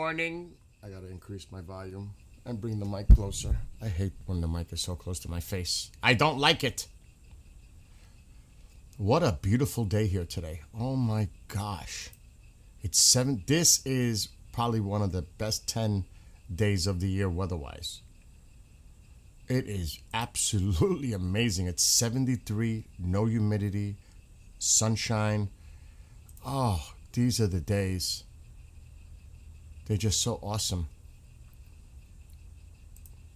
morning. I gotta increase my volume and bring the mic closer. I hate when the mic is so close to my face. I don't like it. What a beautiful day here today. Oh my gosh. It's 7. This is probably one of the best 10 days of the year weather-wise. It is absolutely amazing. It's 73, no humidity, sunshine. Oh, these are the days. They're just so awesome.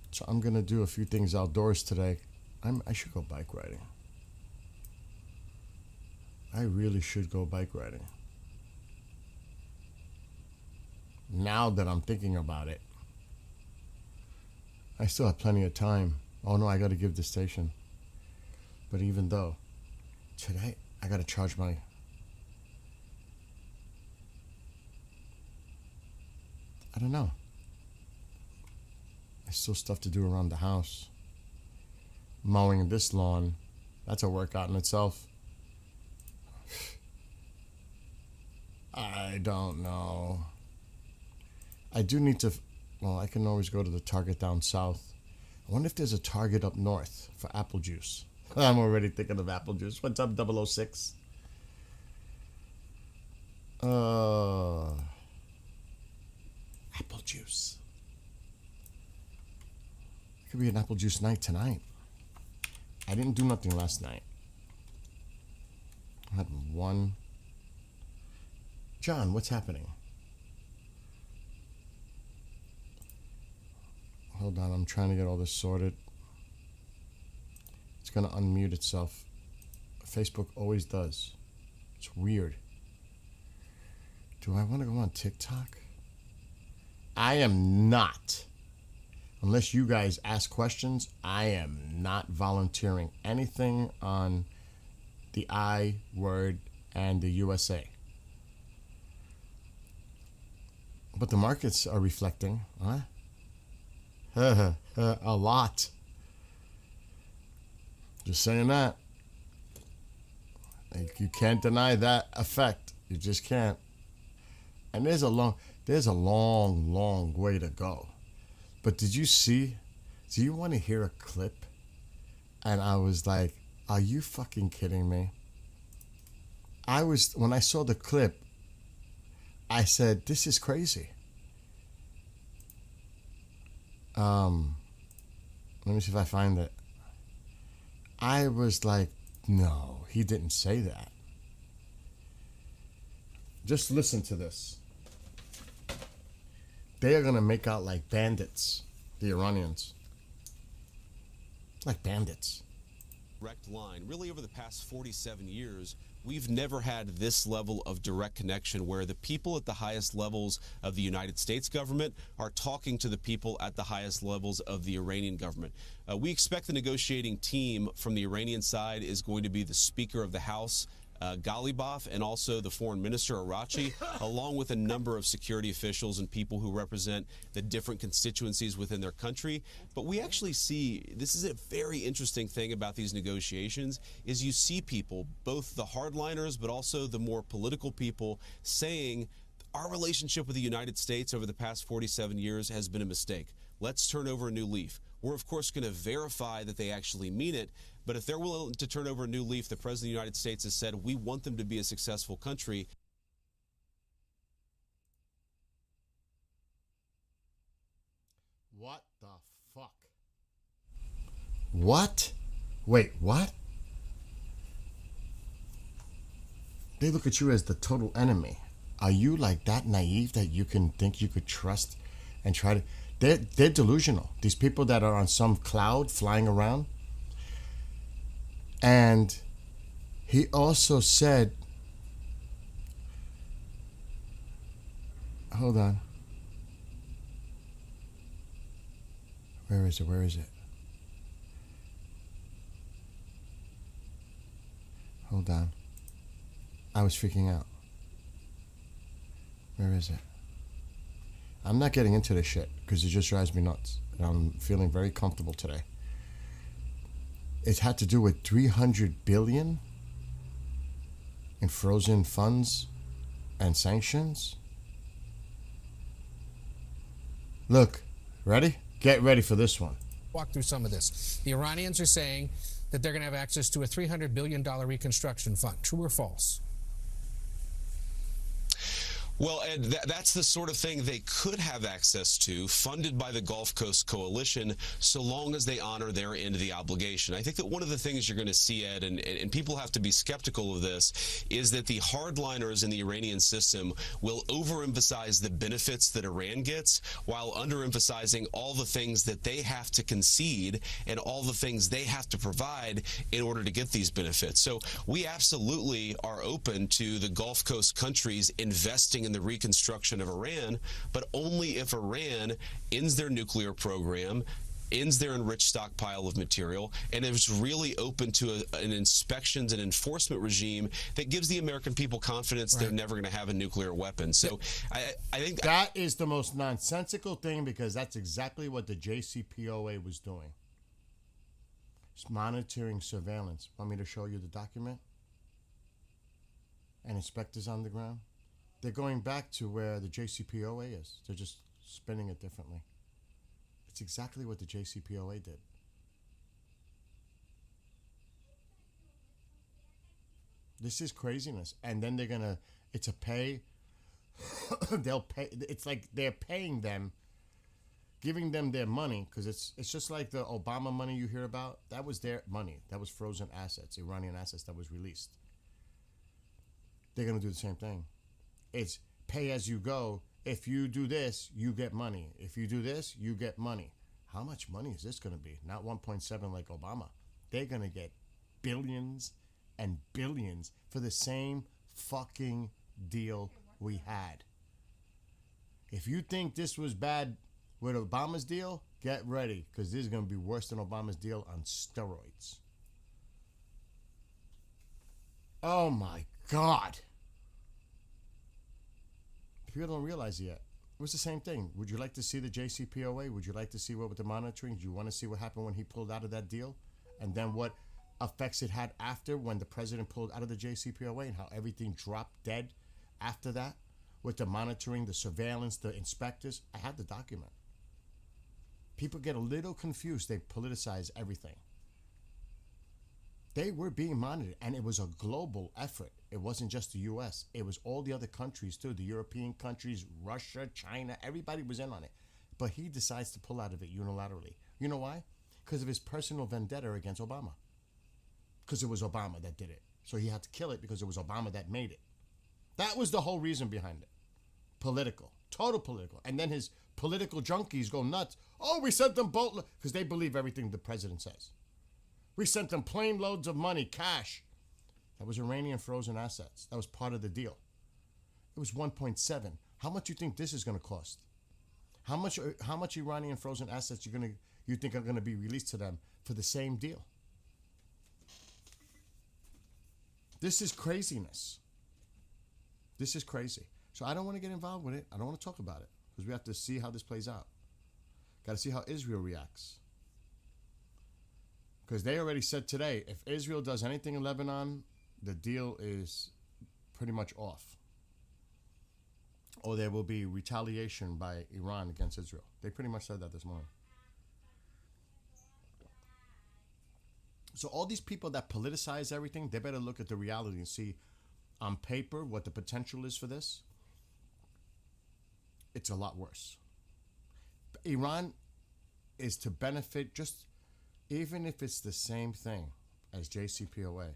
So I'm going to do a few things outdoors today. I should go bike riding. I really should go bike riding. Now that I'm thinking about it. I still have plenty of time. Oh no, I got to give the station. But even though, today I got to charge my... I don't know. There's still stuff to do around the house. Mowing this lawn, that's a workout in itself. I don't know. I do need to... Well, I can always go to the Target down south. I wonder if there's a Target up north for apple juice. I'm already thinking of apple juice. What's up, 006? Apple juice. It could be an apple juice night tonight. I didn't do nothing last night. I had one. John, what's happening? Hold on, I'm trying to get all this sorted. It's going to unmute itself. Facebook always does. It's weird. Do I want to go on TikTok? I am not. Unless you guys ask questions, I am not volunteering anything on the I word and the USA. But the markets are reflecting, huh? A lot. Just saying that. You can't deny that effect. You just can't. And there's a long way to go. But did you see? Do you want to hear a clip? And I was like, are you fucking kidding me? When I saw the clip, I said, this is crazy. Let me see if I find it. I was like, no, he didn't say that. Just listen to this. They are going to make out like bandits, the Iranians. Like bandits. Direct line. Really, over the past 47 years, we've never had this level of direct connection where the people at the highest levels of the United States government are talking to the people at the highest levels of the Iranian government. We expect the negotiating team from the Iranian side is going to be the Speaker of the House, Ghalibaf, and also the Foreign Minister Arachi, along with a number of security officials and people who represent the different constituencies within their country. But we actually see, this is a very interesting thing about these negotiations, is you see people, both the hardliners but also the more political people, saying our relationship with the United States over the past 47 years has been a mistake. Let's turn over a new leaf. We're, of course, going to verify that they actually mean it. But if they're willing to turn over a new leaf, the President of the United States has said we want them to be a successful country. What the fuck? What? Wait, what? They look at you as the total enemy. Are you like that naive that you can think you could trust and try to... They're delusional. These people that are on some cloud flying around. And he also said, hold on. Where is it? Where is it? Hold on. I was freaking out. Where is it? I'm not getting into this shit because it just drives me nuts. And I'm feeling very comfortable today. It had to do with 300 billion in frozen funds and sanctions. Look, ready? Get ready for this one. Walk through some of this. The Iranians are saying that they're going to have access to a $300 billion reconstruction fund. True or false? Well, Ed, that's the sort of thing they could have access to, funded by the Gulf Coast Coalition, so long as they honor their end of the obligation. I think that one of the things you're going to see, Ed, and people have to be skeptical of this, is that the hardliners in the Iranian system will overemphasize the benefits that Iran gets while underemphasizing all the things that they have to concede and all the things they have to provide in order to get these benefits. So we absolutely are open to the Gulf Coast countries investing in the reconstruction of Iran, but only if Iran ends their nuclear program, ends their enriched stockpile of material, and is really open to an inspections and enforcement regime that gives the American people confidence they're never going to have a nuclear weapon. So I think that is the most nonsensical thing, because that's exactly what the JCPOA was doing. It's monitoring surveillance. Want me to show you the document? And inspectors on the ground? They're going back to where the JCPOA is. They're just spinning it differently. It's exactly what the JCPOA did. This is craziness. And then they're going to, it's a pay. They'll pay. It's like they're paying them, giving them their money, because it's just like the Obama money you hear about. That was their money. That was frozen assets, Iranian assets that was released. They're going to do the same thing. It's pay as you go. If you do this, you get money. If you do this, you get money. How much money is this going to be? Not 1.7 like Obama. They're going to get billions and billions for the same fucking deal we had. If you think this was bad with Obama's deal, get ready, because this is going to be worse than Obama's deal on steroids. Oh my God. People don't realize it yet. It was the same thing. Would you like to see the JCPOA? Would you like to see what with the monitoring? Do you want to see what happened when he pulled out of that deal? And then what effects it had after when the president pulled out of the JCPOA, and how everything dropped dead after that with the monitoring, the surveillance, the inspectors? I have the document. People get a little confused. They politicize everything. They were being monitored, and it was a global effort. It wasn't just the U.S. It was all the other countries, too. The European countries, Russia, China, everybody was in on it. But he decides to pull out of it unilaterally. You know why? Because of his personal vendetta against Obama. Because it was Obama that did it. So he had to kill it because it was Obama that made it. That was the whole reason behind it. Political. Total political. And then his political junkies go nuts. Oh, we sent them boat, because they believe everything the president says. We sent them plane loads of money, cash. That was Iranian frozen assets. That was part of the deal. It was 1.7. How much do you think this is going to cost? How much Iranian frozen assets you think are going to be released to them for the same deal? This is craziness. This is crazy. So I don't want to get involved with it. I don't want to talk about it, because we have to see how this plays out. Got to see how Israel reacts. Because they already said today, if Israel does anything in Lebanon, the deal is pretty much off. Or there will be retaliation by Iran against Israel. They pretty much said that this morning. So all these people that politicize everything, they better look at the reality and see on paper what the potential is for this. It's a lot worse. Iran is to benefit, just even if it's the same thing as JCPOA,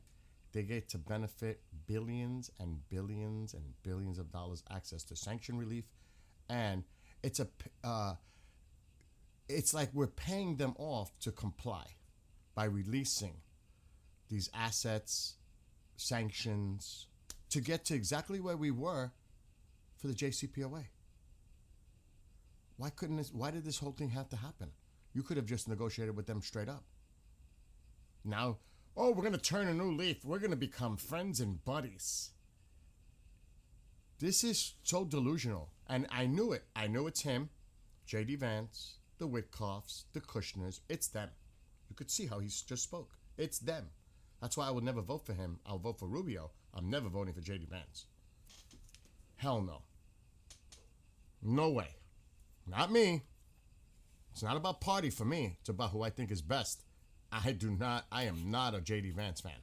they get to benefit billions and billions and billions of dollars access to sanction relief, and it's like we're paying them off to comply by releasing these assets, sanctions, to get to exactly where we were for the JCPOA. Why did this whole thing have to happen? You could have just negotiated with them straight up. Now, oh, we're going to turn a new leaf. We're going to become friends and buddies. This is so delusional. And I knew it. I know it's him, J.D. Vance, the Witkoffs, the Kushners. It's them. You could see how he just spoke. It's them. That's why I would never vote for him. I'll vote for Rubio. I'm never voting for J.D. Vance. Hell no. No way. Not me. It's not about party for me. It's about who I think is best. I am not a J.D. Vance fan.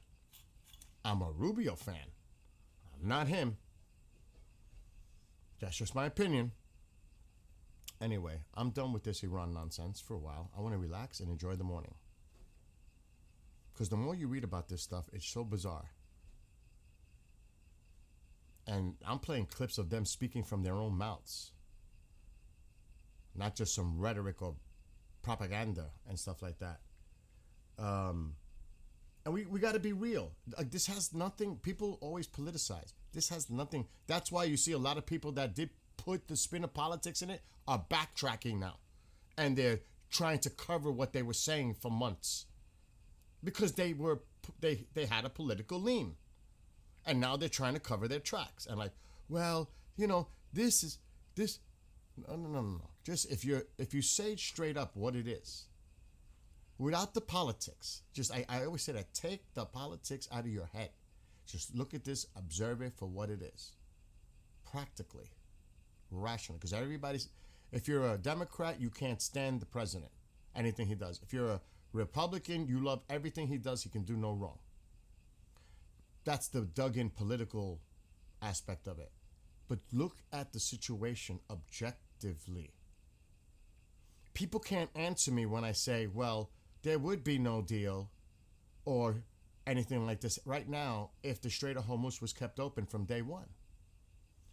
I'm a Rubio fan. I'm not him. That's just my opinion. Anyway, I'm done with this Iran nonsense for a while. I want to relax and enjoy the morning. Because the more you read about this stuff, it's so bizarre. And I'm playing clips of them speaking from their own mouths. Not just some rhetoric or propaganda and stuff like that. And we got to be real. This has nothing. People always politicize. This has nothing. That's why you see a lot of people that did put the spin of politics in it are backtracking now. And they're trying to cover what they were saying for months. Because they had a political lean. And now they're trying to cover their tracks. And like, well, this. No. Just if you say straight up what it is, without the politics, I always say that, take the politics out of your head. Just look at this, observe it for what it is. Practically, rationally. Because if you're a Democrat, you can't stand the president, anything he does. If you're a Republican, you love everything he does, he can do no wrong. That's the dug-in political aspect of it. But look at the situation objectively. People can't answer me when I say, well, there would be no deal or anything like this right now if the Strait of Hormuz was kept open from day one.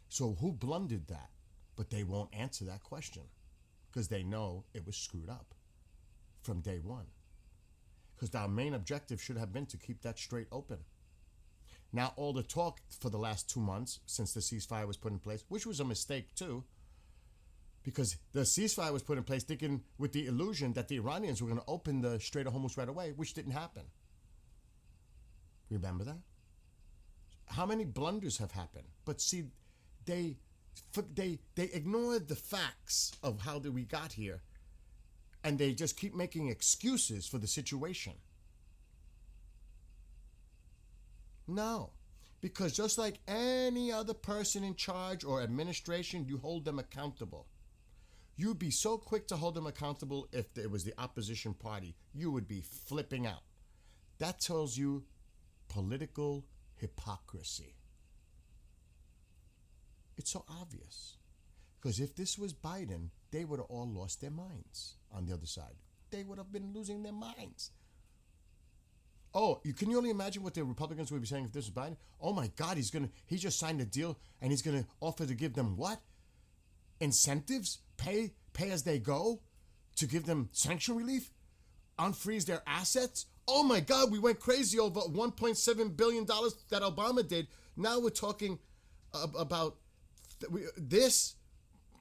So who blundered that? But they won't answer that question because they know it was screwed up from day one. Because our main objective should have been to keep that strait open. Now, all the talk for the last 2 months since the ceasefire was put in place, which was a mistake too, because the ceasefire was put in place thinking with the illusion that the Iranians were going to open the Strait of Hormuz right away, which didn't happen. Remember that? How many blunders have happened? But see, they ignored the facts of how we got here, and they just keep making excuses for the situation. No, because just like any other person in charge or administration, you hold them accountable. You'd be so quick to hold them accountable if it was the opposition party. You would be flipping out. That tells you political hypocrisy. It's so obvious. Because if this was Biden, they would have all lost their minds on the other side. They would have been losing their minds. Oh, can you only imagine what the Republicans would be saying if this was Biden? Oh my God, he just signed a deal and he's gonna offer to give them what? Incentives? Pay as they go? To give them sanction relief? Unfreeze their assets? Oh my God, we went crazy over $1.7 billion that Obama did. Now we're talking about this.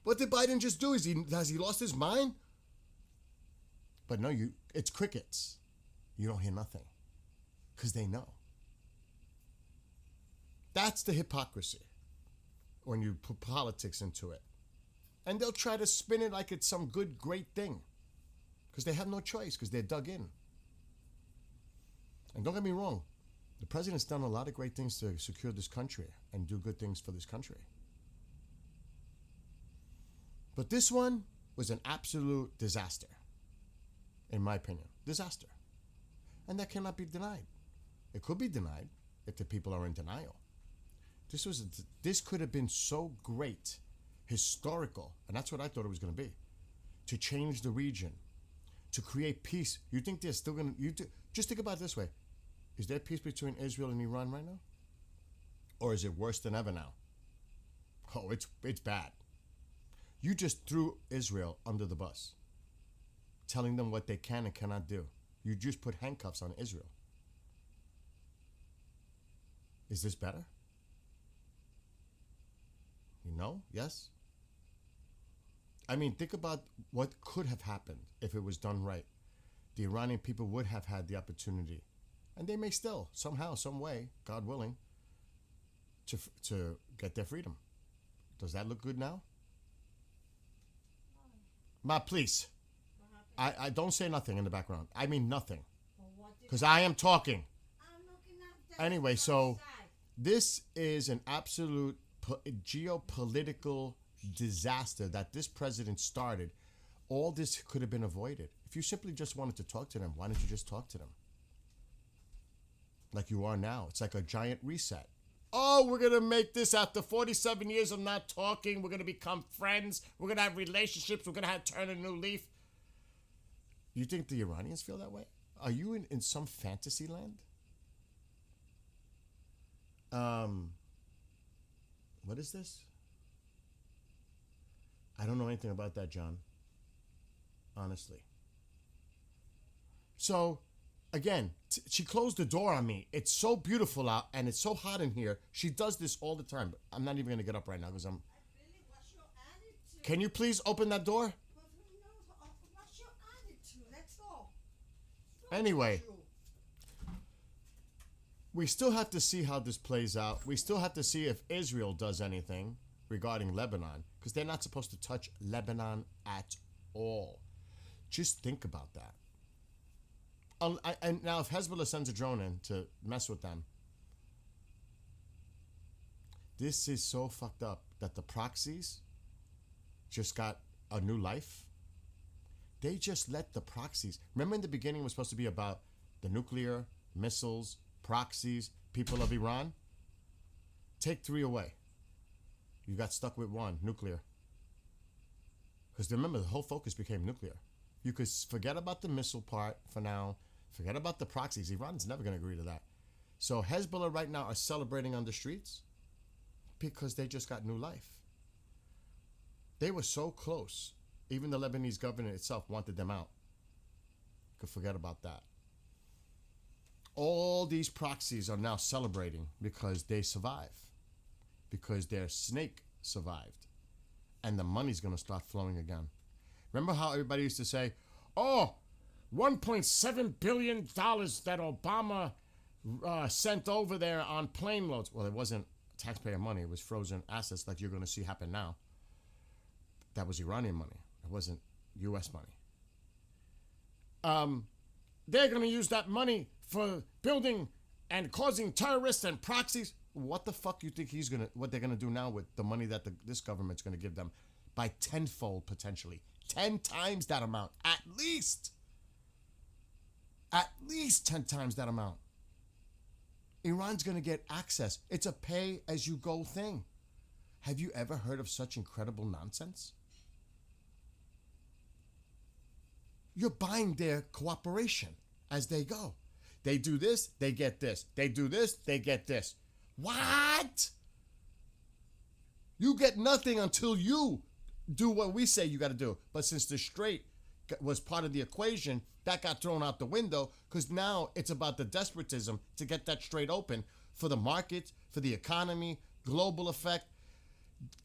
What did Biden just do? Has he lost his mind? But no, it's crickets. You don't hear nothing. Because they know. That's the hypocrisy when you put politics into it. And they'll try to spin it like it's some good, great thing. Because they have no choice, because they're dug in. And don't get me wrong, the president's done a lot of great things to secure this country and do good things for this country. But this one was an absolute disaster, in my opinion. Disaster. And that cannot be denied. It could be denied if the people are in denial. This could have been so great, historical, and that's what I thought it was going to be, to change the region, to create peace. You think they're still going to... Just think about it this way. Is there peace between Israel and Iran right now? Or is it worse than ever now? Oh, it's bad. You just threw Israel under the bus, telling them what they can and cannot do. You just put handcuffs on Israel. Is this better? No? Yes? I mean, think about what could have happened if it was done right. The Iranian people would have had the opportunity, and they may still, somehow, some way, God willing, to get their freedom. Does that look good now? Ma, please. I don't say nothing in the background. I mean nothing. Because I am talking. Anyway, so this is an absolute geopolitical disaster that this president started All this could have been avoided. If you simply just wanted to talk to them, why don't you just talk to them? Like you are now. It's like a giant reset. Oh, we're going to make this after 47 years of not talking. We're going to become friends. We're going to have relationships. We're going to have turn a new leaf. You think the Iranians feel that way? Are you in some fantasy land? What is this? I don't know anything about that, John. Honestly. So, again, she closed the door on me. It's so beautiful out and it's so hot in here. She does this all the time. But I'm not even going to get up right now because I'm... Billy, what's your attitude? Can you please open that door? But who knows what's your attitude? That's all. Anyway, we still have to see how this plays out. We still have to see if Israel does anything regarding Lebanon, because they're not supposed to touch Lebanon at all. Just think about that. And now if Hezbollah sends a drone in to mess with them, this is so fucked up that the proxies just got a new life. They just let the proxies. Remember in the beginning it was supposed to be about the nuclear, missiles, proxies, people of Iran? Take 3 away. You got stuck with 1, nuclear. Because remember, the whole focus became nuclear. You could forget about the missile part for now. Forget about the proxies. Iran's never going to agree to that. So Hezbollah right now are celebrating on the streets because they just got new life. They were so close. Even the Lebanese government itself wanted them out. Could forget about that. All these proxies are now celebrating because they survive. Because their snake survived. And the money's going to start flowing again. Remember how everybody used to say, oh, $1.7 billion that Obama sent over there on plane loads. Well, it wasn't taxpayer money. It was frozen assets like you're going to see happen now. That was Iranian money. It wasn't U.S. money. They're going to use that money for building and causing terrorists and proxies. What the fuck you think what they're going to do now with the money that this government's going to give them? By tenfold, potentially. 10 times that amount. At least 10 times that amount. Iran's going to get access. It's a pay-as-you-go thing. Have you ever heard of such incredible nonsense? You're buying their cooperation as they go. They do this, they get this. They do this, they get this. What? You get nothing until you do what we say you got to do. But since the Strait was part of the equation, that got thrown out the window because now it's about the despotism to get that strait open for the market, for the economy, global effect.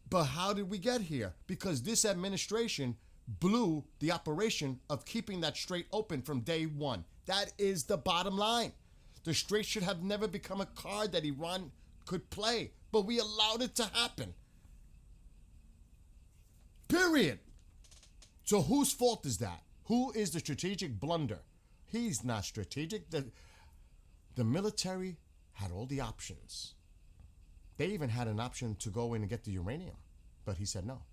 But how did we get here? Because this administration blew the operation of keeping that strait open from day one. That is the bottom line. The strait should have never become a card that Iran could play, but we allowed it to happen. Period. So whose fault is that? Who is the strategic blunder? He's not strategic. The military had all the options. They even had an option to go in and get the uranium, but he said no.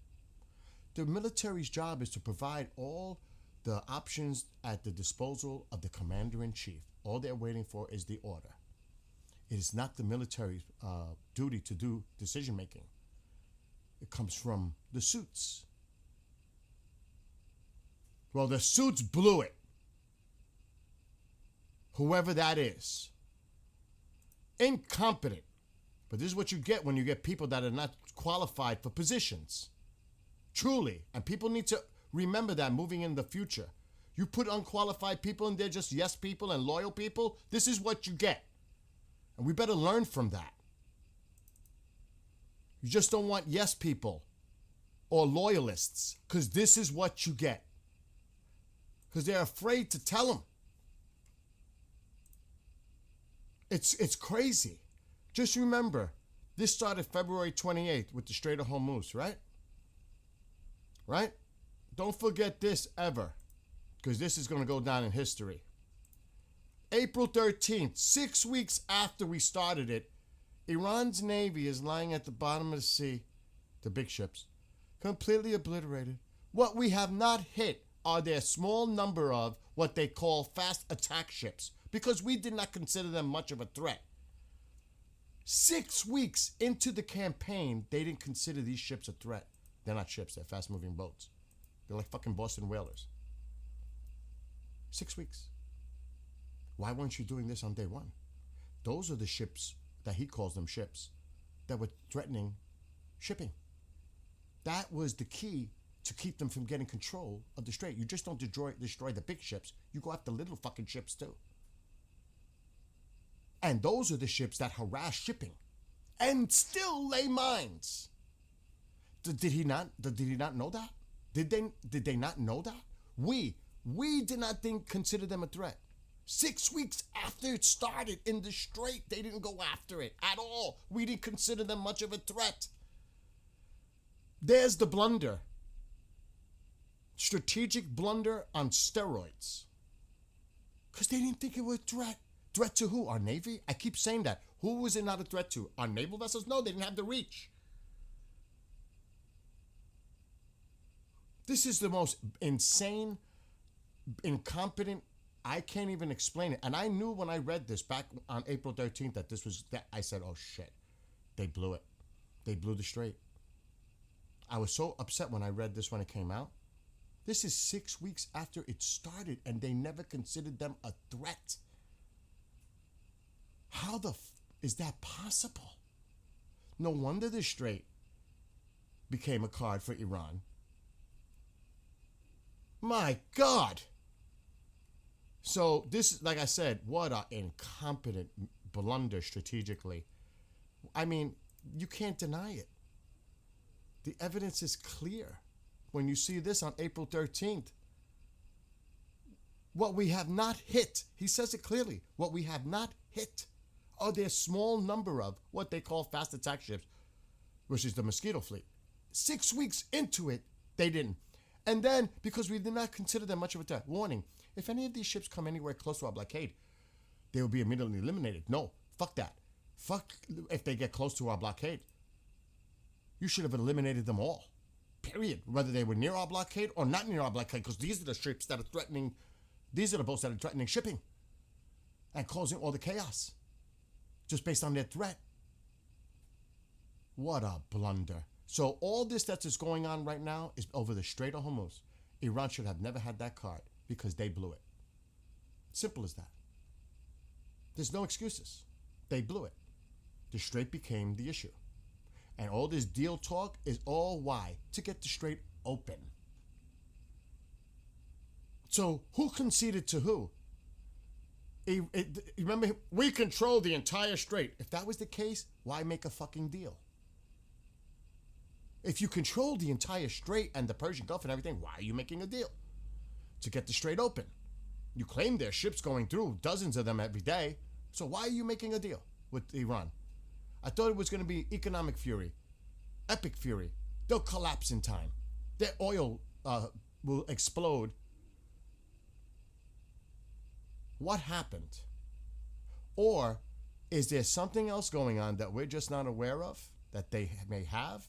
The military's job is to provide all the options at the disposal of the commander-in-chief. All they're waiting for is the order. It is not the military's duty to do decision-making. It comes from the suits. Well, the suits blew it. Whoever that is. Incompetent. But this is what you get when you get people that are not qualified for positions. Truly. And people need to remember that moving in the future. You put unqualified people in there, just yes people and loyal people, this is what you get. And we better learn from that. You just don't want yes people or loyalists, because this is what you get. Because they're afraid to tell them. It's crazy. Just remember, this started February 28th with the Strait of Hormuz, right? Right? Don't forget this ever, because this is going to go down in history. April 13th, 6 weeks after we started it, Iran's Navy is lying at the bottom of the sea, the big ships, completely obliterated, What we have not hit are their small number of what they call fast attack ships, because we did not consider them much of a threat. 6 weeks into the campaign, they didn't consider these ships a threat. They're not ships, they're fast moving boats. They're like fucking Boston whalers. 6 weeks. Why weren't you doing this on day one? Those are the ships that he calls them ships that were threatening shipping. That was the key to keep them from getting control of the strait. You just don't destroy the big ships. You go after little fucking ships too. And those are the ships that harass shipping and still lay mines. Did he not know that? Did they not know that? We did not consider them a threat. 6 weeks after it started in the strait, they didn't go after it at all. We didn't consider them much of a threat. There's the blunder. Strategic blunder on steroids. Because they didn't think it was a threat. Threat to who? Our Navy? I keep saying that. Who was it not a threat to? Our naval vessels? No, they didn't have the reach. This is the most insane, incompetent, I can't even explain it. And I knew when I read this back on April 13th that I said, oh shit, they blew it. They blew the strait. I was so upset when I read this when it came out. This is 6 weeks after it started and they never considered them a threat. How is that possible? No wonder the strait became a card for Iran. My God. So this, like I said, what an incompetent blunder strategically. I mean, you can't deny it. The evidence is clear. When you see this on April 13th, what we have not hit, he says it clearly, what we have not hit are their small number of what they call fast attack ships, which is the Mosquito fleet. 6 weeks into it, they didn't. And then, because we did not consider them much of a threat, warning, if any of these ships come anywhere close to our blockade, they will be immediately eliminated. No, fuck that. Fuck if they get close to our blockade. You should have eliminated them all. Period. Whether they were near our blockade or not near our blockade, because these are the ships that are threatening, these are the boats that are threatening shipping and causing all the chaos just based on their threat. What a blunder. So all this that is going on right now is over the Strait of Hormuz. Iran should have never had that card because they blew it. Simple as that. There's no excuses. They blew it. The strait became the issue. And all this deal talk is all why? To get the strait open. So who conceded to who? Remember, we control the entire strait. If that was the case, why make a fucking deal? If you control the entire strait and the Persian Gulf and everything, why are you making a deal? To get the strait open. You claim there's ships going through, dozens of them every day. So why are you making a deal with Iran? I thought it was going to be economic fury, epic fury. They'll collapse in time. Their oil will explode. What happened? Or is there something else going on that we're just not aware of that they may have,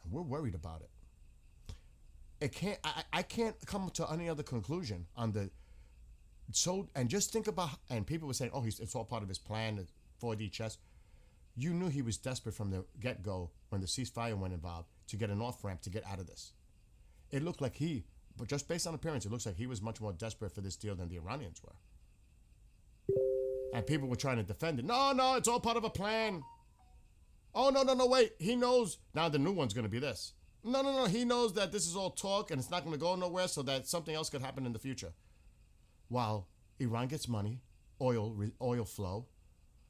and we're worried about it? I can't come to any other conclusion on the. So, and just think about, and people were saying, oh, it's all part of his plan, the 4D chess. You knew he was desperate from the get-go when the ceasefire went involved to get an off-ramp to get out of this. It looked like but just based on appearance, it looks like he was much more desperate for this deal than the Iranians were. And people were trying to defend it. No, it's all part of a plan. Oh, no, wait. He knows. Now the new one's going to be this. No. He knows that this is all talk and it's not going to go nowhere, so that something else could happen in the future. While Iran gets money, oil flow,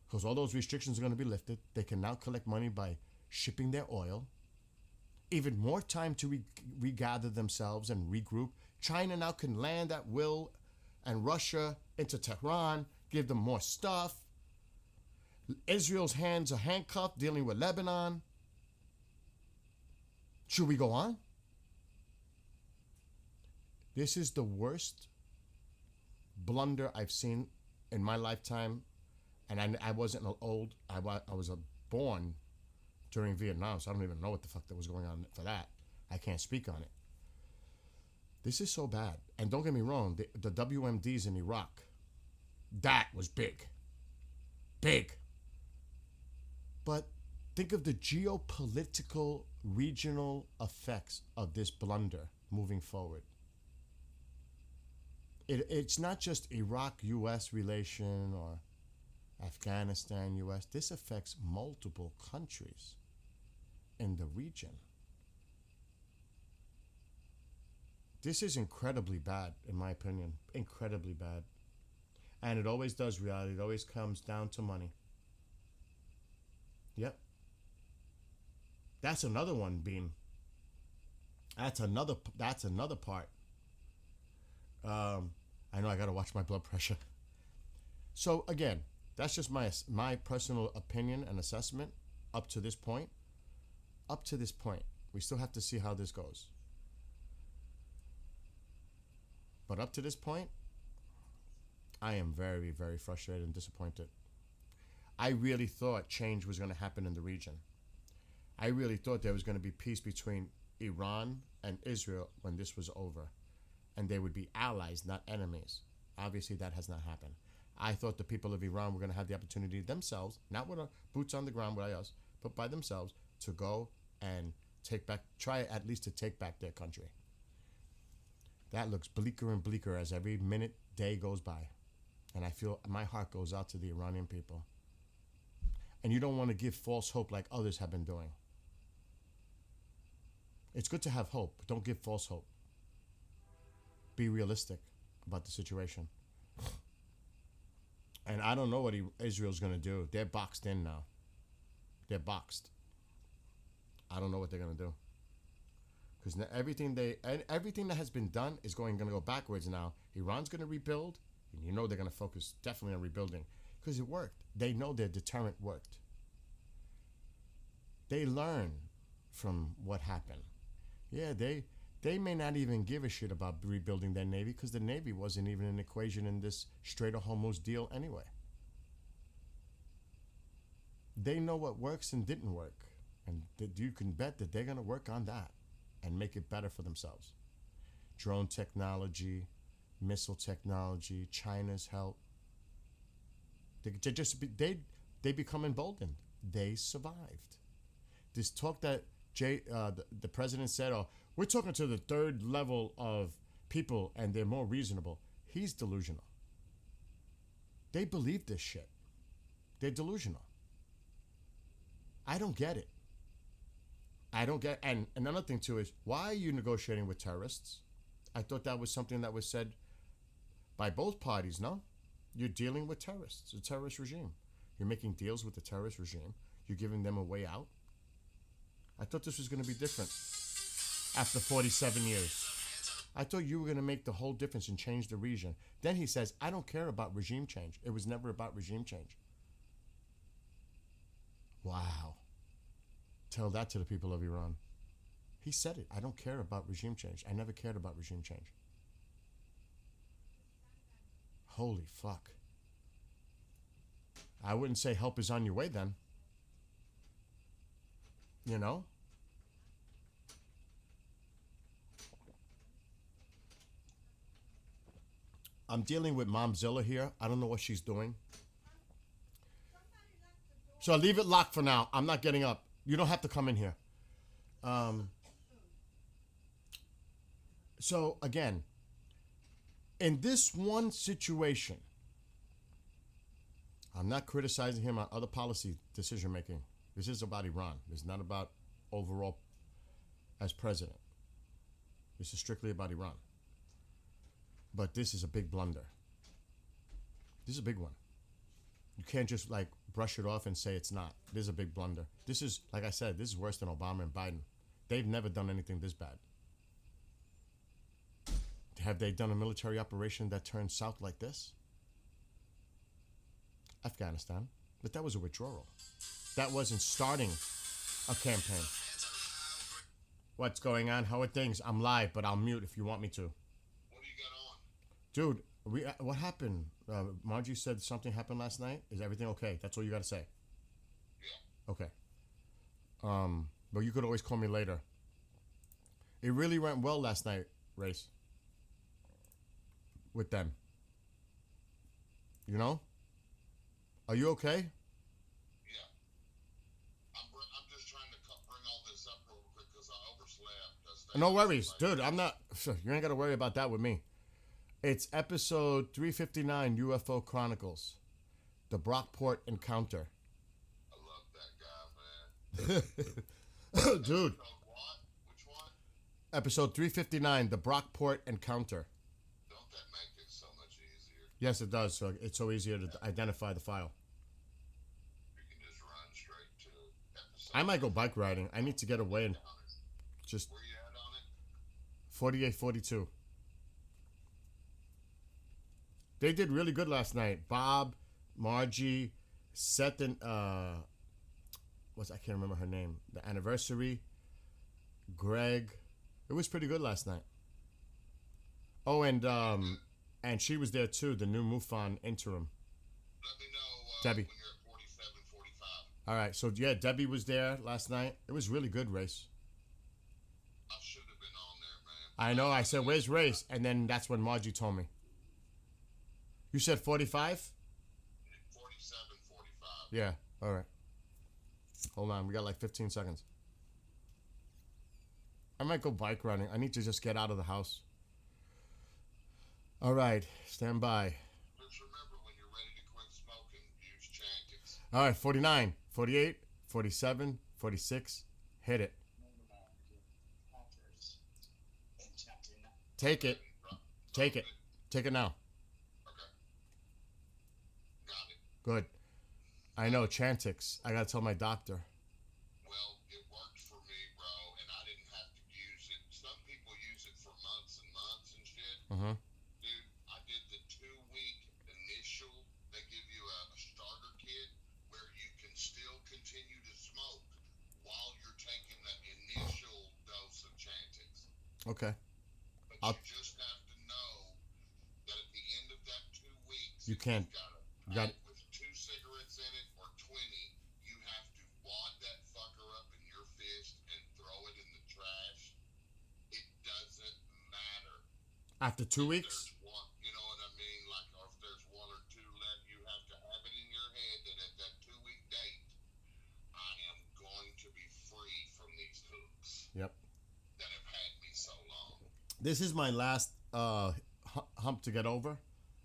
because all those restrictions are going to be lifted. They can now collect money by shipping their oil. Even more time to regather themselves and regroup. China now can land at will, and Russia into Tehran, give them more stuff. Israel's hands are handcuffed dealing with Lebanon. Should we go on? This is the worst blunder I've seen in my lifetime. And I wasn't old. I was born during Vietnam, so I don't even know what the fuck that was going on for that. I can't speak on it. This is so bad. And don't get me wrong, the WMDs in Iraq, that was big. Big. But think of the geopolitical regional effects of this blunder moving forward. It's not just Iraq-US relation or Afghanistan-US. This affects multiple countries in the region. This is incredibly bad, in my opinion. Incredibly bad. And it always does, reality. It always comes down to money. Yep. That's another one, Beam. That's another part. I know I gotta watch my blood pressure. So again, that's just my personal opinion and assessment up to this point. Up to this point. We still have to see how this goes. But up to this point, I am very, very frustrated and disappointed. I really thought change was going to happen in the region. I really thought there was going to be peace between Iran and Israel when this was over. And they would be allies, not enemies. Obviously, that has not happened. I thought the people of Iran were going to have the opportunity themselves, not with boots on the ground by us, but by themselves, to go and try at least to take back their country. That looks bleaker and bleaker as every minute, day goes by. And I feel my heart goes out to the Iranian people. And you don't want to give false hope like others have been doing. It's good to have hope, but don't give false hope. Be realistic about the situation. And I don't know what Israel's going to do. They're boxed in now. They're boxed. I don't know what they're going to do. Because everything that has been done is going to go backwards now. Iran's going to rebuild. And you know they're going to focus definitely on rebuilding. Because it worked. They know their deterrent worked. They learn from what happened. Yeah, they may not even give a shit about rebuilding their Navy because the Navy wasn't even an equation in this Strait of Hormuz deal anyway. They know what works and didn't work. And you can bet that they're going to work on that and make it better for themselves. Drone technology, missile technology, China's help. They become emboldened. They survived. This talk that the president said, "Oh, we're talking to the third level of people and they're more reasonable." He's delusional. They believe this shit. They're delusional. I don't get it. And another thing too is, why are you negotiating with terrorists? I thought that was something that was said by both parties, no? You're dealing with terrorists, a terrorist regime. You're making deals with the terrorist regime. You're giving them a way out. I thought this was going to be different after 47 years. I thought you were going to make the whole difference and change the region. Then he says, I don't care about regime change. It was never about regime change. Wow. Tell that to the people of Iran. He said it. I don't care about regime change. I never cared about regime change. Holy fuck. I wouldn't say help is on your way then. You know? I'm dealing with Momzilla here. I don't know what she's doing. So leave it locked for now. I'm not getting up. You don't have to come in here. So again, in this one situation, I'm not criticizing him on other policy decision making. This is about Iran. It's not about overall as president. This is strictly about Iran. But this is a big blunder. This is a big one. You can't just like brush it off and say it's not. This is a big blunder. This is, like I said, this is worse than Obama and Biden. They've never done anything this bad. Have they done a military operation that turned south like this? Afghanistan. But that was a withdrawal. That wasn't starting a campaign. What's going on? How are things? I'm live, but I'll mute if you want me to. What do you got on? Dude, what happened? Margie said something happened last night. Is everything okay? That's all you got to say. Yeah. Okay. But you could always call me later. It really went well last night, Race. with them. You know? Are you okay? Yeah. I'm just trying to bring all this up real quick because I overslept. No worries, dude. I'm not. You ain't got to worry about that with me. It's episode 359 UFO Chronicles, the Brockport Encounter. I love that guy, man. Dude, What? Which one? episode 359, the Brockport Encounter. Don't that make it so much easier? Yes, it does. So it's so easier to identify the file. You can just run straight to episode. I might go bike riding. I need to get away and just Where you at on it? 4842. They did really good last night. Bob, Margie, Seth, and I can't remember her name. The anniversary, Greg. It was pretty good last night. Oh, and she was there too. The new MUFON interim. Let me know Debbie. when you're at 47:45. All right, so yeah, Debbie was there last night. It was really good race. I should have been on there, man. I know. I said, "Where's race?" And then that's when Margie told me. You said 45? 47:45. Yeah. All right. Hold on. We got like 15 seconds. I might go bike riding. I need to just get out of the house. All right. Stand by. Just remember, when you're ready to quit smoking, use Chantix. All right. 49, 48, 47, 46. Hit it. Take it. Take it. Take it now. Okay. Got it. Good. I know. Chantix. I got to tell my doctor. Well, it worked for me, bro, and I didn't have to use it. Some people use it for months and months and shit. Uh-huh. Dude, I did the 2-week initial. They give you a starter kit where you can still continue to smoke while you're taking the initial dose of Chantix. Okay. But I'll- you just have to know that at the end of that 2 weeks, You can't. you got got with 2 cigarettes in it or 20, you have to wad that fucker up in your fist and throw it in the trash. It doesn't matter. After 2 weeks? There's one, you know what I mean? Like, or if there's 1 or 2 left, you have to have it in your head that at that 2-week date, I am going to be free from these hooks Yep. that have had me so long. This is my last hump to get over,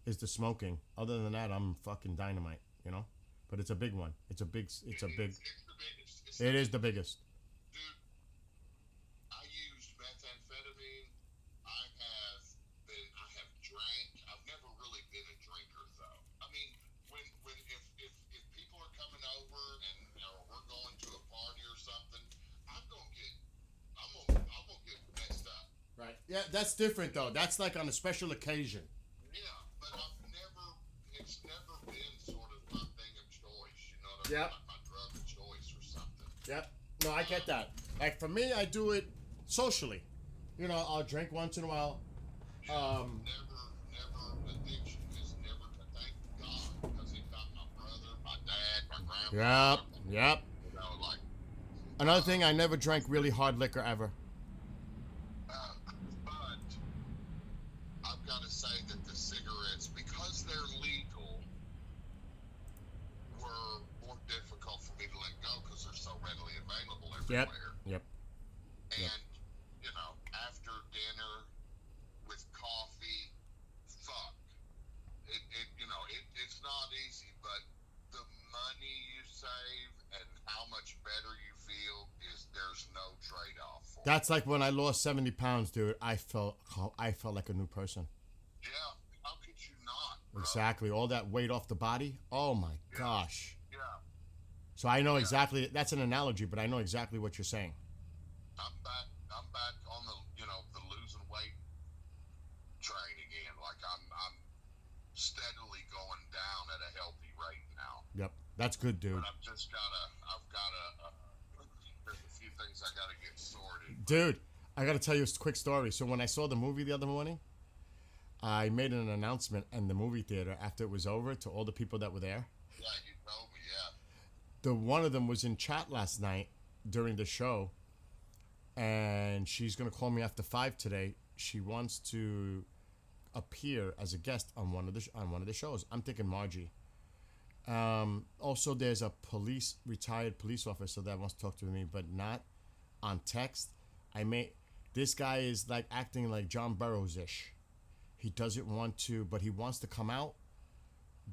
is the smoking. Other than that, I'm fucking dynamite, you know? But it's a big one. It's a big. It's the biggest. It's It is the biggest. Dude, I used methamphetamine. I have drank. I've never really been a drinker though. I mean, if people are coming over and we're going to a party or something, I'm gonna get messed up. Right. Yeah, that's different though. That's like on a special occasion. Yeah, but it's never been sort of my thing of choice. You know what I mean? Yep. Like my drug of choice or something. Yep. No, I get that. Like for me, I do it socially. You know, I'll drink once in a while. Never addiction is never. Thank God, because it got my brother, my dad, my Yep. grandpa. Yep. You know, like, Another thing, I never drank really hard liquor ever. but I've got to say that the cigarettes, because they're legal, were more difficult for me to let go because they're so readily available Yep. everywhere. Yep. And, you know, after dinner with coffee, fuck. It's not easy, but the money you save and how much better you feel there's no trade-off for. That's like when I lost 70 pounds, dude. I felt like a new person. Yeah, how could you not, bro? Exactly. All that weight off the body. Oh my gosh. Yeah, So I know exactly. That's an analogy, but I know exactly what you're saying. I'm back on the losing weight train again. Like I'm steadily going down at a healthy rate now. Yep. That's good, dude. But I've gotta, there's a few things I gotta get sorted. Dude, I got to tell you a quick story. So when I saw the movie the other morning, I made an announcement in the movie theater after it was over to all the people that were there. Yeah, you told me, yeah. One of them was in chat last night during the show, and she's going to call me after 5 today. She wants to appear as a guest on one of the shows. I'm thinking Margie. Also, there's a retired police officer that wants to talk to me, but not on text. This guy is like acting like John Burroughs ish. He doesn't want to, but he wants to come out.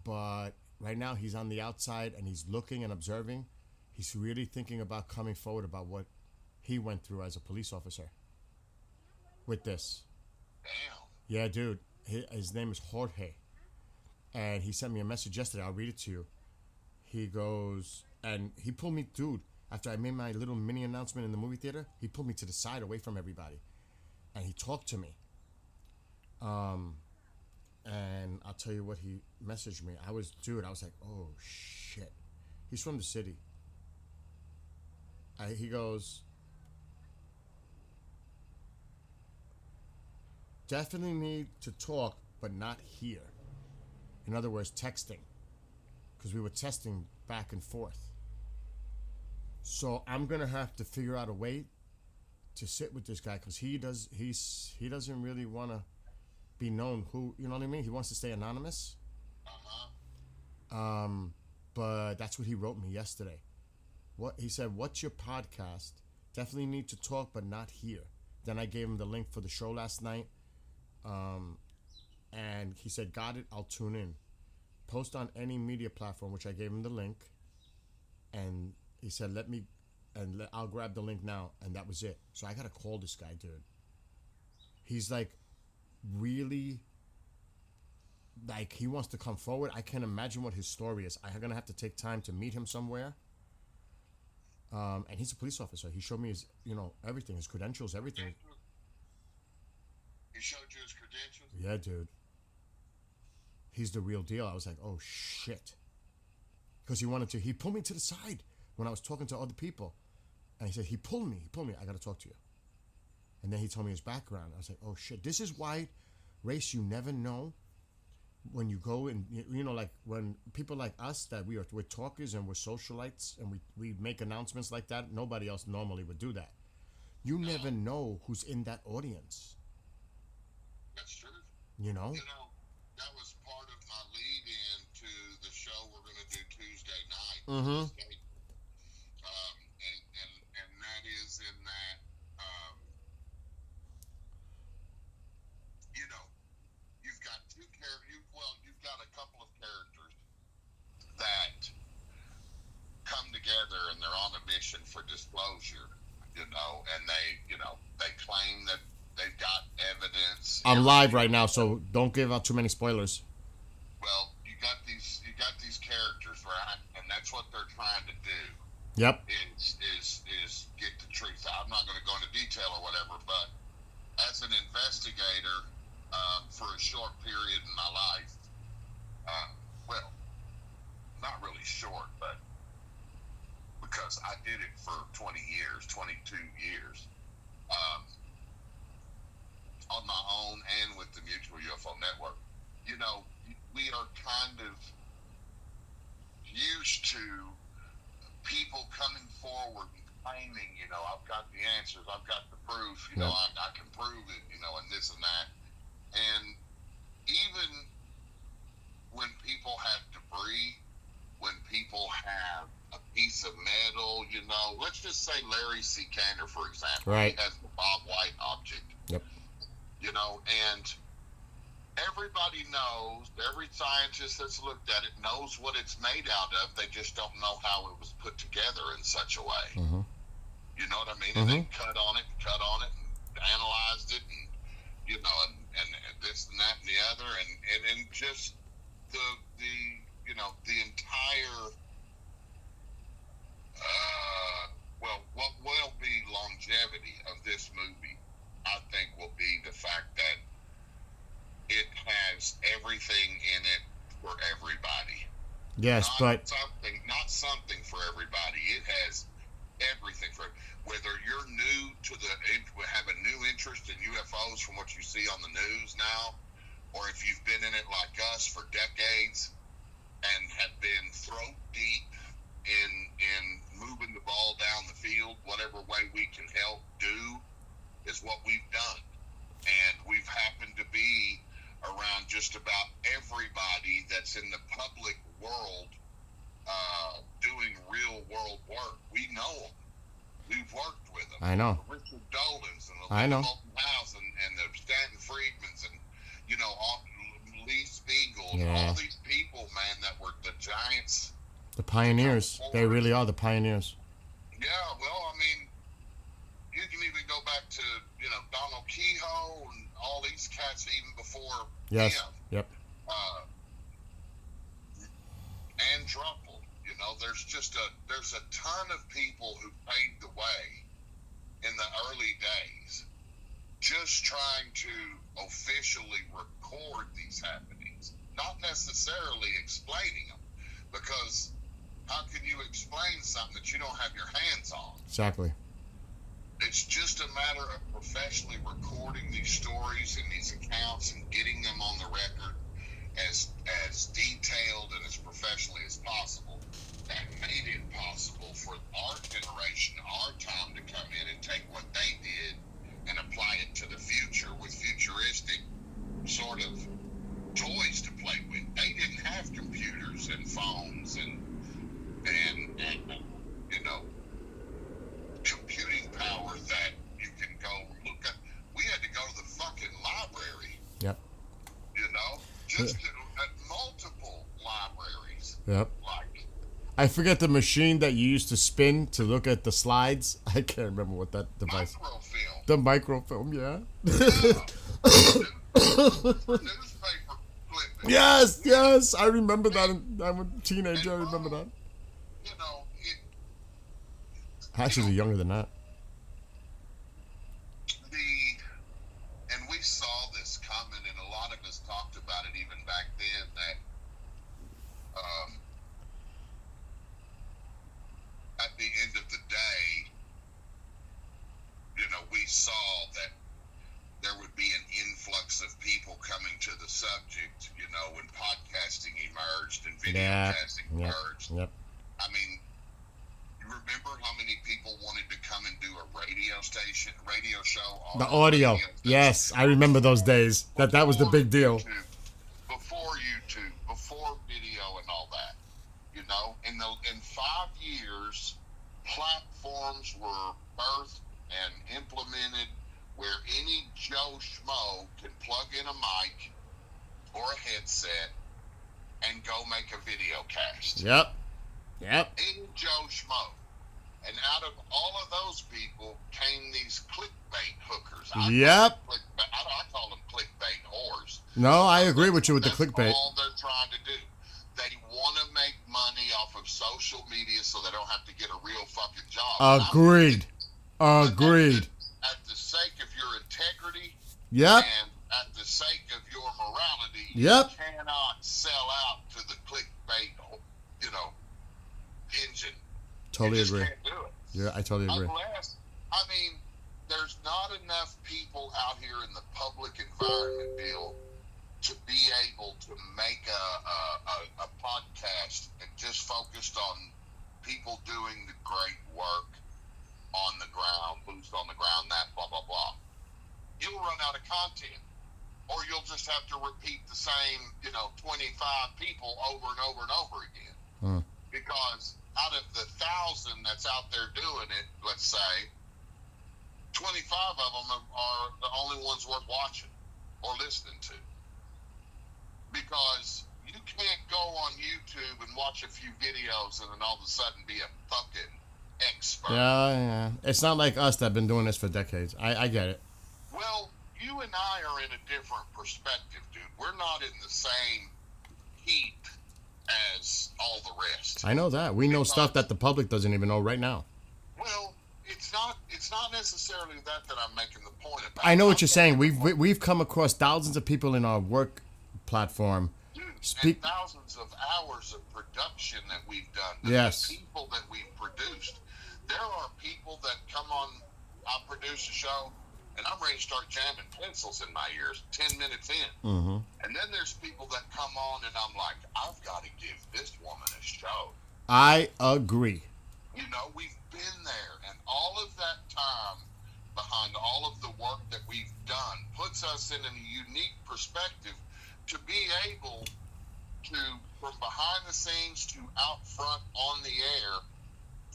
But right now he's on the outside and he's looking and observing. He's really thinking about coming forward about what he went through as a police officer with this. Damn. Yeah, dude. His name is Jorge. And he sent me a message yesterday. I'll read it to you. He goes, and he pulled me, dude, after I made my little mini announcement in the movie theater, he pulled me to the side away from everybody. And he talked to me. And I'll tell you what he messaged me. I was like, oh, shit. He's from the city. He goes, definitely need to talk, but not here. In other words, texting. Because we were texting back and forth. So I'm going to have to figure out a way to sit with this guy because he doesn't really want to be known who, you know what I mean? He wants to stay anonymous. But that's what he wrote me yesterday. He said, what's your podcast? Definitely need to talk, but not here. Then I gave him the link for the show last night. And he said, got it, I'll tune in. Post on any media platform, which I gave him the link. And he said, I'll grab the link now. And that was it. So I got to call this guy, dude. He's like, really, like, he wants to come forward. I can't imagine what his story is. I'm going to have to take time to meet him somewhere. And he's a police officer. He showed me his, everything, his credentials, everything. He showed you his credentials? Yeah, dude. He's the real deal. I was like, oh, shit. Because he pulled me to the side when I was talking to other people. And he said, he pulled me. I got to talk to you. And then he told me his background. I was like, oh, shit. This is why, Race, you never know when you go and, like when people like us that we're talkers and we're socialites and we make announcements like that, nobody else normally would do that. You never know who's in that audience. That's true. You know? That was part of my lead-in to the show we're going to do Tuesday night. Mm-hmm. And that is in that, you've got you've got a couple of characters that come together and they're on a mission for disclosure, and they claim that they've got evidence. I'm live right now, so don't give out too many spoilers. Well, you got these characters, right? And that's what they're trying to do. Yep. Is get the truth out. I'm not going to go into detail or whatever, but as an investigator, for a short period in my life, well, not really short, but because I did it for 22 years. On my own and with the Mutual UFO Network, we are kind of used to people coming forward and claiming, I've got the answers, I've got the proof, I can prove it, and this and that. And even when people have debris, when people have a piece of metal, let's just say Larry C. Cantor, for example, right. He has the Bob White object. Yep. And everybody knows, every scientist that's looked at it knows what it's made out of. They just don't know how it was put together in such a way. Mm-hmm. You know what I mean? Mm-hmm. And they cut on it, and analyzed it, and and this and that and the other, and just the entire what will be longevity of this movie, I think, will be the fact that it has everything in it for everybody. Yes, but not something for everybody. It has everything for whether you're new to have a new interest in UFOs from what you see on the news now, or if you've been in it like us for decades and have been throat deep in moving the ball down the field, whatever way we can help do is what we've done. And we've happened to be around just about everybody that's in the public world doing real world work. We know them. We've worked with them. I know. Richard Dolans and I know. House and the Stanton Friedmans and, you know, Lee Spiegel and Yeah. all these people, man, that were the giants. The pioneers. They really are the pioneers. Yeah, well, I mean, you can even go back to, you know, Donald Kehoe and all these cats even before Yes. him. Yep. And Druppel, you know, there's a ton of people who paved the way in the early days, just trying to officially record these happenings, not necessarily explaining them, because how can you explain something that you don't have your hands on? Exactly. It's just a matter of professionally recording these stories and these accounts and getting them on the record as detailed and as professionally as possible. That made it possible for our generation, our time, to come in and take what they did and apply it to the future with futuristic sort of toys to play with. They didn't have computers and phones and you know, computing power that you can go look at. We had to go to the fucking library, Yep. you know, just at multiple libraries. Yep. Like, I forget the machine that you used to spin to look at the slides. I can't remember what that device. microfilm. The microfilm, yeah. Newspaper clipping. Yes. I remember that. I'm a teenager. I remember that. You know, Actually, younger than that. and we saw this coming, and a lot of us talked about it even back then, that at the end of the day, you know, we saw that there would be an influx of people coming to the subject, you know, when podcasting emerged and videocasting emerged. Yep. I mean, you remember how many people wanted to come and do a radio show on The audio. radio station? Yes, I remember those days. That was the big deal. Before YouTube, before video and all that. You know, in 5 years, platforms were birthed and implemented where any Joe Schmo can plug in a mic or a headset and go make a video cast. Yep. Any Joe Schmo. And out of all of those people came these clickbait hookers. Yep. I call them clickbait whores. No, I agree with you with the That's clickbait. all they're trying to do. They want to make money off of social media so they don't have to get a real fucking job. Agreed. At the sake of your integrity Yep. and at the sake of your morality, Yep. you cannot sell out to the clickbait, you know, engine. Totally You just agree. can't do it. Yeah, I totally agree. Unless, I mean, there's not enough people out here in the public environment, Bill, to be able to make a podcast and just focused on people doing the great work on the ground, boots on the ground, that blah, blah, blah. You'll run out of content. Or you'll just have to repeat the same, 25 people over and over and over again. Because out of the 1,000 that's out there doing it, let's say, 25 of them are the only ones worth watching or listening to. Because you can't go on YouTube and watch a few videos and then all of a sudden be a fucking expert. Yeah. It's not like us that have been doing this for decades. I get it. Well, you and I are in a different perspective, dude. We're not in the same heat as all the rest. I know that. We know stuff that the public doesn't even know right now. Well, it's not necessarily that I'm making the point about. I know what you're saying. We've come across thousands of people in our work platform. And thousands of hours of production that we've done. Yes. The people that we've produced. There are people that come on, I produce a show, and I'm ready to start jamming pencils in my ears 10 minutes in. Mm-hmm. And then there's people that come on, and I'm like, I've got to give this woman a show. I agree. You know, we've been there, and all of that time behind all of the work that we've done puts us in a unique perspective to be able to, from behind the scenes to out front on the air,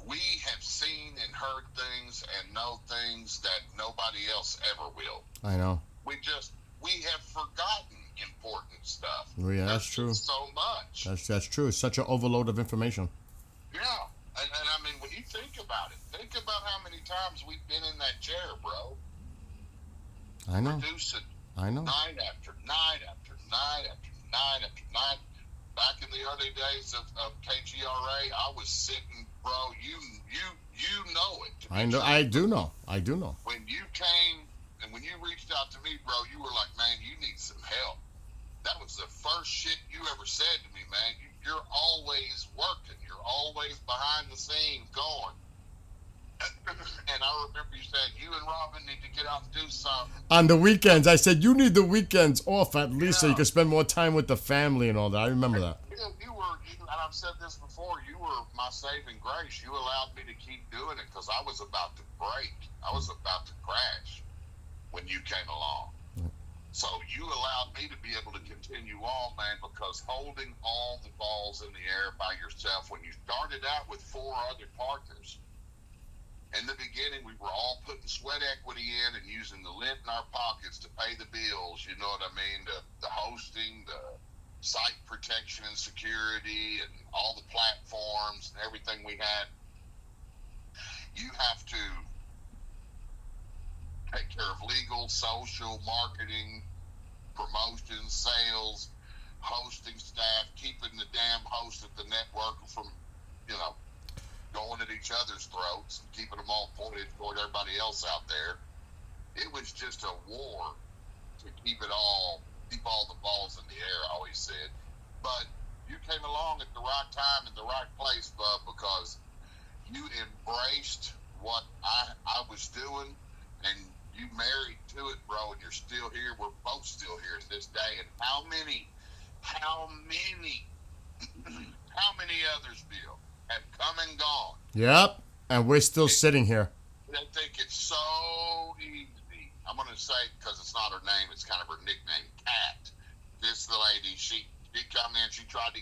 we have seen and heard things and know things that nobody else ever will. I know. We have forgotten important stuff. Yeah, that's There's true. just so much. That's true. It's such an overload of information. Yeah. And I mean, when you think about it, think about how many times we've been in that chair, bro. I know. Producing I know. night after night after night after night after night. Back in the early days of KGRA, I was sitting, bro. You know it. I know. I do know. I do know. When you came and when you reached out to me, bro, you were like, man, you need some help. That was the first shit you ever said to me, man. You're always working. You're always behind the scenes going. And I remember you saying, you and Robin need to get out and do something. On the weekends, I said, you need the weekends off at least so you can spend more time with the family and all that. I remember that. You were, and I've said this before, you were my saving grace. You allowed me to keep doing it because I was about to break. I was about to crash when you came along. So you allowed me to be able to continue on, man, because holding all the balls in the air by yourself, when you started out with 4 other partners, in the beginning, we were all putting sweat equity in and using the lint in our pockets to pay the bills, you know what I mean? The hosting, the site protection and security, and all the platforms and everything we had. You have to take care of legal, social, marketing, promotion, sales, hosting staff, keeping the damn host of the network from, going at each other's throats and keeping them all pointed toward everybody else out there. It was just a war to keep all the balls in the air, I always said. But you came along at the right time and the right place, bub, because you embraced what I was doing and you married to it, bro, and you're still here. We're both still here to this day. And how many others, Bill, have come and gone? Yep. And we're still sitting here. They think it's so easy. I'm going to say, because it's not her name, it's kind of her nickname, Kat. This the lady, she come in, she tried to,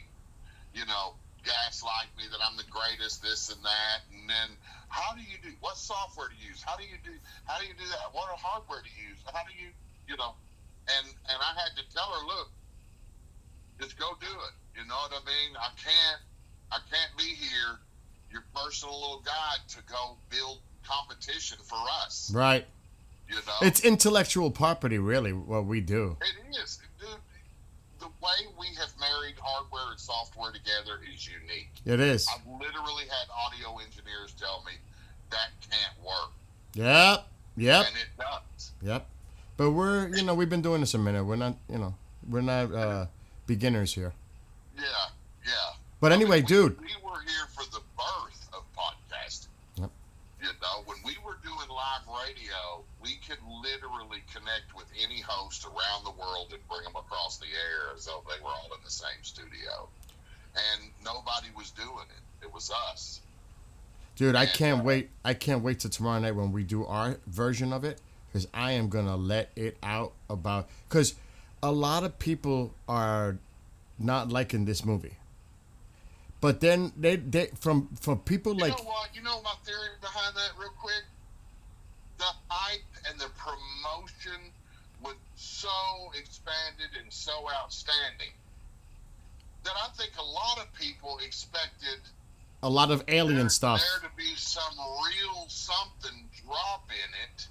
gaslight me that I'm the greatest, this and that. And then, how do you do, what software to use? How do you do that? What hardware to use? How do you, and I had to tell her, look, just go do it. You know what I mean? I can't be here, your personal little guide, to go build competition for us. Right. It's intellectual property, really, what we do. It is. Dude, the way we have married hardware and software together is unique. It is. I've literally had audio engineers tell me that can't work. Yep. And it does. Yep. But we're, we've been doing this a minute. We're not beginners here. Yeah. But anyway, dude. We were here for the birth of podcasting. Yep. When we were doing live radio, we could literally connect with any host around the world and bring them across the air as though they were all in the same studio. And nobody was doing it. It was us. Dude, I can't wait. I can't wait till tomorrow night when we do our version of it, because I am going to let it out about, because a lot of people are not liking this movie. But then they from people like... You know what? You know my theory behind that real quick? The hype and the promotion was so expanded and so outstanding that I think a lot of people expected a lot of alien stuff. There to be some real something drop in it.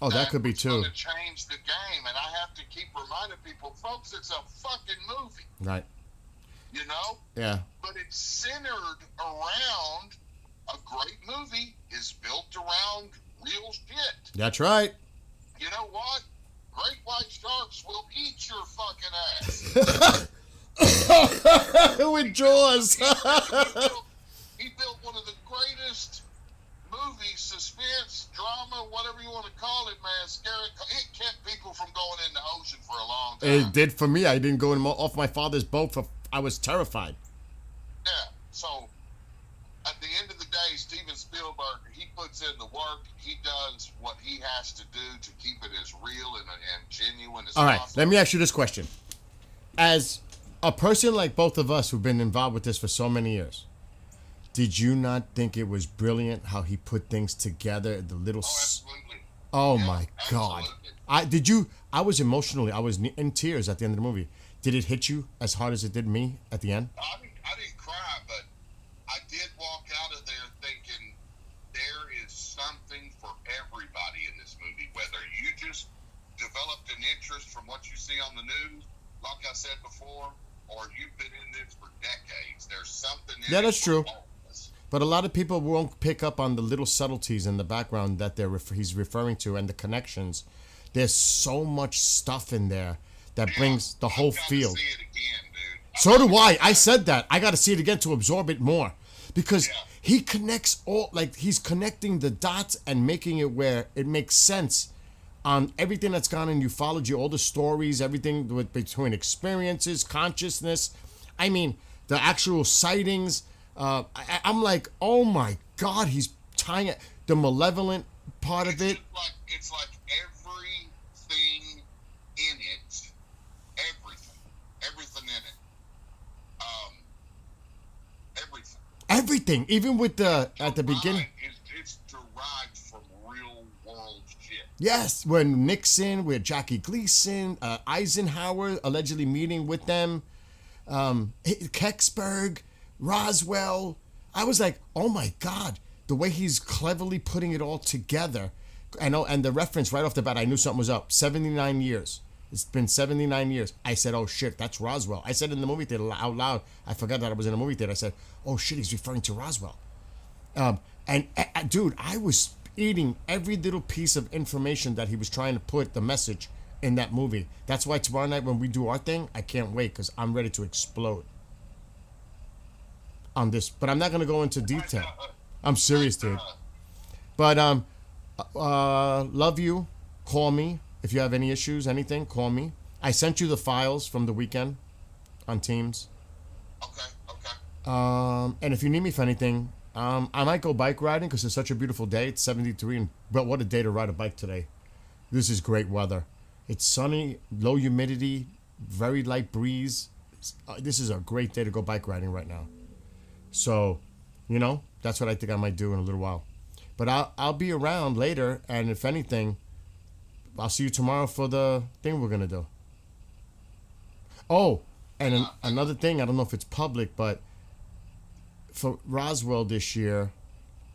Oh, that could be too. To change the game, and I have to keep reminding people, folks, it's a fucking movie. Right. Yeah. But it's centered around a great movie is built around real shit. That's right. You know what? Great white sharks will eat your fucking ass. With Jaws. He built one of the greatest movies, suspense, drama, whatever you want to call it, man. Scary. It kept people from going in the ocean for a long time. It did for me. I didn't go off my father's boat. I was terrified. Yeah. So, at the end of the day, Steven Spielberg, he puts in the work. He does what he has to do to keep it as real and genuine as possible. All right. Let me ask you this question. as a person like both of us who've been involved with this for so many years, did you not think it was brilliant how he put things together? The little. Oh, absolutely. Oh Yeah, my God! absolutely. I was emotionally. I was in tears at the end of the movie. Did it hit you as hard as it did me at the end? I didn't cry, but I did walk out of there thinking there is something for everybody in this movie. Whether you just developed an interest from what you see on the news, like I said before, or you've been in this for decades, there's something in Yeah, it that's for true. all of us. But a lot of people won't pick up on the little subtleties in the background that he's referring to and the connections. There's so much stuff in there that Yeah, brings the whole I've gotta field. see it again, dude. So do I. I said that. I got to see it again to absorb it more. Because Yeah. he connects he's connecting the dots and making it where it makes sense on everything that's gone in ufology, all the stories, everything between experiences, consciousness. I mean, the actual sightings. I'm like, oh my God, he's tying it. The malevolent part of it. It's like everything in it, everything in it, everything. Everything. Even with at the beginning. It's derived from real world shit. Yes, when Nixon, with Jackie Gleason, Eisenhower allegedly meeting with them, Kecksburg, Roswell. I was like, oh my God, the way he's cleverly putting it all together. And the reference right off the bat, I knew something was up. 79 years. It's been 79 years. I said, oh shit, that's Roswell. I said in the movie theater out loud, I forgot that I was in a movie theater. I said, oh shit, he's referring to Roswell. Dude, I was eating every little piece of information that he was trying to put the message in that movie. That's why tomorrow night when we do our thing, I can't wait because I'm ready to explode on this. But I'm not gonna go into detail. I'm serious, dude. But love you. Call me if you have any issues, anything. Call me. I sent you the files from the weekend on Teams. Okay. And if you need me for anything, I might go bike riding because it's such a beautiful day. It's 73, but what a day to ride a bike today. This is great weather. It's sunny, low humidity, very light breeze. This is a great day to go bike riding right now. So, that's what I think I might do in a little while. But I'll be around later, and if anything, I'll see you tomorrow for the thing we're gonna do. Oh, and another thing, I don't know if it's public, but for Roswell this year,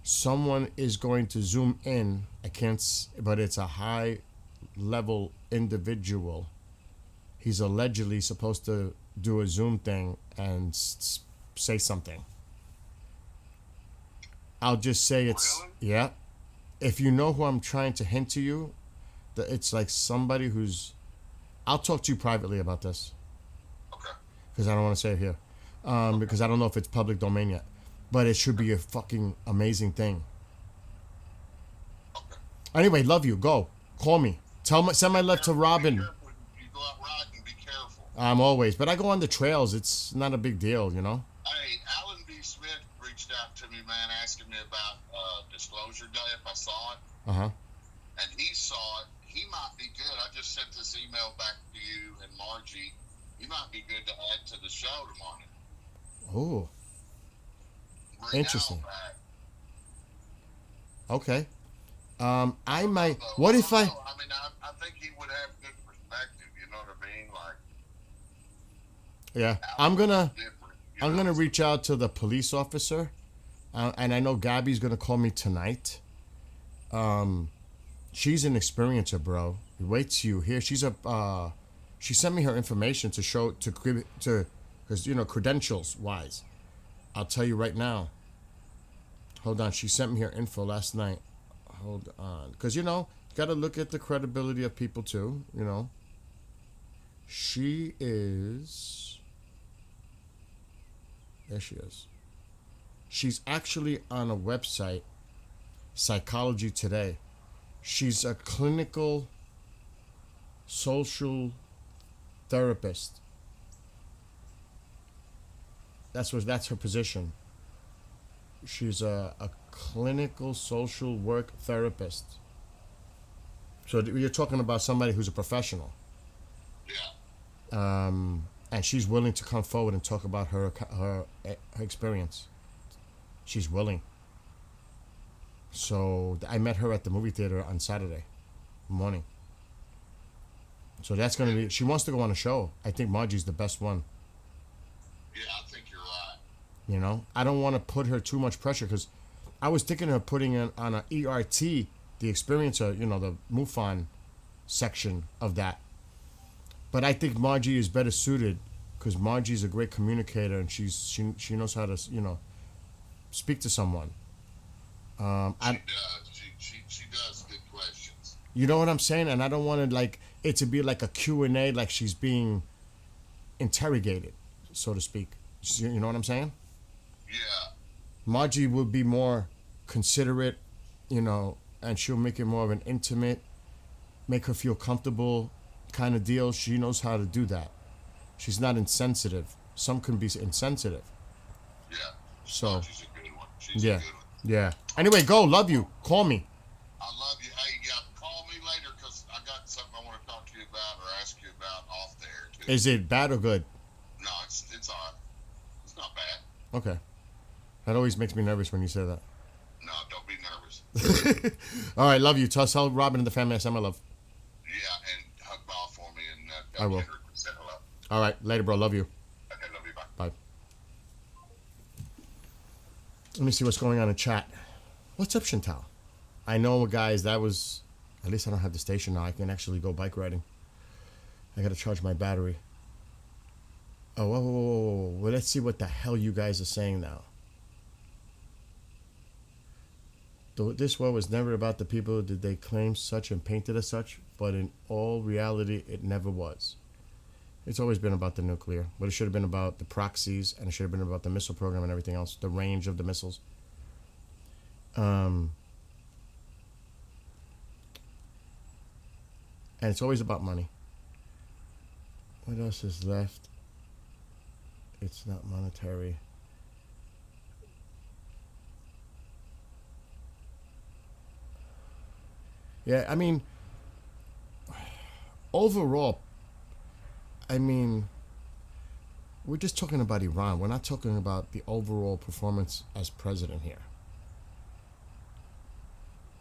someone is going to zoom in. I can't, but it's a high level individual. He's allegedly supposed to do a Zoom thing and say something. I'll just say it's, Really? yeah. If you know who I'm trying to hint to you, that it's like somebody who's, I'll talk to you privately about this. Okay. Because I don't want to say it here. Because I don't know if it's public domain yet. But it should be a fucking amazing thing. Okay. Anyway, love you. Go. Call me. Send my love to Robin. Be careful. You go out riding, be careful. I'm always. But I go on the trails. It's not a big deal, Hey, Alan B. Smith reached out to me, man, asking me about Disclosure Day if I saw it. Uh-huh. And he saw it. He might be good. I just sent this email back to you and Margie. He might be good to add to the show tomorrow. Oh, Bring Interesting. Al back. okay. I might. Although, What if I... I mean, I think he would have good perspective. You know what I mean? Like, Yeah. Alan I'm gonna... was different, you I'm know? gonna reach out to the police officer, and I know Gabby's gonna call me tonight. She's an experiencer, bro. Wait till you hear. She's a. She sent me her information to show because credentials wise. I'll tell you right now. Hold on. She sent me her info last night. Hold on, because gotta look at the credibility of people too. She is. There she is. She's actually on a website, Psychology Today. She's a clinical social therapist. That's her position. She's a clinical social work therapist. So you're talking about somebody who's a professional. Yeah. and she's willing to come forward and talk about her experience. She's willing. So I met her at the movie theater on Saturday morning. So that's gonna be. She wants to go on a show. I think Margie's the best one. Yeah, I think you're right. You know, I don't want to put her too much pressure because I was thinking of putting it on a ERT, the experiencer, the MUFON section of that. But I think Margie is better suited because Margie's a great communicator and she knows how to speak to someone. She does. She does good questions. You know what I'm saying? And I don't want it to be like a Q&A, like she's being interrogated, so to speak. You know what I'm saying? Yeah. Margie will be more considerate, and she'll make it more of an intimate, make her feel comfortable kind of deal. She knows how to do that. She's not insensitive. Some can be insensitive. Yeah. So, She's a good one. She's yeah. a good one. Yeah. Anyway, go. Love you. Call me. I love you. Hey, yeah, call me later because I got something I want to talk to you about or ask you about off there, too. Is it bad or good? No, it's on. It's not bad. Okay. That always makes me nervous when you say that. No, don't be nervous. All right. Love you. Tell Robin and the family I send my love. Yeah, and hug Bob for me and I will. Kendrick say hello. All right. Later, bro. Love you. Okay, love you. Bye. Bye. Let me see what's going on in chat. What's up, Chantal? I know, guys, that was... At least I don't have the station now. I can actually go bike riding. I got to charge my battery. Oh, whoa. Well, let's see what the hell you guys are saying now. This war was never about the people did they claim such and painted as such, but in all reality, it never was. It's always been about the nuclear, but it should have been about the proxies, and it should have been about the missile program and everything else, the range of the missiles. And it's always about money. What else is left? It's not monetary. Yeah, I mean, overall, we're just talking about Iran. We're not talking about the overall performance as president here.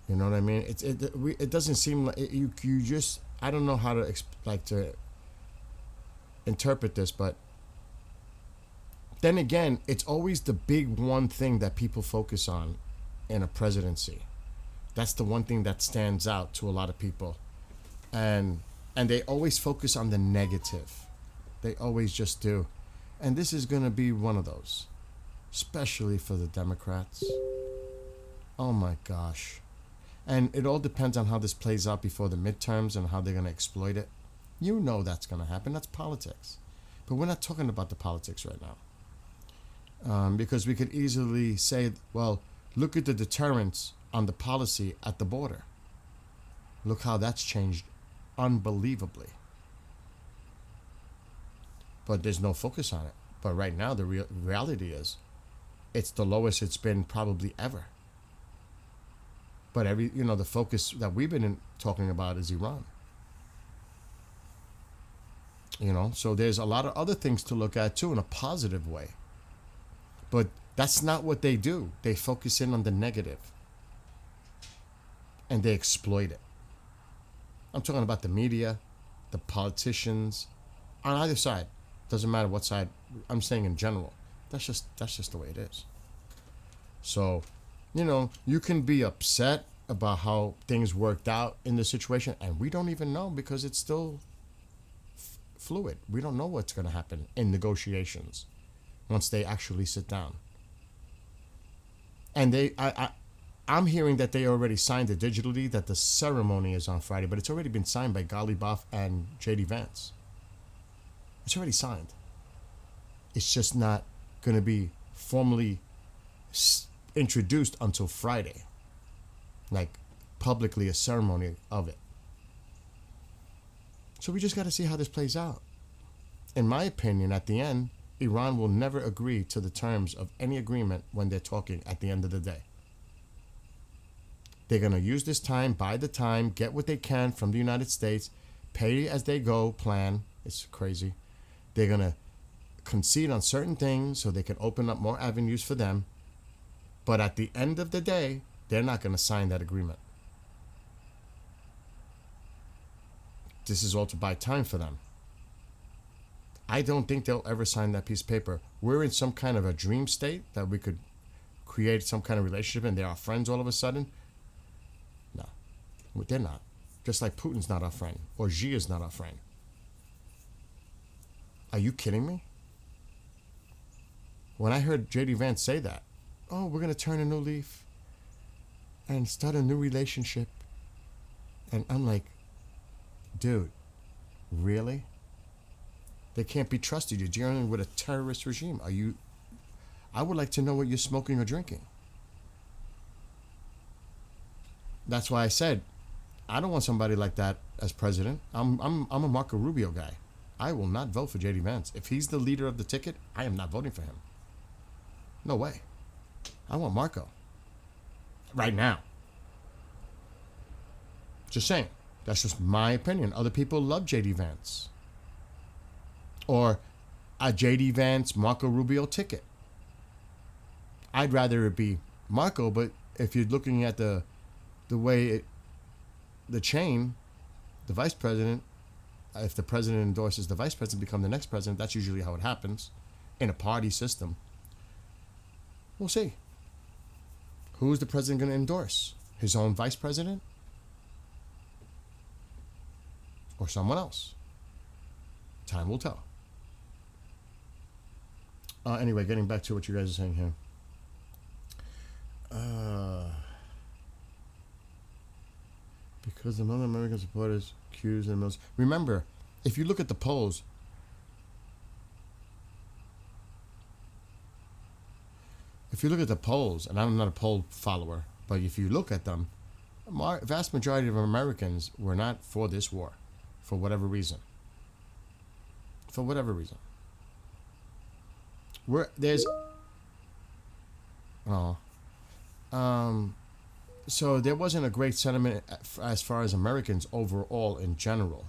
You know what I mean? It doesn't seem like you just. I don't know how to to interpret this, but then again, it's always the big one thing that people focus on in a presidency. That's the one thing that stands out to a lot of people, and they always focus on the negative. They always just do, and this is gonna be one of those, especially for the Democrats. Oh my gosh. And it all depends on how this plays out before the midterms and how they're going to exploit it. You know that's going to happen. That's politics. But we're not talking about the politics right now. Because we could easily say, well, look at the deterrence on the policy at the border. Look how that's changed unbelievably. But there's no focus on it. But right now, the reality is, it's the lowest it's been probably ever. But the focus that we've been talking about is Iran. So there's a lot of other things to look at too in a positive way. But that's not what they do. They focus in on the negative. And they exploit it. I'm talking about the media, the politicians, on either side. Doesn't matter what side. I'm saying in general. That's just the way it is. So, you can be upset about how things worked out in the situation, and we don't even know because it's still fluid. We don't know what's going to happen in negotiations once they actually sit down. And I'm hearing that they already signed it digitally, that the ceremony is on Friday, but it's already been signed by Ghalibaf and J.D. Vance. It's already signed. It's just not going to be formally introduced until Friday, like publicly a ceremony of it. So we just got to see how this plays out. In my opinion, at the end, Iran will never agree to the terms of any agreement when they're talking at the end of the day. They're going to use this time, buy the time, get what they can from the United States, pay as they go plan. It's crazy. They're going to concede on certain things so they can open up more avenues for them. But at the end of the day, they're not going to sign that agreement. This is all to buy time for them. I don't think they'll ever sign that piece of paper. We're in some kind of a dream state that we could create some kind of relationship and they're our friends all of a sudden. No, they're not. Just like Putin's not our friend or Xi is not our friend. Are you kidding me? When I heard J.D. Vance say that, oh, we're going to turn a new leaf and start a new relationship. And I'm like, dude, really? They can't be trusted. You're dealing with a terrorist regime. I would like to know what you're smoking or drinking. That's why I said, I don't want somebody like that as president. I'm a Marco Rubio guy. I will not vote for J.D. Vance. If he's the leader of the ticket, I am not voting for him. No way. I want Marco. Right now. Just saying. That's just my opinion. Other people love J.D. Vance. Or a J.D. Vance, Marco Rubio ticket. I'd rather it be Marco, but if you're looking at the way the chain, the vice president, if the president endorses the vice president become the next president, that's usually how it happens in a party system. We'll see. Who's the president going to endorse? His own vice president? Or someone else? Time will tell. Anyway, getting back to what you guys are saying here. Because the non-American supporters accused and most. Remember, if you look at the polls, and I'm not a poll follower, but if you look at them, vast majority of Americans were not for this war, for whatever reason. For whatever reason. So there wasn't a great sentiment as far as Americans overall in general.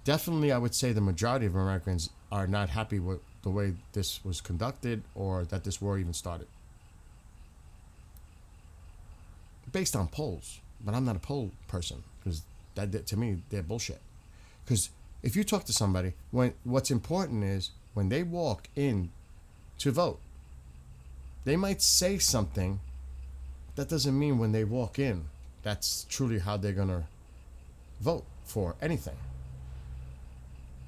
Definitely, I would say the majority of Americans are not happy with the way this was conducted or that this war even started. Based on polls, but I'm not a poll person because that to me they're bullshit. Because if you talk to somebody, what's important is when they walk in to vote, they might say something. That doesn't mean when they walk in, that's truly how they're going to vote for anything.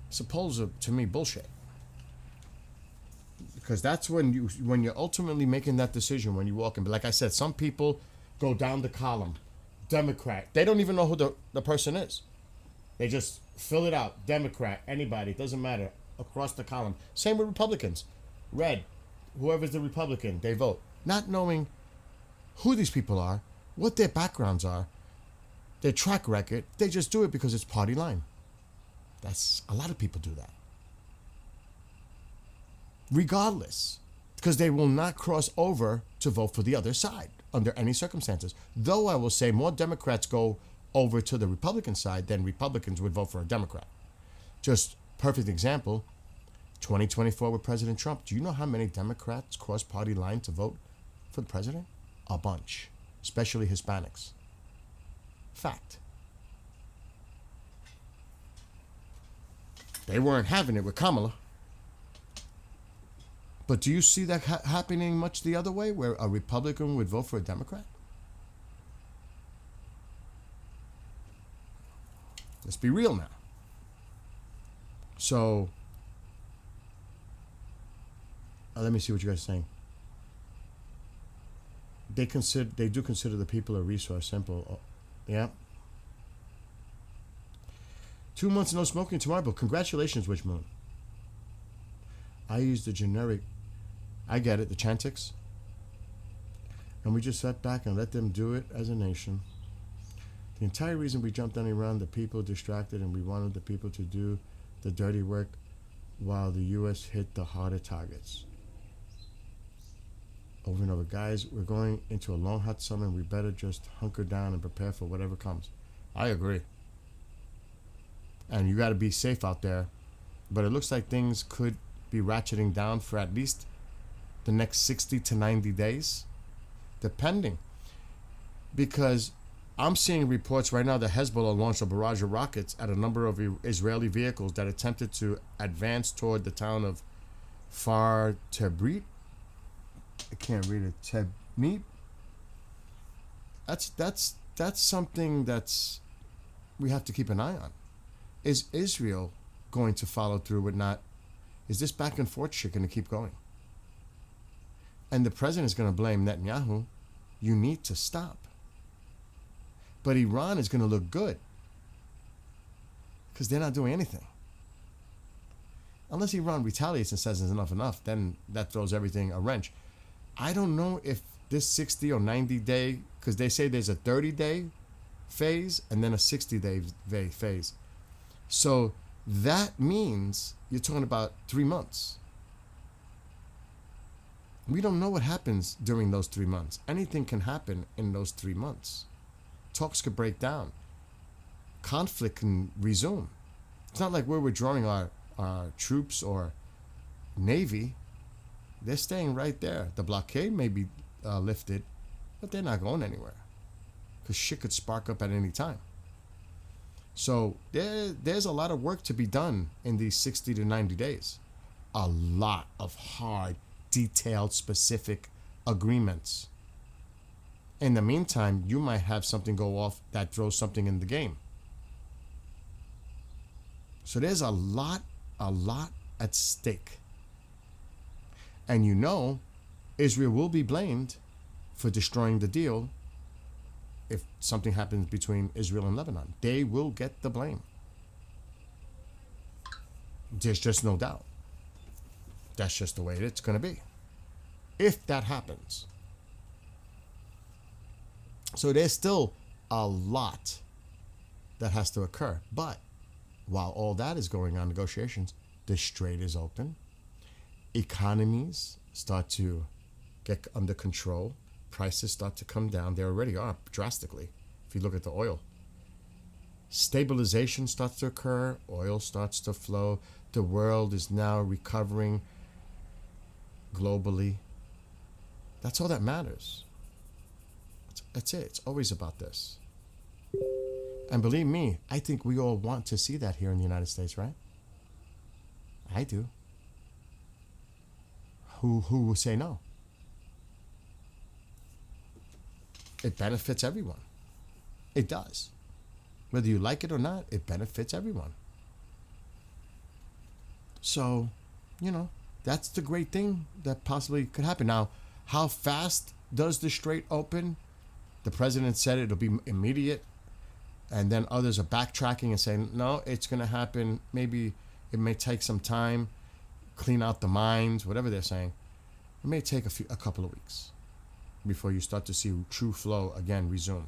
So polls are, to me, bullshit. Because that's when you're ultimately making that decision when you walk in. But like I said, some people go down the column. Democrat. They don't even know who the person is. They just fill it out. Democrat, anybody, it doesn't matter. Across the column. Same with Republicans. Red. Whoever's the Republican, they vote. Not knowing who these people are, what their backgrounds are, their track record. They just do it because it's party line. That's a lot of people do that. Regardless, because they will not cross over to vote for the other side under any circumstances. Though I will say more Democrats go over to the Republican side than Republicans would vote for a Democrat. Just perfect example, 2024 with President Trump. Do you know how many Democrats cross party line to vote for the president? A bunch, especially Hispanics. Fact. They weren't having it with Kamala. But do you see that happening much the other way, where a Republican would vote for a Democrat? Let's be real now. So, let me see what you guys are saying. They do consider the people a resource. Simple. Yeah. 2 months no smoking tomorrow, but congratulations, Witch Moon. I use the generic, I get it, the Chantix. And we just sat back and let them do it as a nation. The entire reason we jumped on Iran, the people distracted, and we wanted the people to do the dirty work while the U.S. hit the harder targets. Over and over. Guys, we're going into a long, hot summer, and we better just hunker down and prepare for whatever comes. I agree. And you got to be safe out there. but it looks like things could be ratcheting down for at least the next 60 to 90 days, depending. Because I'm seeing reports right now that Hezbollah launched a barrage of rockets at a number of Israeli vehicles that attempted to advance toward the town of Far Tebrit. I can't read it. Tebnit. That's something that's we have to keep an eye on. Is Israel going to follow through with not? Is this back and forth shit going to keep going? And the president is going to blame Netanyahu. You need to stop. But Iran is going to look good because they're not doing anything. Unless Iran retaliates and says it's enough, then that throws everything a wrench. I don't know if this 60 or 90 day, because they say there's a 30-day phase and then a 60-day phase. So that means you're talking about 3 months. We don't know what happens during those 3 months. Anything can happen in those 3 months. Talks could break down. Conflict can resume. It's not like we're withdrawing our troops or navy. They're staying right there. The blockade may be lifted, but they're not going anywhere because shit could spark up at any time. So there's a lot of work to be done in these 60 to 90 days. A lot of hard, detailed, specific agreements. In the meantime, you might have something go off that throws something in the game. So there's a lot at stake. And you know, Israel will be blamed for destroying the deal if something happens between Israel and Lebanon. They will get the blame. There's just no doubt. That's just the way it's going to be. If that happens. So there's still a lot that has to occur. But while all that is going on, negotiations, the strait is open. Economies start to get under control. Prices start to come down. They already are drastically. If you look at the oil. Stabilization starts to occur. Oil starts to flow. The world is now recovering globally. That's all that matters. That's it. It's always about this. And believe me, I think we all want to see that here in the United States, right? I do. Who will say no? It benefits everyone. It does. Whether you like it or not, it benefits everyone. So, that's the great thing that possibly could happen. Now, how fast does the strait open? The president said it'll be immediate. And then others are backtracking and saying, no, it's going to happen. Maybe it may take some time, clean out the mines, whatever they're saying. It may take a couple of weeks before you start to see true flow again resume,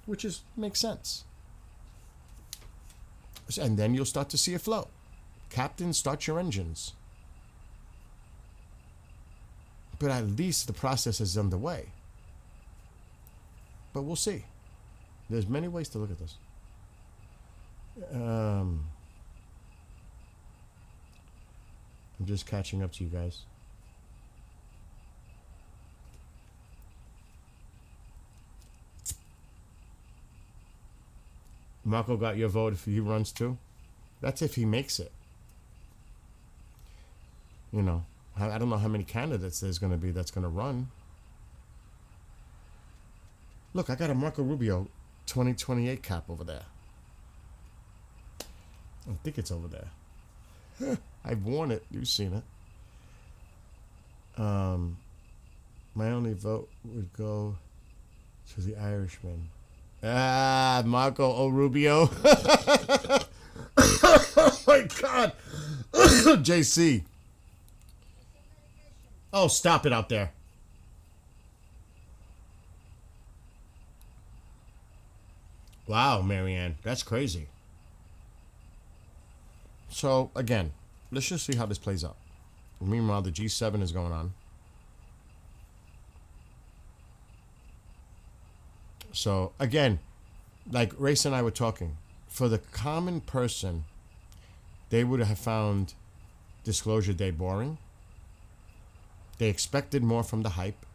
which makes sense. And then you'll start to see a flow. Captain, start your engines. But at least the process is underway. But we'll see. There's many ways to look at this. I'm just catching up to you guys. Marco got your vote if he runs too. That's if he makes it. I don't know how many candidates there's going to be that's going to run. Look, I got a Marco Rubio 2028 cap over there. I think it's over there. I've worn it. You've seen it. My only vote would go to the Irishman. Marco O. Rubio. Oh my God. JC. Oh, stop it out there. Wow, Marianne, that's crazy. So, again, let's just see how this plays out. Meanwhile, the G7 is going on. So, again, like Race and I were talking, for the common person, they would have found Disclosure Day boring. They expected more from the hype.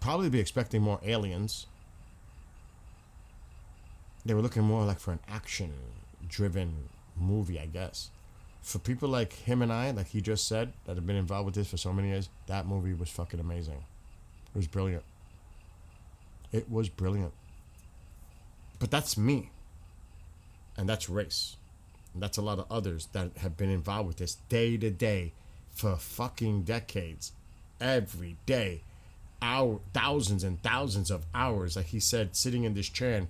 Probably be expecting more aliens. They were looking more like for an action-driven movie, I guess. For people like him and I, like he just said, that have been involved with this for so many years, that movie was fucking amazing. It was brilliant. It was brilliant. But that's me. And that's race. And that's a lot of others that have been involved with this day to day for fucking decades. Every day. Thousands and thousands of hours, like he said, sitting in this chair and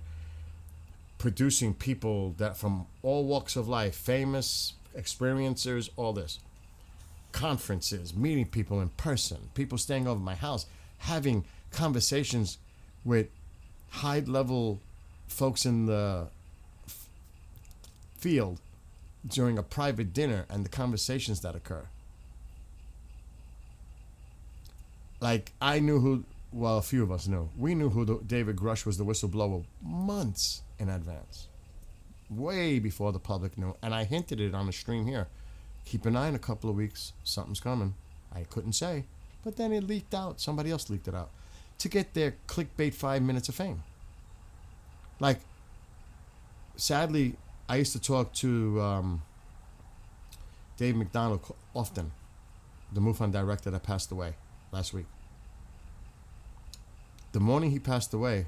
producing people that from all walks of life, famous, experiencers, all this. Conferences, meeting people in person, people staying over my house, having conversations with high-level folks in the field during a private dinner and the conversations that occur. Like, I knew who, well, a few of us knew. We knew who David Grush was the whistleblower months in advance. Way before the public knew. And I hinted it on the stream here. Keep an eye in a couple of weeks. Something's coming. I couldn't say. But then it leaked out. Somebody else leaked it out. To get their clickbait 5 minutes of fame. Like, sadly, I used to talk to Dave McDonald often. The MUFON director that passed away last week. The morning he passed away,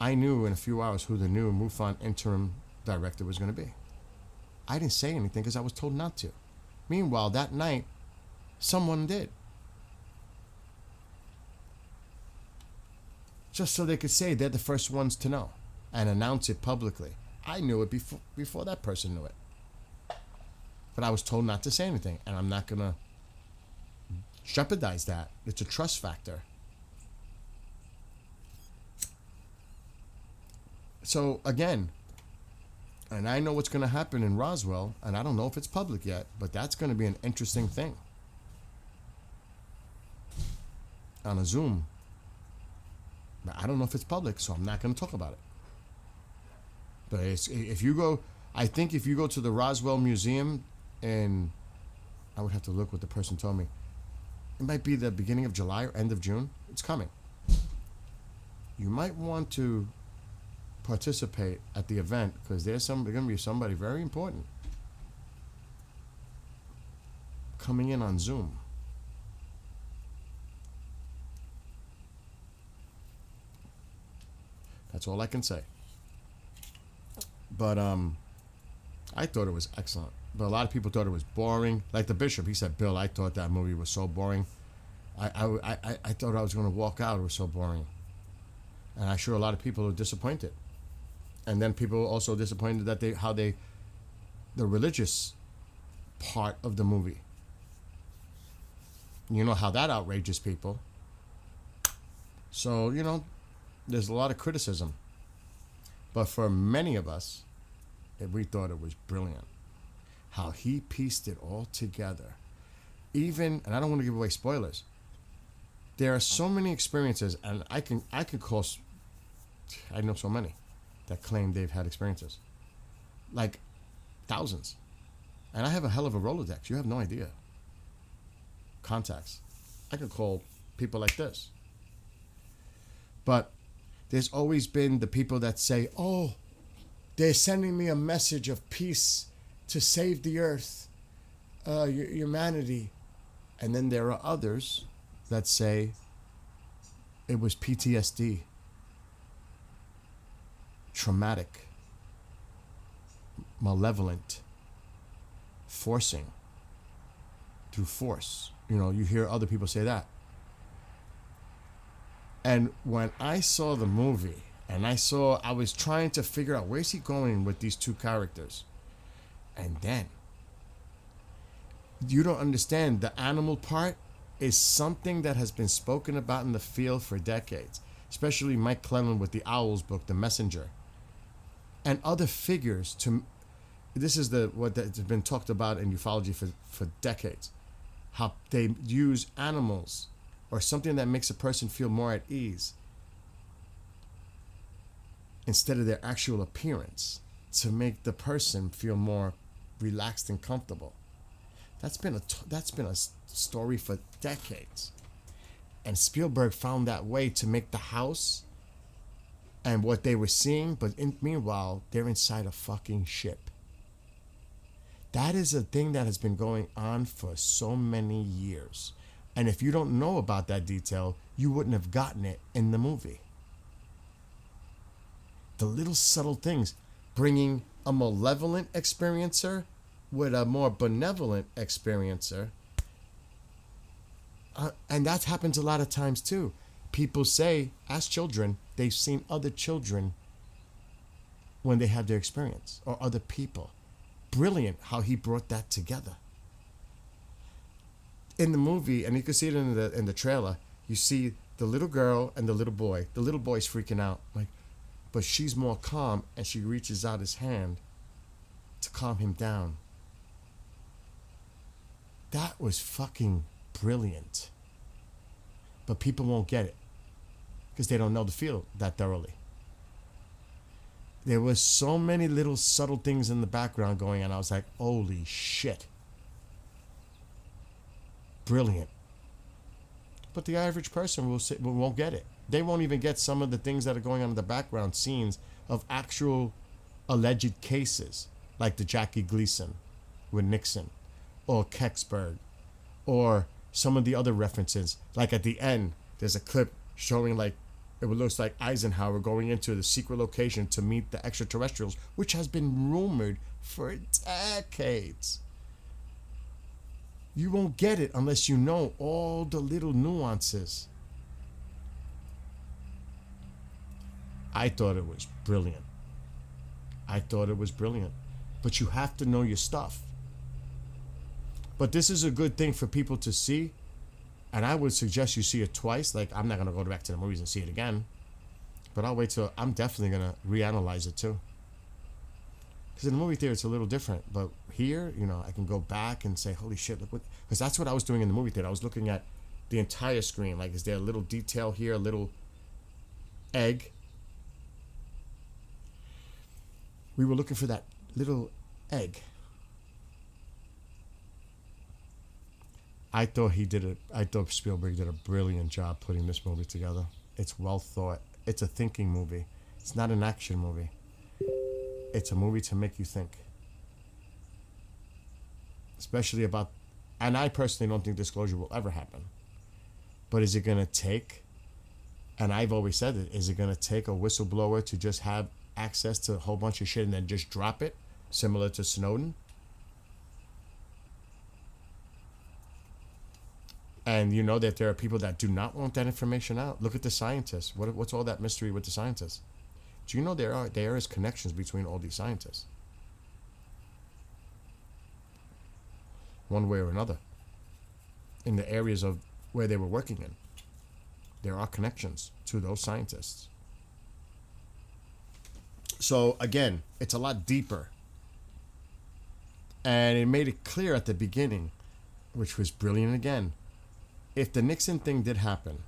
I knew in a few hours who the new MUFON interim director was going to be. I didn't say anything because I was told not to. Meanwhile, that night, someone did. Just so they could say they're the first ones to know and announce it publicly. I knew it before that person knew it. But I was told not to say anything, and I'm not going to jeopardize that. It's a trust factor. So again, and I know what's going to happen in Roswell, and I don't know if it's public yet, but that's going to be an interesting thing. On a Zoom. But I don't know if it's public, so I'm not going to talk about it. But if you go, I think if you go to the Roswell Museum, and I would have to look what the person told me. It might be the beginning of July or end of June. It's coming. You might want to participate at the event because there's going to be somebody very important coming in on Zoom. That's all I can say. But I thought it was excellent. But a lot of people thought it was boring. Like the Bishop, he said, "Bill, I thought that movie was so boring. I thought I was going to walk out. It was so boring." And I'm sure a lot of people are disappointed. And then people are also disappointed that the religious part of the movie. You know how that outrages people. So, there's a lot of criticism. But for many of us, we thought it was brilliant. How he pieced it all together. Even, and I don't want to give away spoilers, there are so many experiences, and I know so many that claim they've had experiences. Like thousands. And I have a hell of a Rolodex. You have no idea. Contacts. I can call people like this. But there's always been the people that say, "Oh, they're sending me a message of peace to save the earth, humanity." And then there are others that say it was PTSD, traumatic, malevolent, forcing, through force. You hear other people say that. And when I saw the movie, and I was trying to figure out where's he going with these two characters. And then, you don't understand, the animal part is something that has been spoken about in the field for decades. Especially Mike Clelland with the Owls book, The Messenger. And other figures. This is what has been talked about in ufology for decades. How they use animals or something that makes a person feel more at ease instead of their actual appearance to make the person feel more relaxed and comfortable. That's been a story for decades. And Spielberg found that way to make the house and what they were seeing, but meanwhile, they're inside a fucking ship. That is a thing that has been going on for so many years. And if you don't know about that detail, you wouldn't have gotten it in the movie. The little subtle things, bringing a malevolent experiencer with a more benevolent experiencer. And that happens a lot of times too. People say, as children, they've seen other children when they have their experience, or other people. Brilliant how he brought that together. In the movie, and you can see it in the trailer, you see the little girl and the little boy. The little boy's freaking out, but she's more calm, and she reaches out his hand to calm him down. That was fucking brilliant. But people won't get it because they don't know the field that thoroughly. There was so many little subtle things in the background going on. I was like, holy shit. Brilliant. But the average person won't get it. They won't even get some of the things that are going on in the background scenes of actual alleged cases, like the Jackie Gleason with Nixon, or Kecksburg, or some of the other references. Like at the end, there's a clip showing like it looks like Eisenhower going into the secret location to meet the extraterrestrials, which has been rumored for decades. You won't get it unless you know all the little nuances. I thought it was brilliant. But you have to know your stuff. But this is a good thing for people to see. And I would suggest you see it twice. Like, I'm not going to go back to the movies and see it again. But I'll wait till... I'm definitely going to reanalyze it too. Because in the movie theater, it's a little different. But here, I can go back and say, holy shit, look what... Because that's what I was doing in the movie theater. I was looking at the entire screen. Like, is there a little detail here? A little egg? We were looking for that little egg. I thought Spielberg did a brilliant job putting this movie together. It's well thought. It's a thinking movie. It's not an action movie. It's a movie to make you think. Especially about, and I personally don't think disclosure will ever happen. But is it going to take, and I've always said it, is it going to take a whistleblower to just have access to a whole bunch of shit and then just drop it, similar to Snowden? And you know that there are people that do not want that information out. Look at the scientists. What's all that mystery with the scientists? Do you know there is connections between all these scientists? One way or another. In the areas of where they were working in. There are connections to those scientists. So again, it's a lot deeper. And it made it clear at the beginning, which was brilliant again. If the Nixon thing did happen,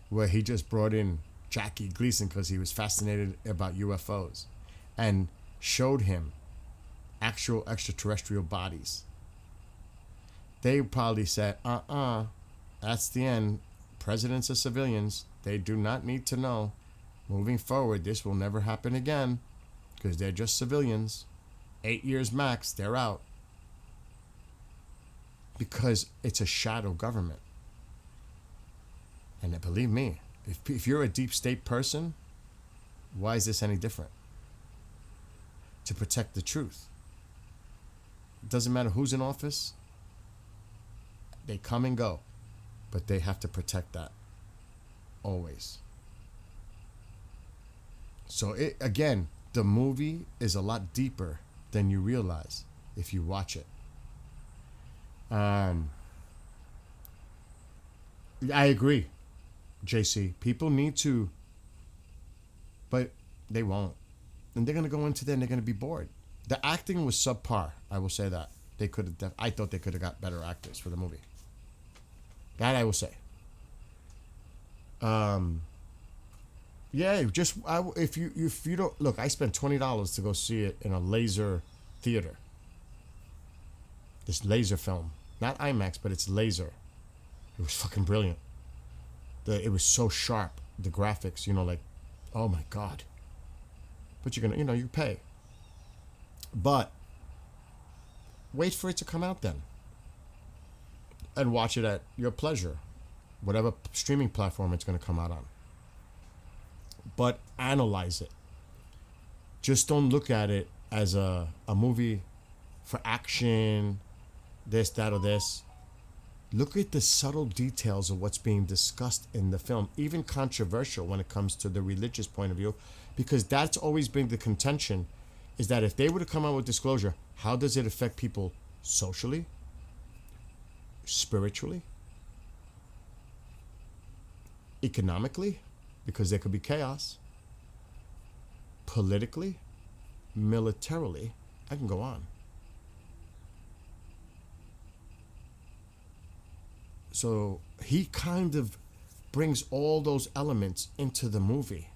where he just brought in Jackie Gleason because he was fascinated about UFOs and showed him actual extraterrestrial bodies, they probably said, that's the end. Presidents are civilians. They do not need to know. Moving forward, this will never happen again because they're just civilians. 8 years max, they're out. Because it's a shadow government. And believe me, if you're a deep state person, why is this any different? To protect the truth. It doesn't matter who's in office. They come and go. But they have to protect that. Always. So again, the movie is a lot deeper than you realize if you watch it. I agree, JC. People need to, but they won't. And they're going to go into there and they're going to be bored. The acting was subpar. I will say that. They could have. I thought they could have got better actors for the movie. That I will say. Yeah, if you don't look, I spent $20 to go see it in a laser theater. This laser film, not IMAX, but it's laser. It was fucking brilliant. It was so sharp. The graphics, like, oh my god. But you're gonna, you pay. But wait for it to come out then, and watch it at your pleasure, whatever streaming platform it's gonna come out on. But analyze it. Just don't look at it as a movie for action, this, that, or this. Look at the subtle details of what's being discussed in the film, even controversial when it comes to the religious point of view, because that's always been the contention, is that if they were to come out with disclosure, how does it affect people socially, spiritually, economically, because there could be chaos, politically, militarily, I can go on. So he kind of brings all those elements into the movie.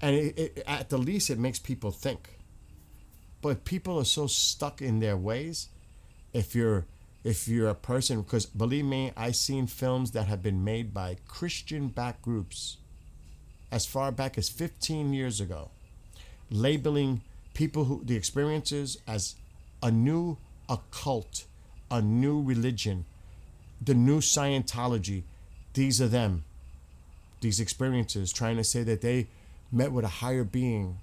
And it at the least, it makes people think. But people are so stuck in their ways. If you're a person, because believe me, I've seen films that have been made by Christian-backed groups as far back as 15 years ago, labeling the experiences as a new occult, a new religion, the new Scientology. These are them. These experiences, trying to say that they met with a higher being.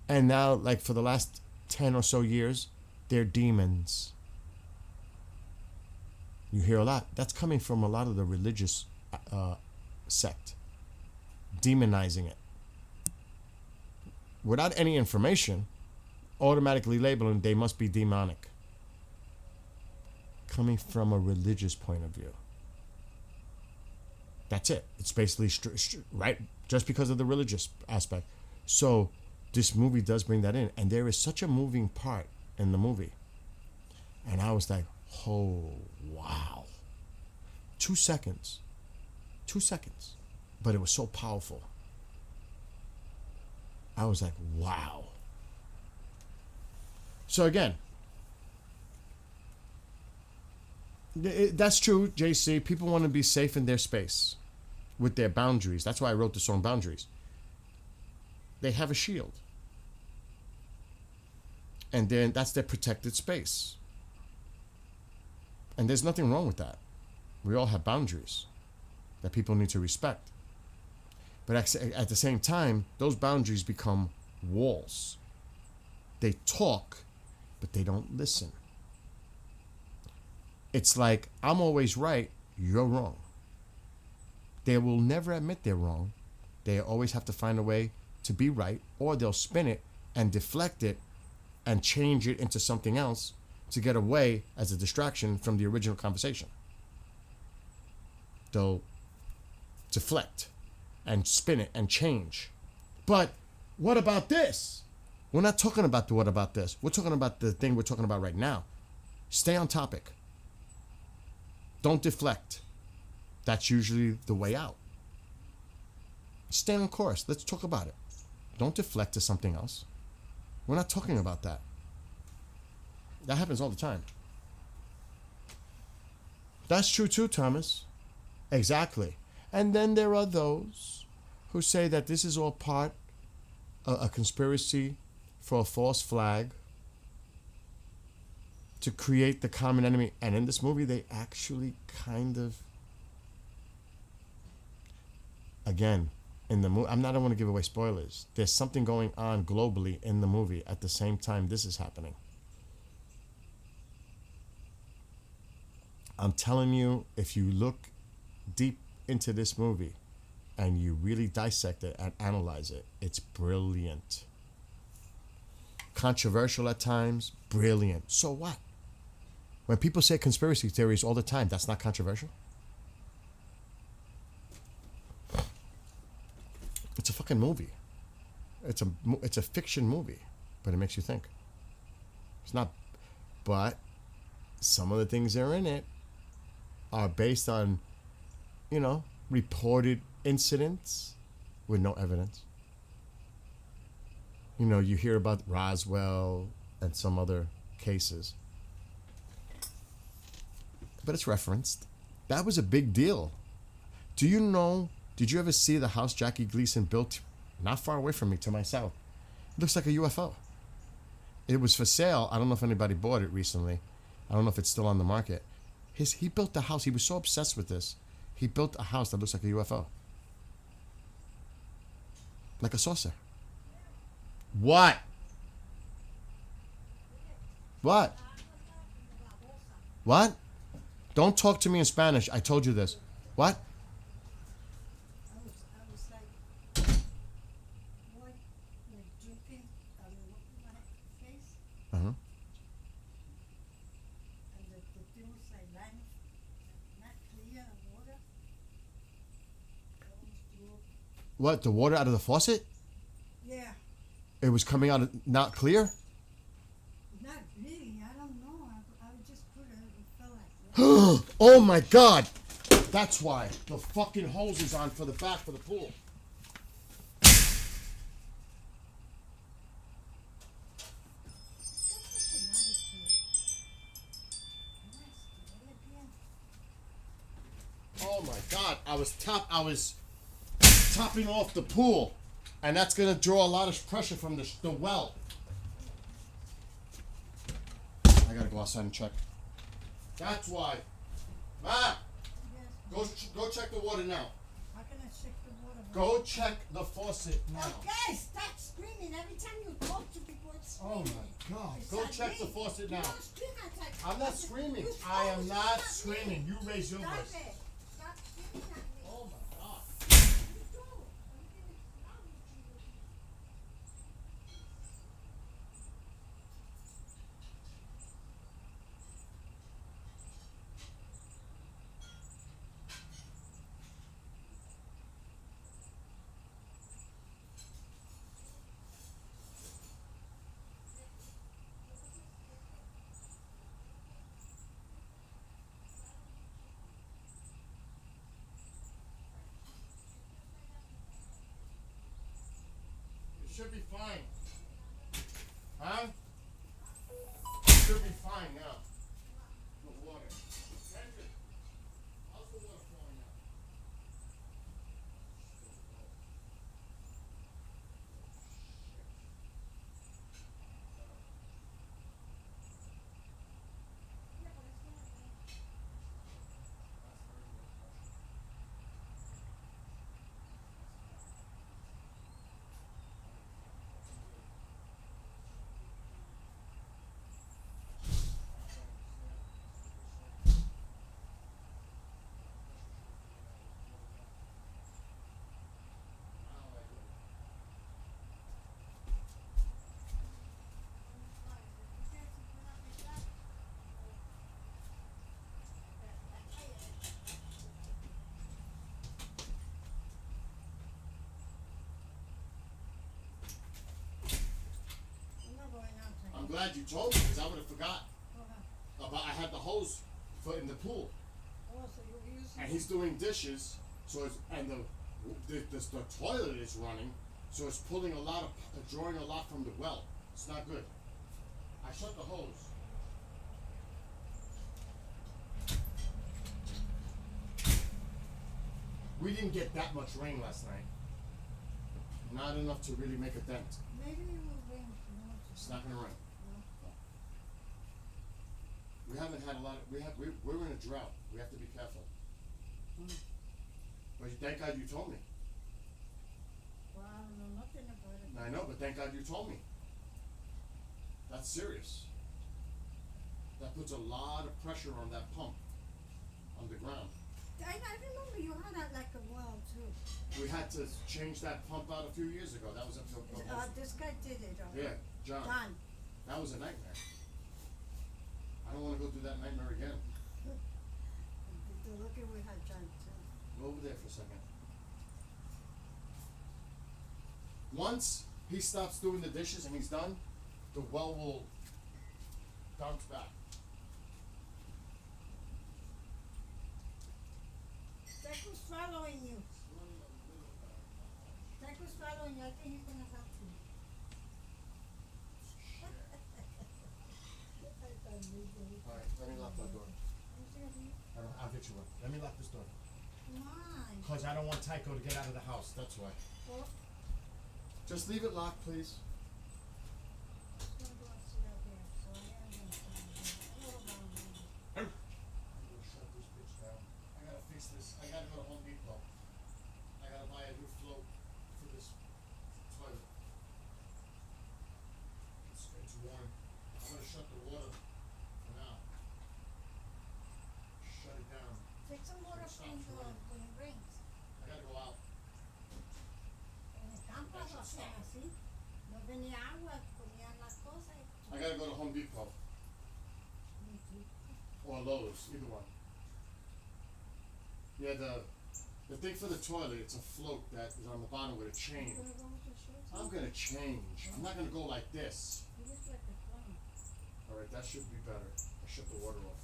And now, like for the last 10 or so years, they're demons. You hear a lot. That's coming from a lot of the religious sect. Demonizing it. Without any information, automatically labeling they must be demonic. Coming from a religious point of view. That's it. It's basically right, just because of the religious aspect. So this movie does bring that in, and there is such a moving part in the movie. And I was like, oh wow. 2 seconds. 2 seconds. But it was so powerful. I was like, wow. So again, that's true, JC. People want to be safe in their space with their boundaries. That's why I wrote the song Boundaries. They have a shield. And then that's their protected space. And there's nothing wrong with that. We all have boundaries that people need to respect. But at the same time, those boundaries become walls. They talk, but they don't listen. It's like, I'm always right, you're wrong. They will never admit they're wrong. They always have to find a way to be right, or they'll spin it and deflect it and change it into something else to get away as a distraction from the original conversation. They'll deflect and spin it and change. But what about this? We're not talking about the what about this. We're talking about the thing we're talking about right now. Stay on topic. Don't deflect. That's usually the way out. Stay on course. Let's talk about it. Don't deflect to something else. We're not talking about that. That happens all the time. That's true too, Thomas. Exactly. And then there are those who say that this is all part of a conspiracy for a false flag to create the common enemy. And in this movie, they actually kind of, again, in the movie, I don't want to give away spoilers. There's something going on globally in the movie at the same time this is happening. I'm telling you, if you look deep into this movie and you really dissect it and analyze it, it's brilliant. Controversial at times, brilliant. So what? When people say conspiracy theories all the time, that's not controversial? It's a fucking movie. It's a fiction movie, but it makes you think. It's not, but some of the things that are in it are based on, reported incidents with no evidence. You hear about Roswell and some other cases. but it's referenced. That was a big deal. Do you know? Did you ever see the house Jackie Gleason built not far away from me to my south? It looks like a UFO. It was for sale. I don't know if anybody bought it recently. I don't know if it's still on the market. He built the house. He was so obsessed with this. He built a house that looks like a UFO. Like a saucer. What? What? What? Don't talk to me in Spanish. I told you this. What? I was like, what? Like drinking, what my face? Uh-huh. And the thing was like line, not clear water. I almost threw up. What? The water out of the faucet? Yeah, It was coming out not clear? not really, I don't know. I just put it felt like that. Oh my god! That's why the fucking hose is on for the back for the pool. Oh my god! I was topping off the pool, and that's gonna draw a lot of pressure from the well. I gotta go outside and check. That's why. Ma, go check the water now. How can I check the water? Go check the faucet now. Okay, stop screaming. Every time you talk to people, it's Oh screaming. my god! It's Go like check me. the faucet You now. don't scream at that. I'm not screaming. You I am told me not stop screaming. You raise your Stop voice. it. Stop screaming at me. Oh my god! You don't. Everything is wrong with you. It should be fine. Huh? It should be fine now. The water. Kendrick, how's the water flowing now? I'm not going out tonight. I'm glad you told me because I would have forgot Uh-huh. about. I had the hose for in the pool, Oh, so you're using and he's doing dishes. So it's and the toilet is running, so it's pulling a lot of drawing a lot from the well. It's not good. I shut the hose. We didn't get that much rain last night. Not enough to really make a dent. Maybe it will rain. No, It's not gonna rain. no. We haven't had a lot of, we're in a drought. We have to be careful. But thank God you told me. Well, I don't know nothing about it. I know, but thank God you told me. That's serious. That puts a lot of pressure on that pump on the ground. I remember you had that like a well too. We had to change that pump out a few years ago. That was This guy did it. yeah, John. Done. That was a nightmare. I don't want to go through that nightmare again. Look at we had John too. Go over there for a second. Once he stops doing the dishes and he's done, the well will bounce back. Teco's following you. Teco's following you. I think he's gonna help you. I thought maybe. Alright, let me lock that door. You see ready. I'll get you one. Let me lock this door. Why? Because I don't want Tycho to get out of the house. That's why. Well, Just leave it locked, please. I'm gonna go sit out there, so I am gonna stand there. What about me? I'm gonna shut this bitch down. I gotta fix this. I gotta go to Home Depot. I gotta buy a new float for this toilet. It's warm. I'm gonna shut the water for now. Shut it down. Take some water from the when it rains. I gotta go out. En el campo lo hacían así. No tenía agua, ponían las cosas. I gotta go to Home Depot or Lowe's, either one. Yeah, the thing for the toilet, it's a float that is on the bottom with a chain. You wanna go with your shorts on? I'm gonna change. I'm not gonna go like this. You look like a clown. Alright, that should be better. I shut the water off.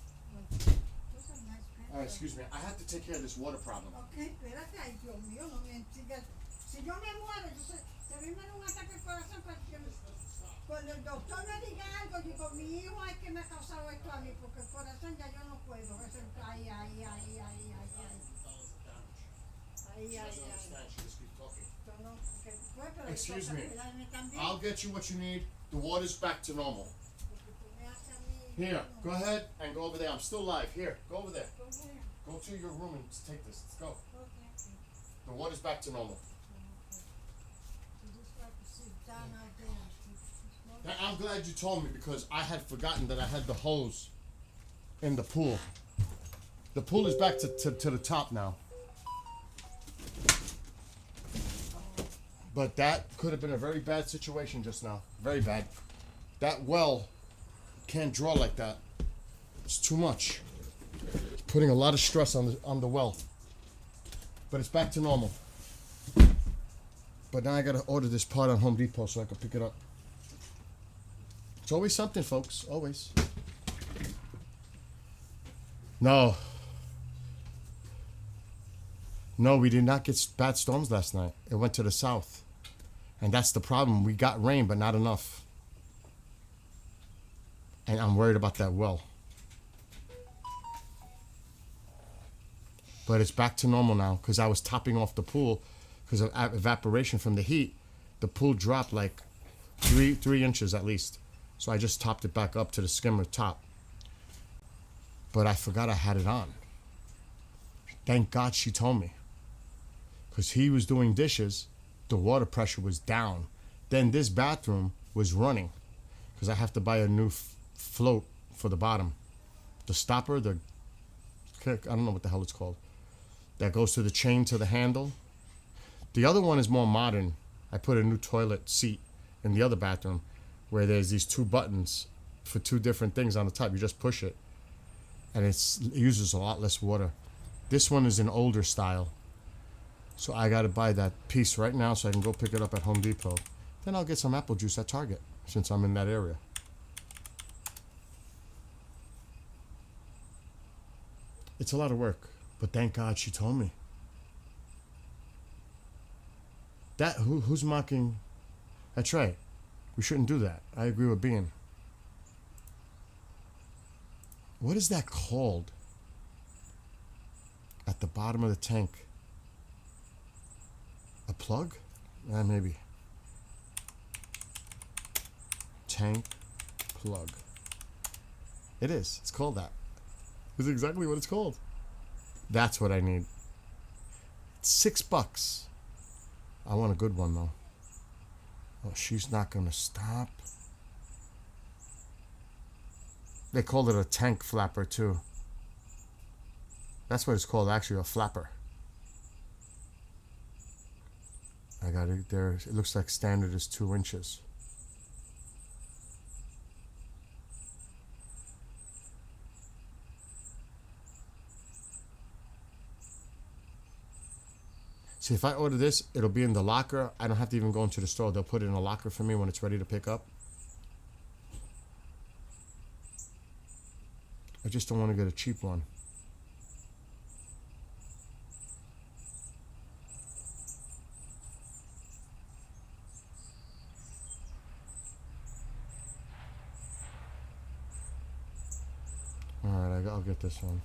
Those are nice pants. Alright, excuse me. I have to take care of this water problem. Ok, espérate, ay Dios mío, no me sigas. Si yo me muero, yo sé, si a mí me da un ataque al corazón, cuando el doctor me diga algo, digo, mi hijo es que me ha causado esto a mí, porque el corazón ya yo no puedo. Ay, ay, ay, ay, ay, ay. Ay, ay, ay. She just keeps talking. Yo no, que fue, pero Excuse toca me. cuidarme también, I'll get you what you need. The water's back to normal. porque tú me haces a mí. Here, go ahead and go over there. I'm still live. Here, go over there. Go where? Go to your room and take this. Let's go. Okay. The water's back to normal. You just got to sit down out there. I'm glad you told me because I had forgotten that I had the hose in the pool. The pool is back to the top now. But that could have been a very bad situation just now. Very bad. That well can't draw like that. It's too much. It's putting a lot of stress on the well. But it's back to normal. But now I gotta order this part on Home Depot so I can pick it up. It's always something, folks. Always. No. No, we did not get bad storms last night. It went to the south. And that's the problem. We got rain, but not enough. And I'm worried about that well. But it's back to normal now because I was topping off the pool because of evaporation from the heat. The pool dropped like three inches at least. So I just topped it back up to the skimmer top. But I forgot I had it on. Thank God she told me. Because he was doing dishes, the water pressure was down. Then this bathroom was running. Because I have to buy a new float for the bottom. The stopper, I don't know what the hell it's called. That goes to the chain to the handle. The other one is more modern. I put a new toilet seat in the other bathroom where there's these two buttons for two different things on the top. You just push it. And it uses a lot less water. This one is an older style. So I got to buy that piece right now so I can go pick it up at Home Depot. Then I'll get some apple juice at Target since I'm in that area. It's a lot of work, but thank God she told me. That who's mocking? That's right. We shouldn't do that. I agree with Bean. What is that called? At the bottom of the tank. A plug? Maybe. Tank plug. It is. It's called that. It's exactly what it's called. That's what I need. It's $6. I want a good one though. Oh, she's not gonna stop. They called it a tank flapper too. That's what it's called, actually, a flapper. I got it there. It looks like standard is 2 inches. See, if I order this, it'll be in the locker. I don't have to even go into the store. They'll put it in a locker for me when it's ready to pick up. I just don't want to get a cheap one. Alright, I'll get this one.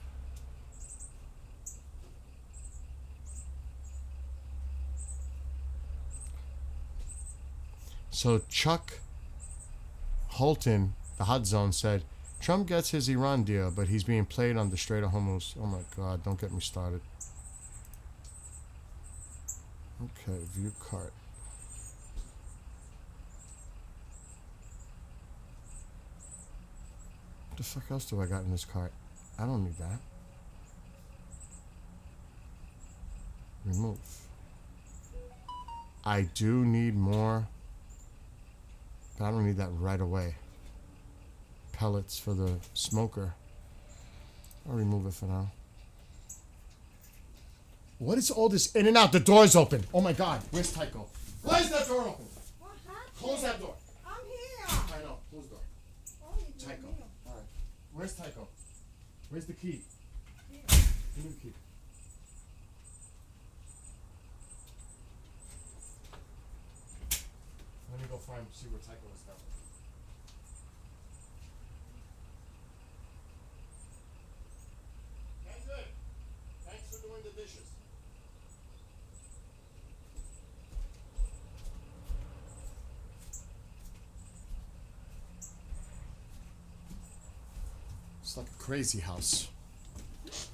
So Chuck Holton, the Hot Zone, said Trump gets his Iran deal, but he's being played on the Strait of Hormuz. Oh my God! Don't get me started. Okay, view cart. What the fuck else do I got in this cart? I don't need that. Remove. I do need more, but I don't need that right away. Pellets for the smoker. I'll remove it for now. What is all this in and out? The door's open. Oh my God. Where's Tycho? Why is that door open? What happened? Close that door. I'm here. I know. Close the door. Oh, Dios Tycho. mío. All right. Where's Tycho? Where's the key? Here. Give me the key. Let me go find, see where Tycho is now. That's it. Thanks for doing the dishes. It's like a crazy house.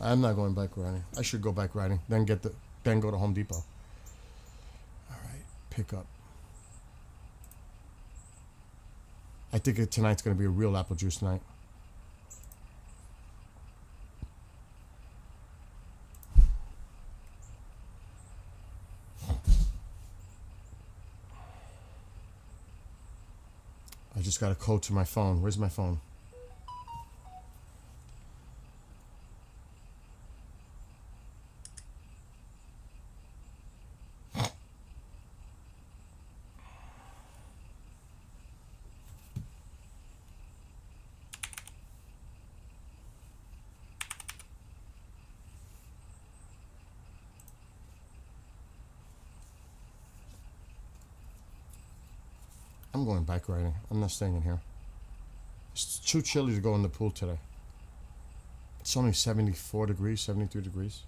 I'm not going bike riding. I should go bike riding, then go to Home Depot. All right, pick up. I think tonight's gonna be a real apple juice night. I just got a code to my phone. Where's my phone? I'm going bike riding. I'm not staying in here. It's too chilly to go in the pool today. It's only 74 degrees, 73 degrees.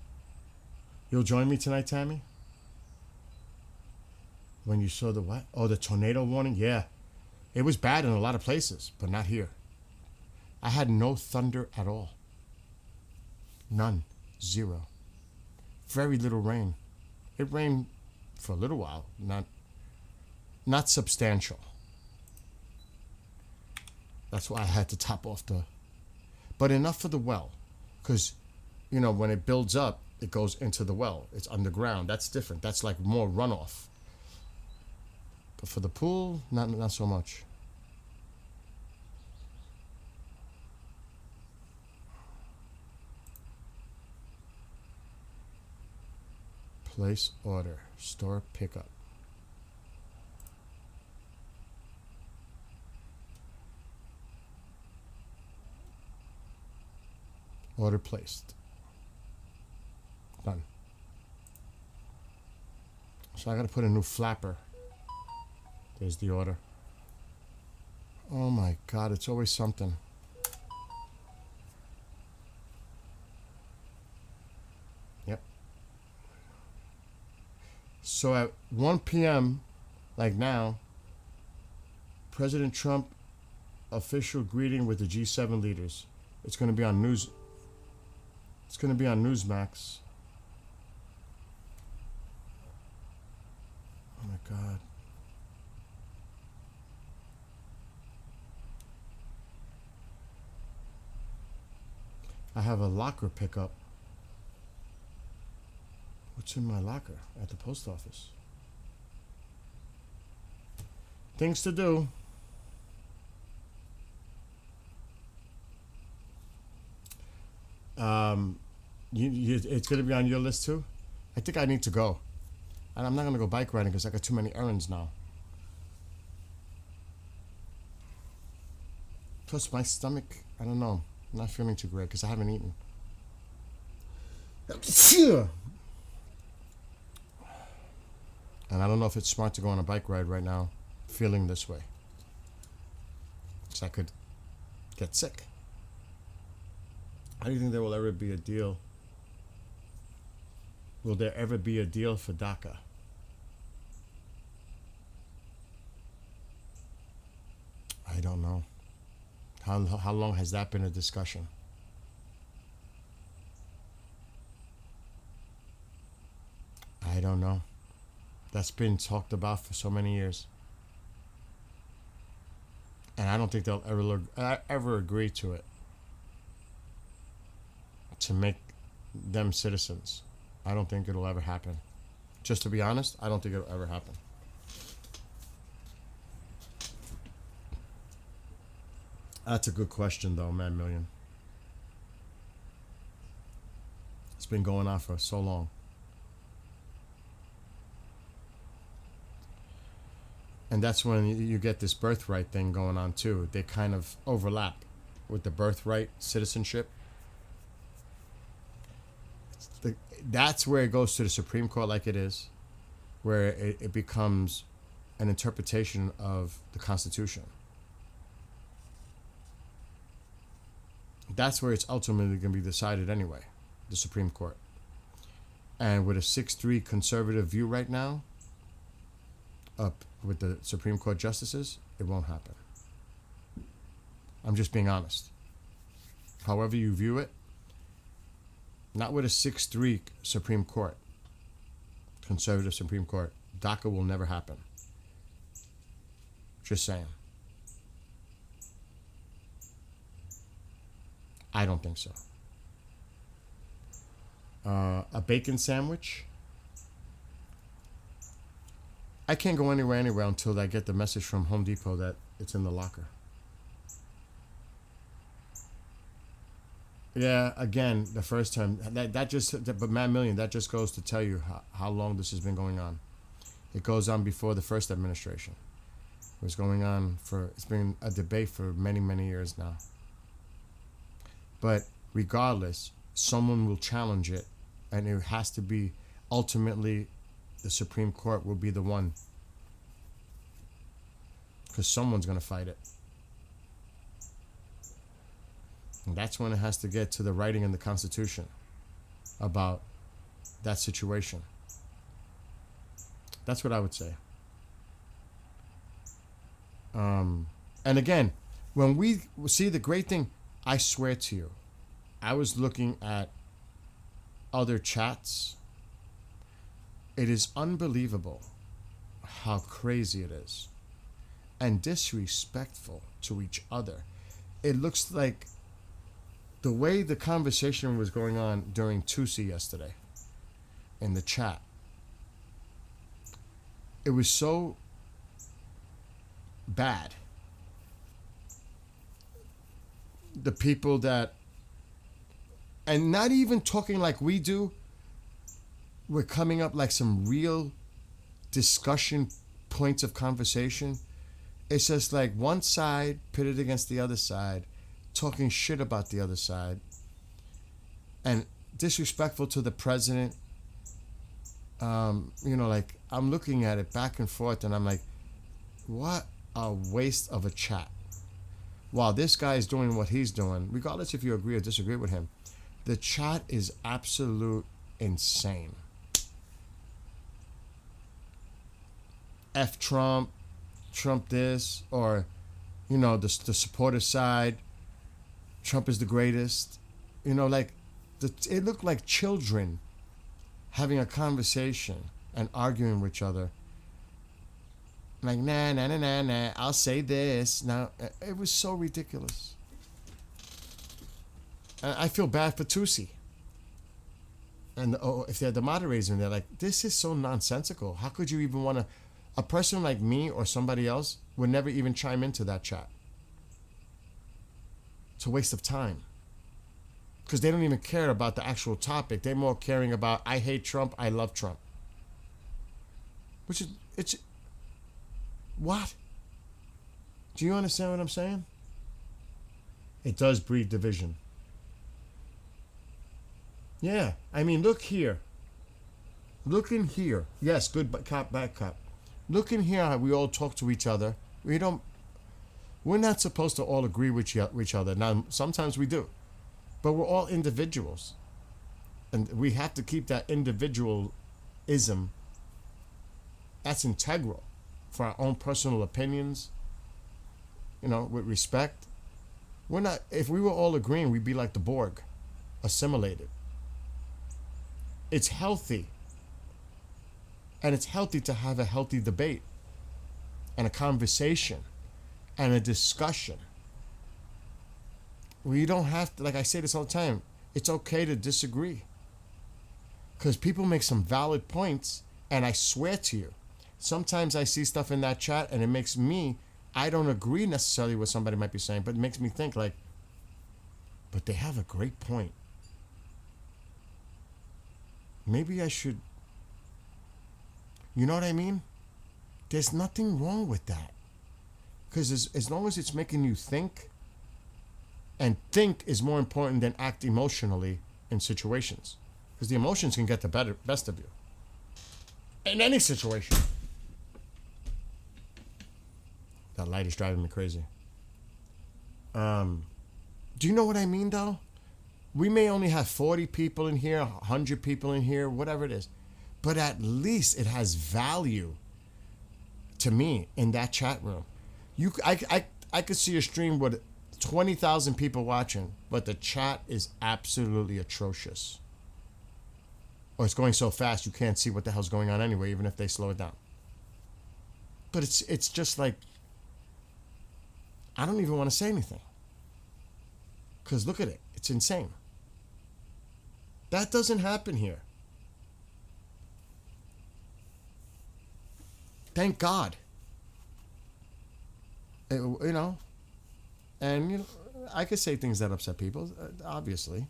You'll join me tonight, Tammy? When you saw the what? Oh, the tornado warning? Yeah. It was bad in a lot of places, but not here. I had no thunder at all. None. Zero. Very little rain. It rained for a little while, not substantial. That's why I had to top off but enough for the well. Because, you know, when it builds up, it goes into the well. It's underground. That's different. That's like more runoff. But for the pool, not so much. Place order. Store pickup. Order placed. Done. So I gotta put a new flapper. There's the order. Oh my God, it's always something. Yep. So at 1 p.m., like now, President Trump official greeting with the G7 leaders. It's going to be on news. It's going to be on Newsmax. Oh my God. I have a locker pickup. What's in my locker at the post office? Things to do. It's going to be on your list too? I think I need to go. And I'm not going to go bike riding because I got too many errands now. Plus my stomach, I don't know. I'm not feeling too great because I haven't eaten. And I don't know if it's smart to go on a bike ride right now feeling this way. Because I could get sick. How do you think there will ever be a deal? Will there ever be a deal for DACA? I don't know. How long has that been a discussion? I don't know. That's been talked about for so many years. And I don't think they'll ever agree to it. To make them citizens. I don't think it'll ever happen. Just to be honest, I don't think it'll ever happen. That's a good question, though, Man Million. It's been going on for so long. And that's when you get this birthright thing going on, too. They kind of overlap with the birthright citizenship. That's where it goes to the Supreme Court like it is, where it becomes an interpretation of the Constitution. That's where it's ultimately going to be decided anyway, the Supreme Court. And with a 6-3 conservative view right now, up with the Supreme Court justices, it won't happen. I'm just being honest. However you view it, not with a 6-3 Supreme Court, conservative Supreme Court. DACA will never happen. Just saying. I don't think so. A bacon sandwich. I can't go anywhere until I get the message from Home Depot that it's in the locker. Yeah, again, the first time but Man Million, that just goes to tell you how long this has been going on. It goes on before the first administration. It's been a debate for many, many years now. But regardless, someone will challenge it, and it has to be ultimately the Supreme Court will be the one, because someone's going to fight it. And that's when it has to get to the writing in the Constitution about that situation. That's what I would say. And again, when we see the great thing, I swear to you, I was looking at other chats. It is unbelievable how crazy it is and disrespectful to each other. It looks like the way the conversation was going on during Tusi yesterday in the chat, it was so bad. The people that, and not even talking like we do, we're coming up like some real discussion points of conversation. It's just like one side pitted against the other side, talking shit about the other side, and disrespectful to the president. Like I'm looking at it back and forth, and I'm like, what a waste of a chat. While this guy is doing what he's doing, regardless if you agree or disagree with him, the chat is absolute insane. F Trump, Trump this, or, the supporter side, Trump is the greatest. It looked like children having a conversation and arguing with each other. Like, nah, I'll say this. Now, it was so ridiculous. And I feel bad for Tusi. And if they're the moderators, and they're like, this is so nonsensical. How could you even want to... A person like me or somebody else would never even chime into that chat. It's a waste of time. Because they don't even care about the actual topic. They're more caring about, I hate Trump, I love Trump. It's... What? Do you understand what I'm saying? It does breed division. Yeah, I mean, look here. Look in here. Yes, good cop, bad cop. Look in here how we all talk to each other. We're not supposed to all agree with each other. Now, sometimes we do. But we're all individuals. And we have to keep that individualism. That's integral for our own personal opinions. with respect. We're not. If we were all agreeing, we'd be like the Borg, assimilated. It's healthy. And it's healthy to have a healthy debate and a conversation and a discussion. We don't have to, like I say this all the time, it's okay to disagree. Because people make some valid points, and I swear to you, sometimes I see stuff in that chat and it makes me, I don't agree necessarily with somebody might be saying, but it makes me think like, but they have a great point. Maybe I should, you know what I mean? There's nothing wrong with that. Because as long as it's making you think, and think is more important than act emotionally in situations. Because the emotions can get the best of you. In any situation. That light is driving me crazy. Do you know what I mean, though? We may only have 40 people in here, 100 people in here, whatever it is. But at least it has value to me in that chat room. I could see a stream with 20,000 people watching, but the chat is absolutely atrocious. Or it's going so fast you can't see what the hell's going on anyway, even if they slow it down. But it's just like, I don't even want to say anything. Because look at it. It's insane. That doesn't happen here. Thank God. And, I could say things that upset people, obviously.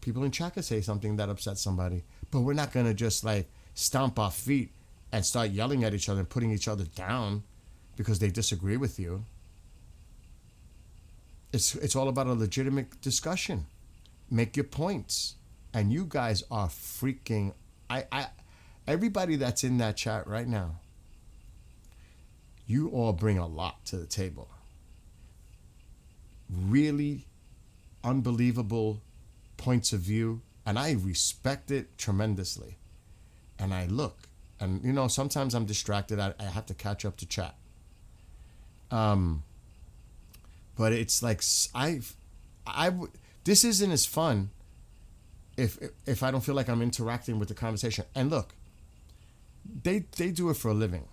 People in chat could say something that upsets somebody. But we're not going to just, stomp our feet and start yelling at each other and putting each other down because they disagree with you. It's all about a legitimate discussion. Make your points. And you guys are freaking... Everybody that's in that chat right now, you all bring a lot to the table. Really unbelievable points of view, and I respect it tremendously. And I look, and sometimes I'm distracted. I have to catch up to chat. But it's like this isn't as fun if I don't feel like I'm interacting with the conversation. And look, they do it for a living.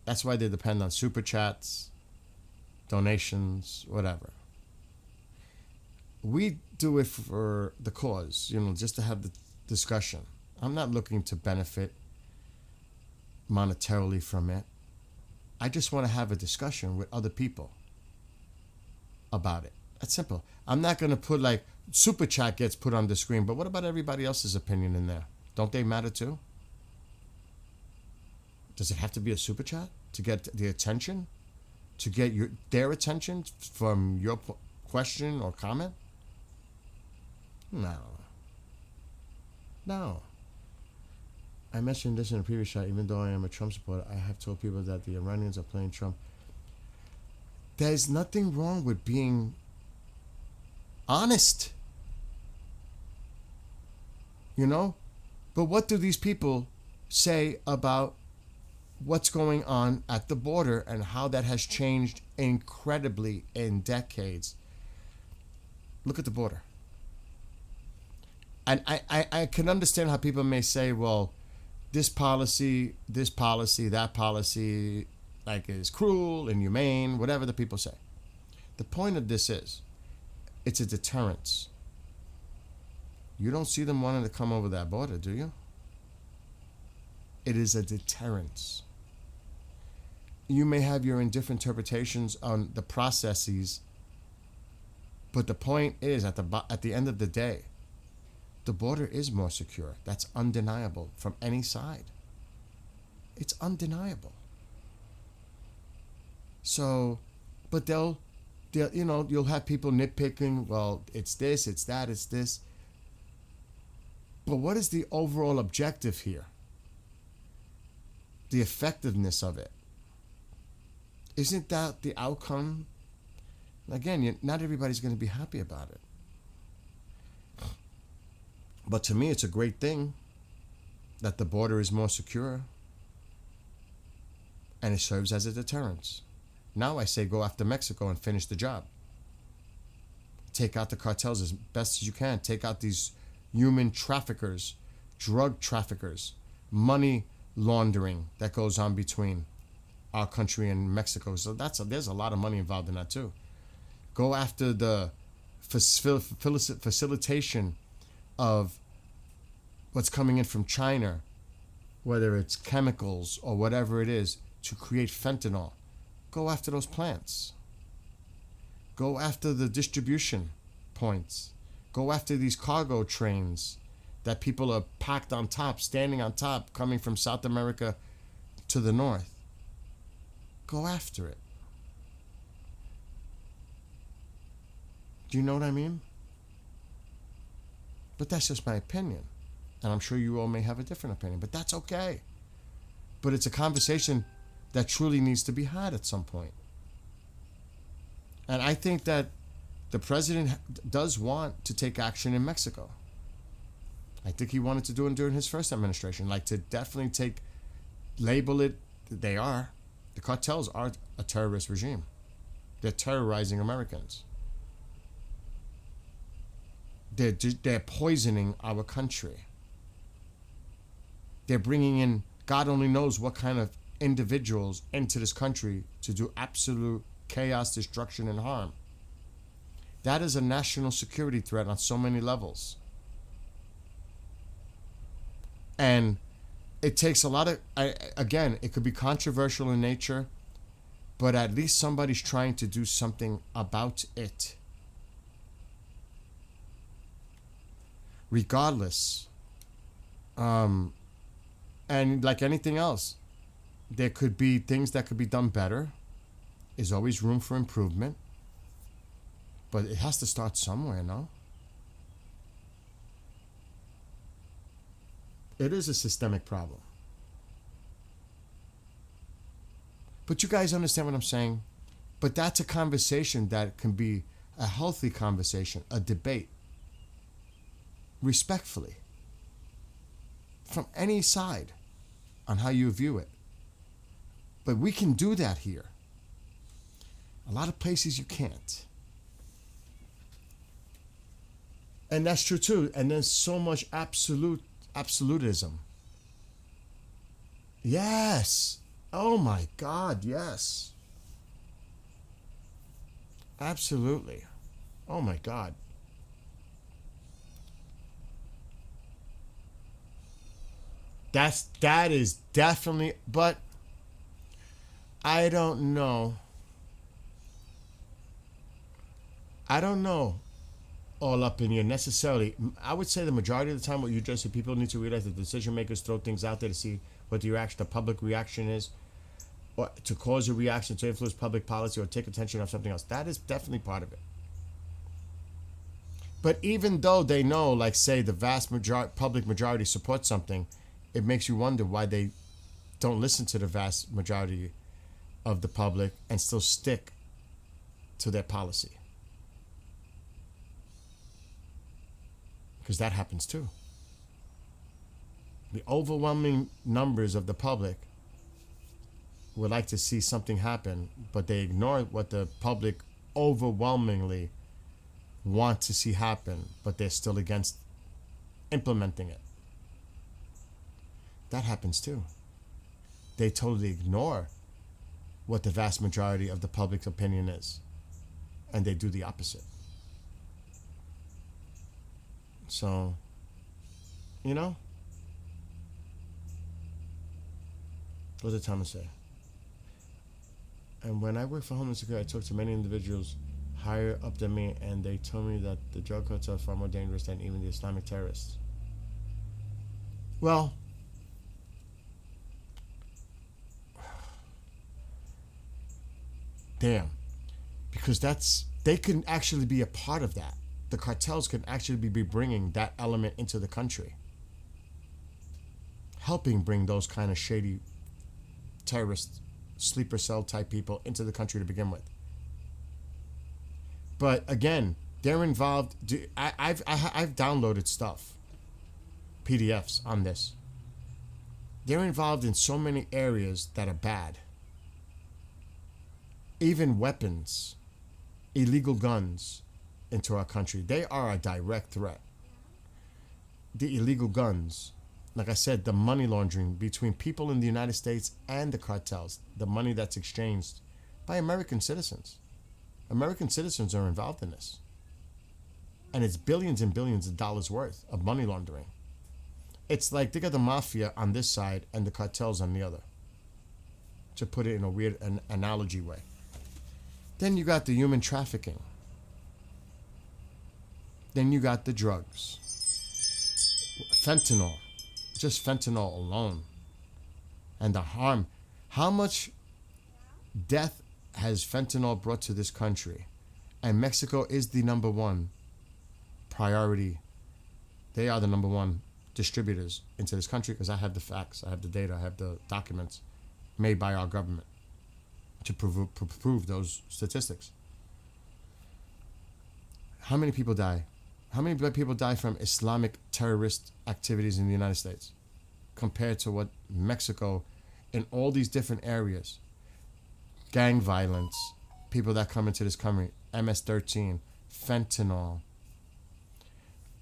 That's why they depend on super chats, donations, whatever. We do it for the cause, just to have the discussion. I'm not looking to benefit monetarily from it. I just want to have a discussion with other people about it. That's simple. I'm not going to put super chat gets put on the screen, but what about everybody else's opinion in there? Don't they matter too? Does it have to be a super chat to get the attention? To get their attention from your question or comment? No. I mentioned this in a previous shot. Even though I am a Trump supporter, I have told people that the Iranians are playing Trump. There's nothing wrong with being honest. But what do these people say about what's going on at the border and how that has changed incredibly in decades? Look at the border. And I can understand how people may say, well, this policy, that policy, is cruel, inhumane, whatever the people say. The point of this is, it's a deterrence. You don't see them wanting to come over that border, do you? It is a deterrence. You may have your indifferent interpretations on the processes, but the point is, at the end of the day, the border is more secure. That's undeniable from any side. It's undeniable. So, but they'll you'll have people nitpicking, well, it's this, it's that, it's this. But what is the overall objective here? The effectiveness of it. Isn't that the outcome? Again, not everybody's going to be happy about it. But to me, it's a great thing that the border is more secure, and it serves as a deterrence. Now I say go after Mexico and finish the job. Take out the cartels as best as you can. Take out these human traffickers, drug traffickers, money laundering that goes on between our country and Mexico. So there's a lot of money involved in that too. Go after the facilitation of what's coming in from China, whether it's chemicals or whatever it is, to create fentanyl. Go after those plants. Go after the distribution points. Go after these cargo trains that people are packed on top, standing on top, coming from South America to the north. Go after it. Do you know what I mean? But that's just my opinion. And I'm sure you all may have a different opinion, but that's okay. But it's a conversation that truly needs to be had at some point. And I think that the president does want to take action in Mexico. I think he wanted to do it during his first administration, like to definitely label it, they are. The cartels are a terrorist regime. They're terrorizing Americans. They're poisoning our country. They're bringing in God only knows what kind of individuals into this country to do absolute chaos, destruction, and harm. That is a national security threat on so many levels. And it takes a lot of, again, it could be controversial in nature, but at least somebody's trying to do something about it. Regardless, and like anything else, there could be things that could be done better. There's always room for improvement, but it has to start somewhere, no? It is a systemic problem. But you guys understand what I'm saying? But that's a conversation that can be a healthy conversation, a debate, respectfully, from any side on how you view it. But we can do that here. A lot of places you can't. And that's true too. And there's so much absolutism. Yes. Oh my God, yes. Absolutely. Oh my God. That is definitely, but I don't know. I don't know all up in here necessarily. I would say the majority of the time what you just said, people need to realize that decision makers throw things out there to see what the public reaction is, or to cause a reaction, to influence public policy, or take attention off something else. That is definitely part of it. But even though they know, like say the vast public majority supports something, it makes you wonder why they don't listen to the vast majority of the public and still stick to their policy. Because that happens too. The overwhelming numbers of the public would like to see something happen, but they ignore what the public overwhelmingly want to see happen, but they're still against implementing it. That happens too. They totally ignore what the vast majority of the public's opinion is, and they do the opposite. So, you know, what did Thomas say? And when I worked for Homeland Security, I talked to many individuals higher up than me, and they told me that the drug cartels are far more dangerous than even the Islamic terrorists. Well, damn, because they can actually be a part of that. The cartels can actually be bringing that element into the country, helping bring those kind of shady terrorist sleeper cell type people into the country to begin with. But again, they're involved. I've downloaded stuff, PDFs on this. They're involved in so many areas that are bad. even weapons, illegal guns into our country. They are a direct threat. The illegal guns, like I said, the money laundering between people in the United States and the cartels, the money that's exchanged by American citizens. American citizens are involved in this. And it's billions and billions of dollars worth of money laundering. It's like they got the mafia on this side and the cartels on the other, to put it in a weird analogy way. Then you got the human trafficking. Then you got the drugs. Fentanyl. Just fentanyl alone. And the harm. How much death has fentanyl brought to this country? And Mexico is the number one priority. They are the number one distributors into this country, because I have the facts, I have the data, I have the documents made by our government to prove those statistics. How many people die? How many people die from Islamic terrorist activities in the United States compared to what Mexico, in all these different areas, gang violence, people that come into this country, MS-13, fentanyl.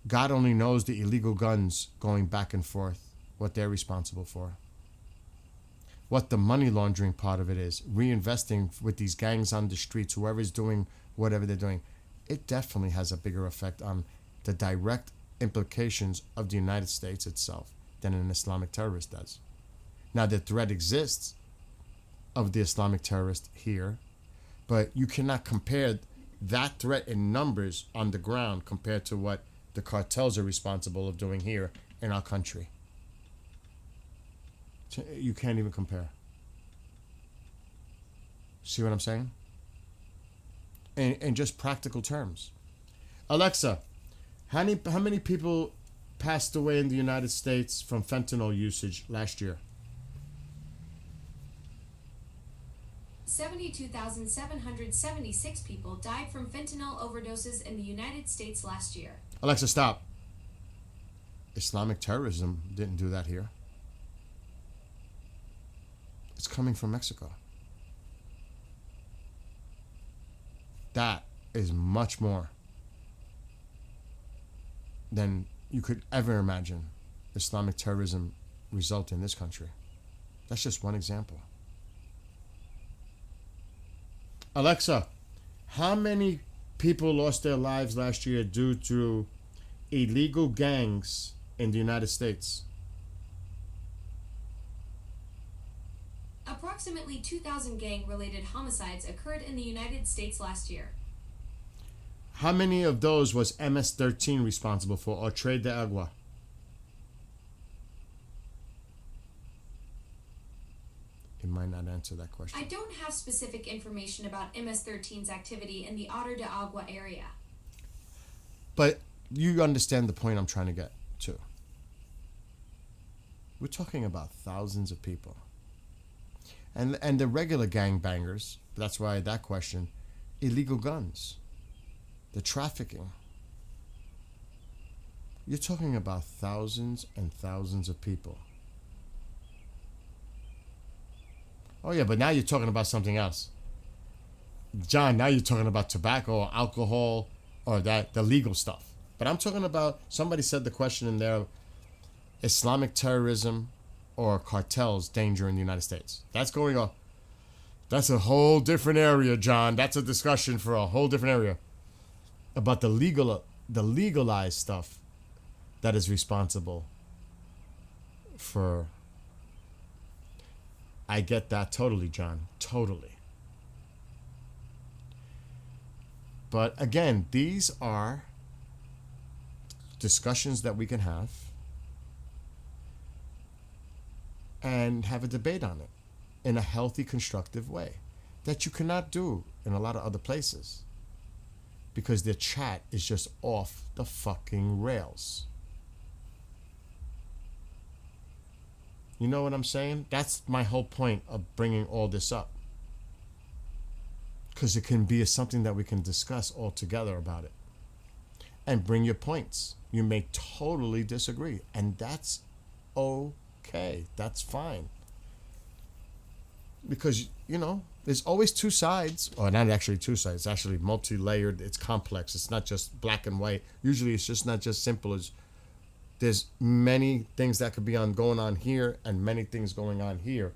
God only knows the illegal guns going back and forth, what they're responsible for. What the money laundering part of it is, reinvesting with these gangs on the streets, whoever's doing whatever they're doing. It definitely has a bigger effect on the direct implications of the United States itself than an Islamic terrorist does. Now, the threat exists of the Islamic terrorist here, but you cannot compare that threat in numbers on the ground compared to what the cartels are responsible of doing here in our country. You can't even compare. See what I'm saying? In just practical terms. Alexa, how many people passed away in the United States from fentanyl usage last year? 72,776 people died from fentanyl overdoses in the United States last year. Alexa, stop. Islamic terrorism didn't do that here. It's coming from Mexico. That is much more than you could ever imagine Islamic terrorism result in this country. That's just one example. Alexa, how many people lost their lives last year due to illegal gangs in the United States? Approximately 2,000 gang-related homicides occurred in the United States last year. How many of those was MS-13 responsible for, or Trade de Agua? It might not answer that question. I don't have specific information about MS-13's activity in the Otter de Agua area. But you understand the point I'm trying to get to. We're talking about thousands of people. And the regular gangbangers, that's why that question, illegal guns, the trafficking. You're talking about thousands and thousands of people. Oh yeah, but now you're talking about something else. John, now you're talking about tobacco or alcohol or the legal stuff. But I'm talking about, somebody said the question in there, Islamic terrorism or cartels danger in the United States. That's going on. That's a whole different area, John. That's a discussion for a whole different area. About the legalized stuff that is responsible for. I get that totally, John. Totally. But again, these are discussions that we can have and have a debate on it in a healthy, constructive way that you cannot do in a lot of other places because the chat is just off the fucking rails. You know what I'm saying? That's my whole point of bringing all this up. Because it can be something that we can discuss all together about it. And bring your points. You may totally disagree. And that's okay. That's fine. because there's always two sides, or not actually two sides. It's actually multi-layered. It's complex. It's not just black and white. Usually, it's just not just simple as there's many things that could be going on here and many things going on here,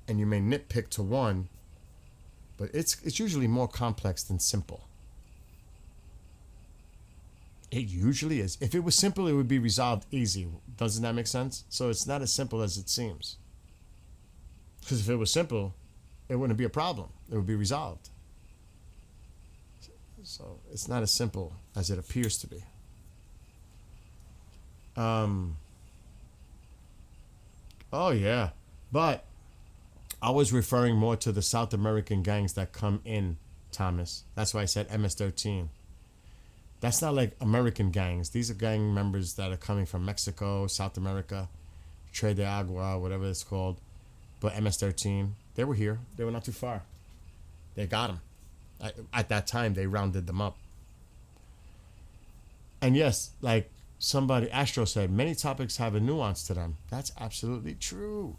and you may nitpick to one, but it's usually more complex than simple. It usually is. If it was simple, it would be resolved easy. Doesn't that make sense? So it's not as simple as it seems. Because if it was simple, it wouldn't be a problem. It would be resolved. So it's not as simple as it appears to be. Oh yeah, but I was referring more to the South American gangs that come in, Thomas. That's why I said MS-13. That's not like American gangs. These are gang members that are coming from Mexico, South America, Tres de Agua, whatever it's called. But MS-13, they were here. They were not too far. They got them. At that time, they rounded them up. And yes, like somebody, Astro said, many topics have a nuance to them. That's absolutely true.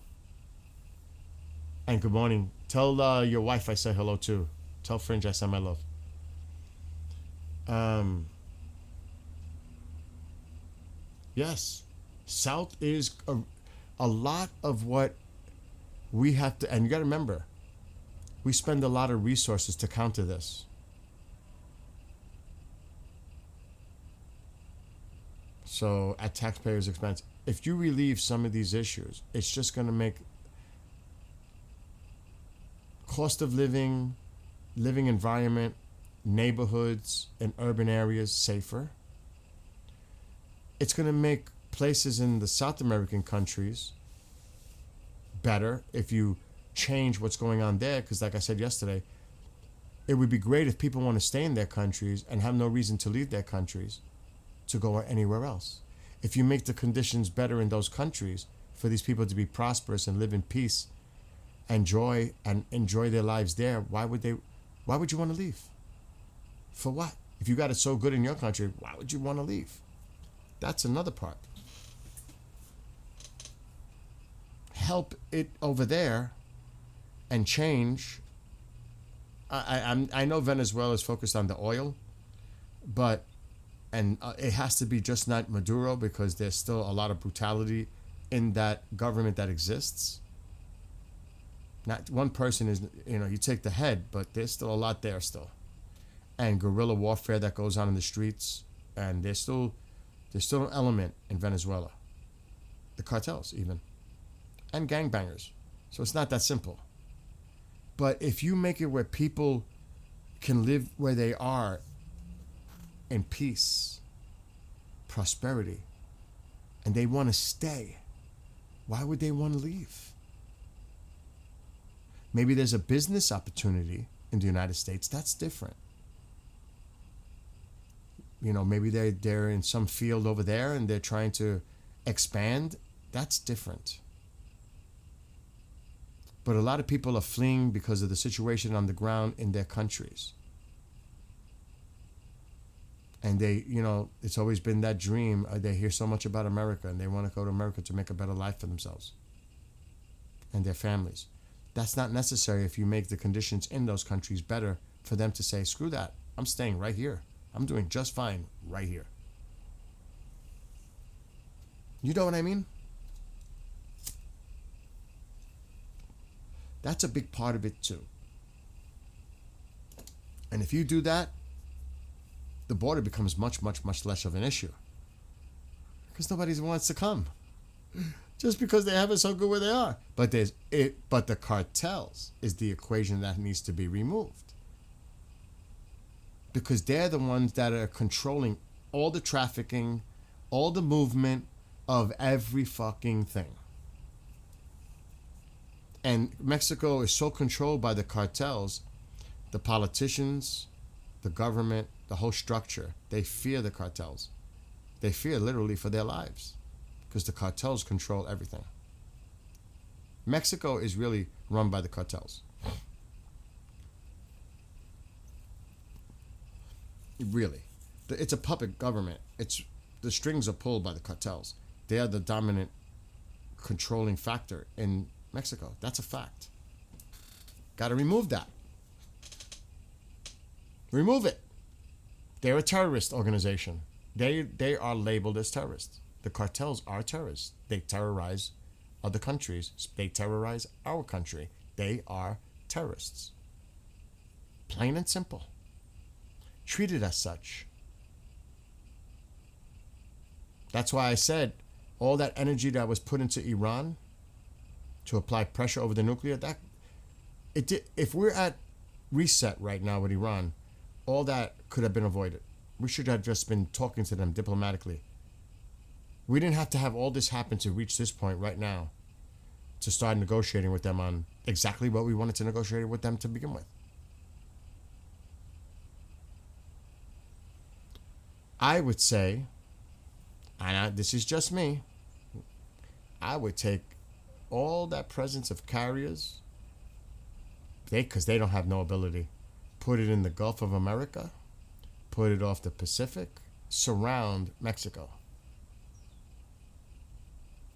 And good morning. Tell your wife I say hello too. Tell Fringe I said my love. Yes, South is a lot of what we have to, and you got to remember, we spend a lot of resources to counter this. So at taxpayers' expense, if you relieve some of these issues, it's just going to make cost of living, living environment, neighborhoods and urban areas safer. It's going to make places in the South American countries better if you change what's going on there. Because like I said yesterday, it would be great if people want to stay in their countries and have no reason to leave their countries to go anywhere else. If you make the conditions better in those countries for these people to be prosperous and live in peace and joy and enjoy their lives there, why would you want to leave? For what? If you got it so good in your country, why would you want to leave? That's another part. Help it over there and change. I know Venezuela is focused on the oil, but it has to be just not Maduro, because there's still a lot of brutality in that government that exists. Not one person is, you take the head, but there's still a lot there still. And guerrilla warfare that goes on in the streets, and there's still an element in Venezuela. The cartels even. And gangbangers. So it's not that simple. But if you make it where people can live where they are in peace, prosperity, and they want to stay, why would they want to leave? Maybe there's a business opportunity in the United States. That's different. Maybe they're in some field over there and they're trying to expand. That's different. But a lot of people are fleeing because of the situation on the ground in their countries. And they, it's always been that dream. They hear so much about America and they want to go to America to make a better life for themselves and their families. That's not necessary if you make the conditions in those countries better for them to say, screw that, I'm staying right here. I'm doing just fine right here. You know what I mean? That's a big part of it too. And if you do that, the border becomes much, much, much less of an issue. Because nobody wants to come. Just because they have it so good where they are. But the cartels is the equation that needs to be removed. Because they're the ones that are controlling all the trafficking, all the movement of every fucking thing. And Mexico is so controlled by the cartels, the politicians, the government, the whole structure, they fear the cartels. They fear literally for their lives because the cartels control everything. Mexico is really run by the cartels. Really. It's a puppet government. The strings are pulled by the cartels. They are the dominant controlling factor in Mexico. That's a fact. Got to remove that. Remove it. They're a terrorist organization. They are labeled as terrorists. The cartels are terrorists. They terrorize other countries. They terrorize our country. They are terrorists. Plain and simple. Treated as such. That's why I said all that energy that was put into Iran to apply pressure over the nuclear, if we're at reset right now with Iran, all that could have been avoided. We should have just been talking to them diplomatically. We didn't have to have all this happen to reach this point right now to start negotiating with them on exactly what we wanted to negotiate with them to begin with. I would say, and this is just me, I would take all that presence of carriers, because they don't have no ability, put it in the Gulf of America, put it off the Pacific, surround Mexico.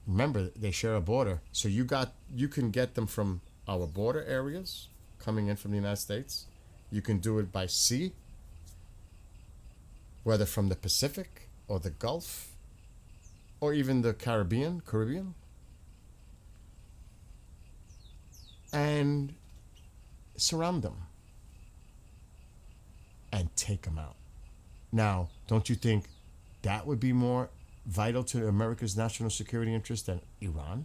Remember, they share a border, so you can get them from our border areas coming in from the United States. You can do it by sea, whether from the Pacific or the Gulf or even the Caribbean, and surround them and take them out. Now, don't you think that would be more vital to America's national security interest than Iran?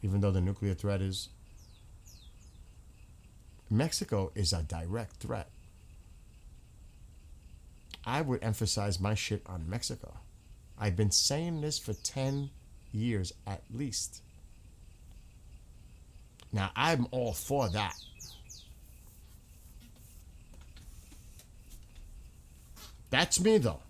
Even though the nuclear threat is... Mexico is a direct threat. I would emphasize my shit on Mexico. I've been saying this for 10 years at least. Now, I'm all for that. That's me, though.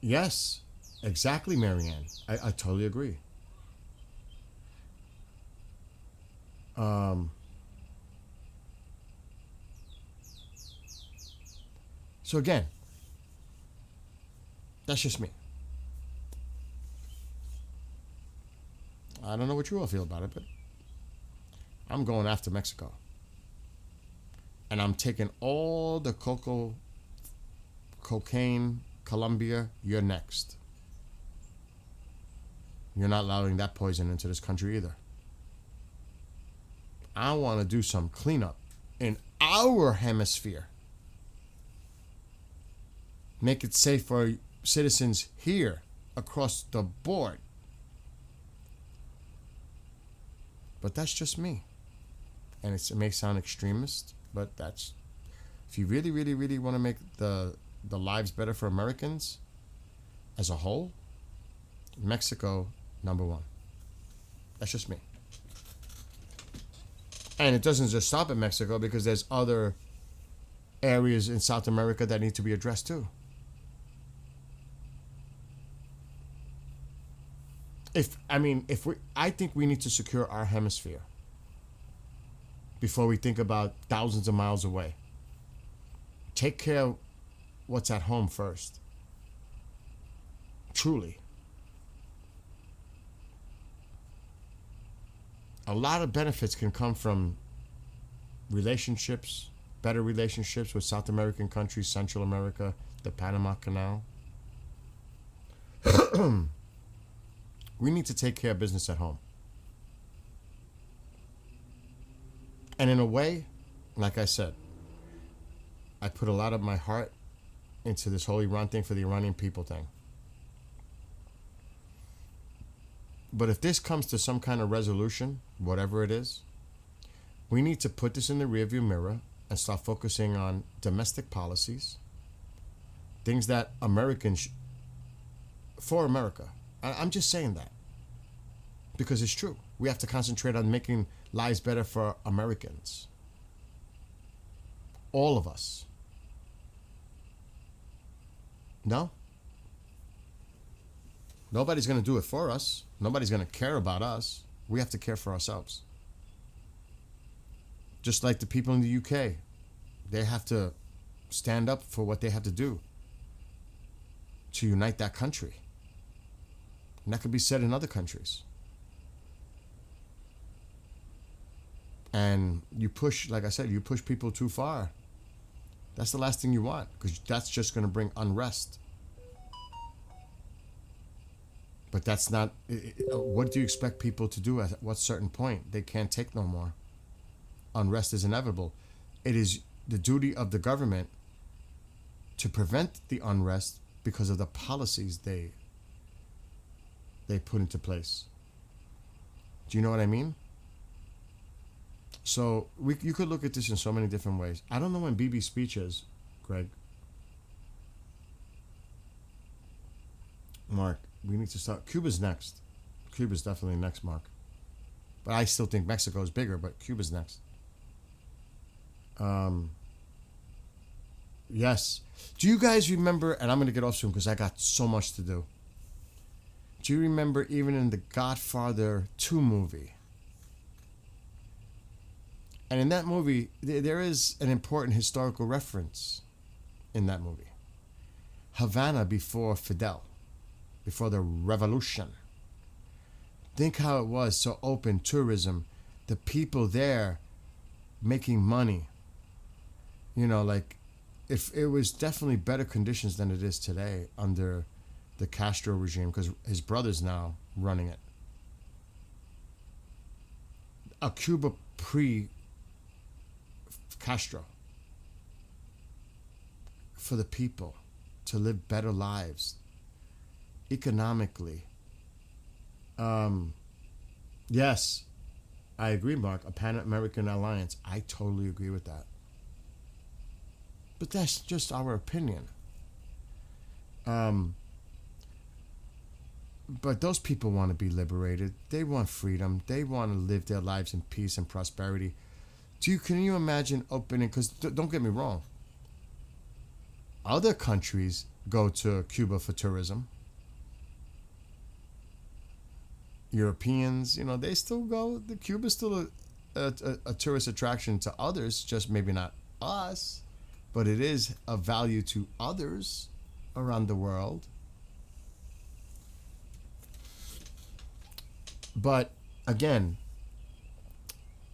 Yes, exactly, Marianne. I totally agree. So again, that's just me. I don't know what you all feel about it, but I'm going after Mexico. And I'm taking all the cocaine, Colombia, you're next. You're not allowing that poison into this country either. I want to do some cleanup in our hemisphere. Make it safe for citizens here across the board. But that's just me. And it may sound extremist, but that's... If you really, really, really want to make the lives better for Americans as a whole, Mexico, number one. That's just me. And it doesn't just stop at Mexico, because there's other areas in South America that need to be addressed too. I think we need to secure our hemisphere before we think about thousands of miles away. Take care of what's at home first. Truly. A lot of benefits can come from relationships, better relationships with South American countries, Central America, the Panama Canal. We need to take care of business at home. And in a way, like I said, I put a lot of my heart into this whole Iran thing for the Iranian people thing. But if this comes to some kind of resolution, whatever it is, we need to put this in the rearview mirror and start focusing on domestic policies, things that Americans, for America. I'm just saying that because it's true. We have to concentrate on making lives better for Americans. All of us. No? Nobody's going to do it for us. Nobody's going to care about us. We have to care for ourselves. Just like the people in the UK. They have to stand up for what they have to do to unite that country. And that could be said in other countries. And you push, like I said, you push people too far. That's the last thing you want, because that's just going to bring unrest. But that's not, what do you expect people to do at what certain point? They can't take no more. Unrest is inevitable. It is the duty of the government to prevent the unrest because of the policies they put into place. Do you know what I mean? So you could look at this in so many different ways. I don't know when BB's speech is, Greg. Mark, we need to start. Cuba's next. Cuba's definitely next, Mark. But I still think Mexico is bigger, but Cuba's next. Yes. Do you guys remember, and I'm going to get off soon because I got so much to do. Do you remember even in the Godfather 2 movie? And in that movie, there is an important historical reference in that movie. Havana before Fidel, before the revolution. Think how it was, so open, tourism, the people there making money. You know, like, if it was definitely better conditions than it is today under the Castro regime, because his brother's now running it. A Cuba pre-Castro. For the people to live better lives economically. Yes, I agree, Mark. A Pan-American alliance. I totally agree with that. But that's just our opinion. But those people want to be liberated. They want freedom. They want to live their lives in peace and prosperity. Can you imagine opening? Because don't get me wrong. Other countries go to Cuba for tourism. Europeans, they still go. Cuba's still a tourist attraction to others, just maybe not us, but it is of value to others around the world. But again,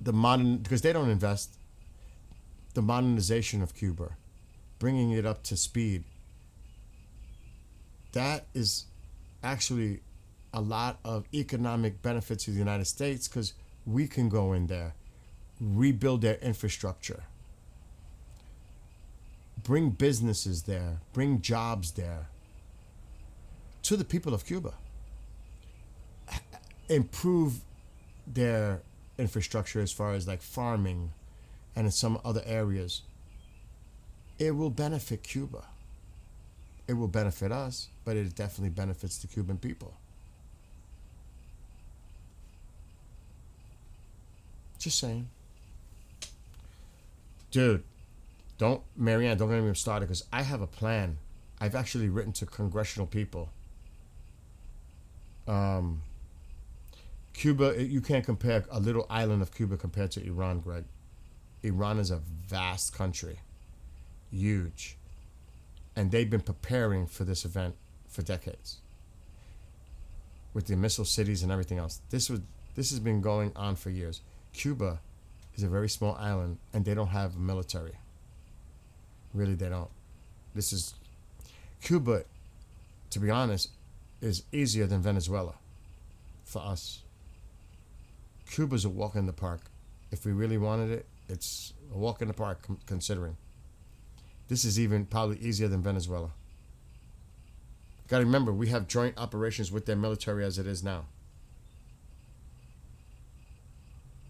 because they don't invest, the modernization of Cuba, bringing it up to speed, that is actually a lot of economic benefit to the United States, because we can go in there, rebuild their infrastructure, bring businesses there, bring jobs there to the people of Cuba, improve their infrastructure as far as like farming and in some other areas. It will benefit Cuba. It will benefit us, but it definitely benefits the Cuban people. Just saying. Dude, Marianne, don't get me started, because I have a plan. I've actually written to congressional people. Cuba, you can't compare a little island of Cuba compared to Iran, Greg. Iran is a vast country. Huge. And they've been preparing for this event for decades. With the missile cities and everything else. This has been going on for years. Cuba is a very small island, and they don't have a military. Really, they don't. Cuba, to be honest, is easier than Venezuela for us. Cuba's a walk in the park. If we really wanted it, it's a walk in the park, considering. This is even probably easier than Venezuela. Got to remember, we have joint operations with their military as it is now.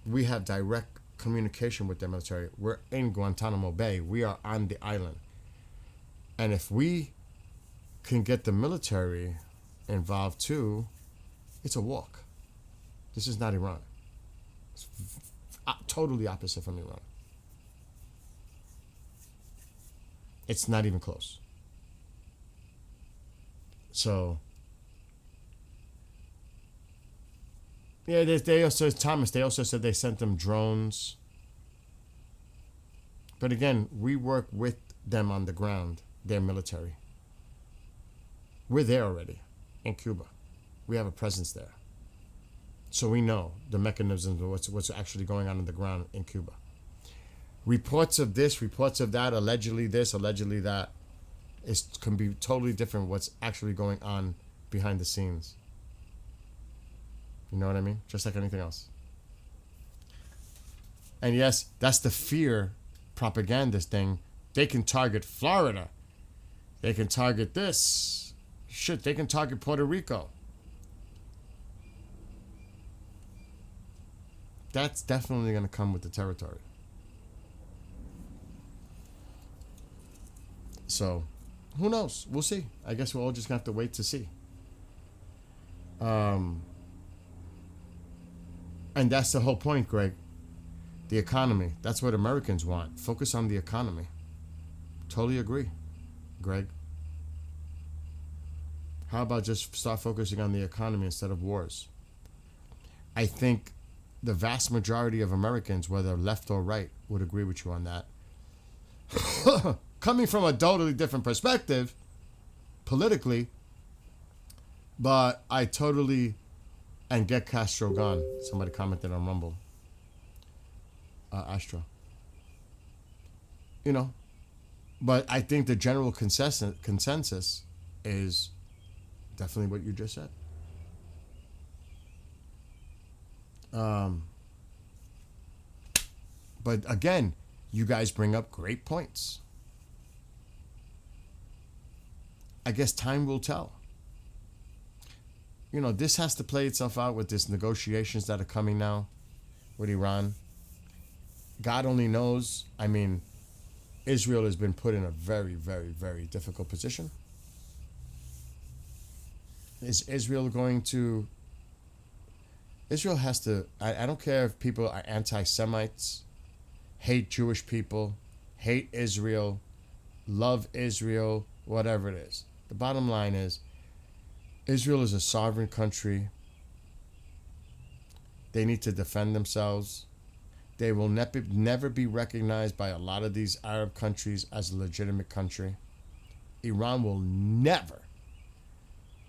We have direct communication with their military. We're in Guantanamo Bay. We are on the island. And if we can get the military involved too, it's a walk. This is not Iran. It's totally opposite from Iran. It's not even close. So, yeah, they also, Thomas, they also said they sent them drones. But again, we work with them on the ground, their military. We're there already, in Cuba. We have a presence there. So we know the mechanisms of what's actually going on the ground in Cuba. Reports of this, reports of that, allegedly this, allegedly that, can be totally different what's actually going on behind the scenes. You know what I mean? Just like anything else. And yes, that's the fear propagandist thing. They can target Florida. They can target this. Shit, they can target Puerto Rico. That's definitely going to come with the territory. So, who knows? We'll see. I guess we're all just going to have to wait to see. And that's the whole point, Greg. The economy. That's what Americans want. Focus on the economy. Totally agree, Greg. How about just start focusing on the economy instead of wars? I think the vast majority of Americans, whether left or right, would agree with you on that. Coming from a totally different perspective, politically, but I totally, and get Castro gone. Somebody commented on Rumble. Astro. You know, but I think the general consensus is definitely what you just said. But again, you guys bring up great points. I guess time will tell. You know, this has to play itself out with these negotiations that are coming now with Iran. God only knows. I mean, Israel has been put in a very, very, very difficult position. Is Israel going to... Israel has to... I don't care if people are anti-Semites, hate Jewish people, hate Israel, love Israel, whatever it is. The bottom line is, Israel is a sovereign country. They need to defend themselves. They will never be recognized by a lot of these Arab countries as a legitimate country. Iran will never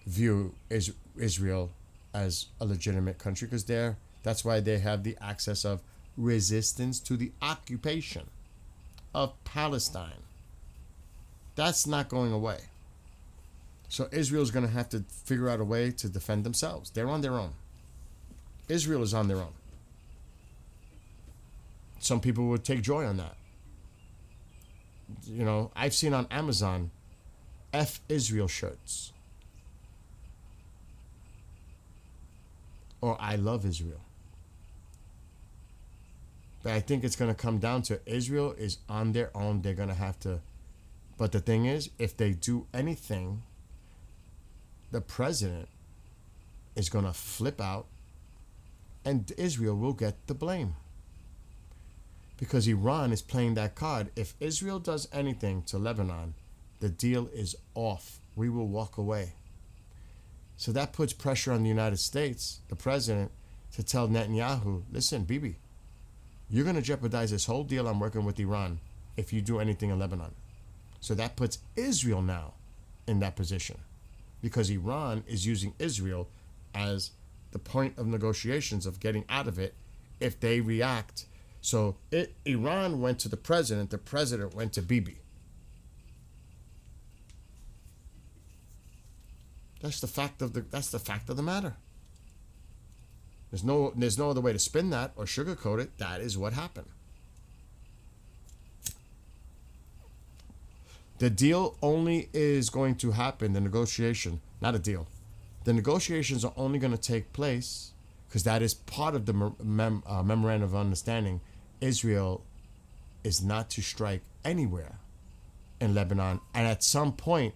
view Israel as a legitimate country because that's why they have the access of resistance to the occupation of Palestine. That's not going away. So Israel's going to have to figure out a way to defend themselves. They're on their own. Israel is on their own. Some people would take joy on that. You know, I've seen on Amazon F Israel shirts. Or I love Israel. But I think it's going to come down to Israel is on their own. They're going to have to. But the thing is, if they do anything, the president is going to flip out and Israel will get the blame. Because Iran is playing that card. If Israel does anything to Lebanon, the deal is off. We will walk away. So that puts pressure on the United States, the president, to tell Netanyahu, listen, Bibi, you're going to jeopardize this whole deal I'm working with Iran if you do anything in Lebanon. So that puts Israel now in that position. Because Iran is using Israel as the point of negotiations of getting out of it if they react. So Iran went to the president went to Bibi. That's the fact of the matter. There's no other way to spin that or sugarcoat it. That is what happened. The deal only is going to happen, the negotiation, not a deal. The negotiations are only going to take place because that is part of the memorandum of understanding. Israel is not to strike anywhere in Lebanon and at some point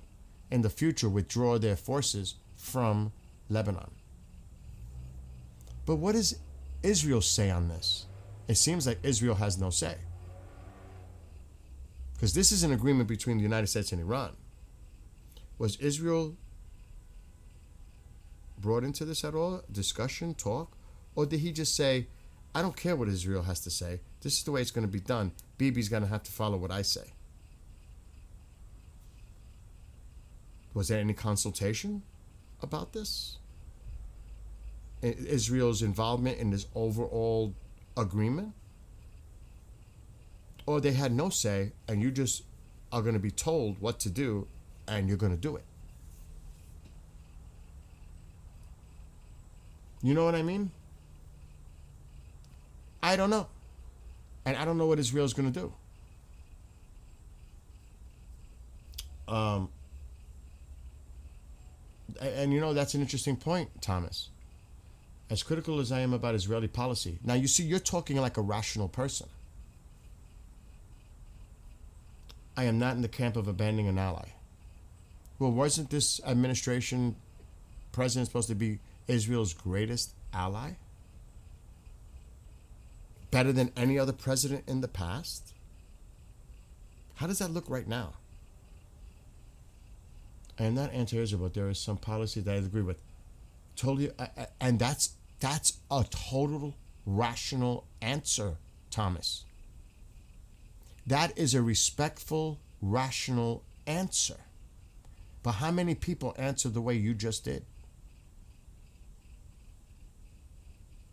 in the future withdraw their forces from Lebanon. But what does Israel say on this? It seems like Israel has no say. Because this is an agreement between the United States and Iran. Was Israel brought into this at all? Discussion, talk? Or did he just say, I don't care what Israel has to say. This is the way it's going to be done. Bibi's going to have to follow what I say. Was there any consultation about this? Israel's involvement in this overall agreement, or they had no say and you just are going to be told what to do and you're going to do it. You know what I mean? I don't know. And I don't know what Israel's going to do. And you know, that's an interesting point, Thomas. As critical as I am about Israeli policy, now you see, you're talking like a rational person. I am not in the camp of abandoning an ally. Well, wasn't this administration president supposed to be Israel's greatest ally? Better than any other president in the past? How does that look right now? I am not anti-Israel, but there is some policy that I agree with. Totally, and that's a total rational answer, Thomas. That is a respectful, rational answer. But how many people answer the way you just did?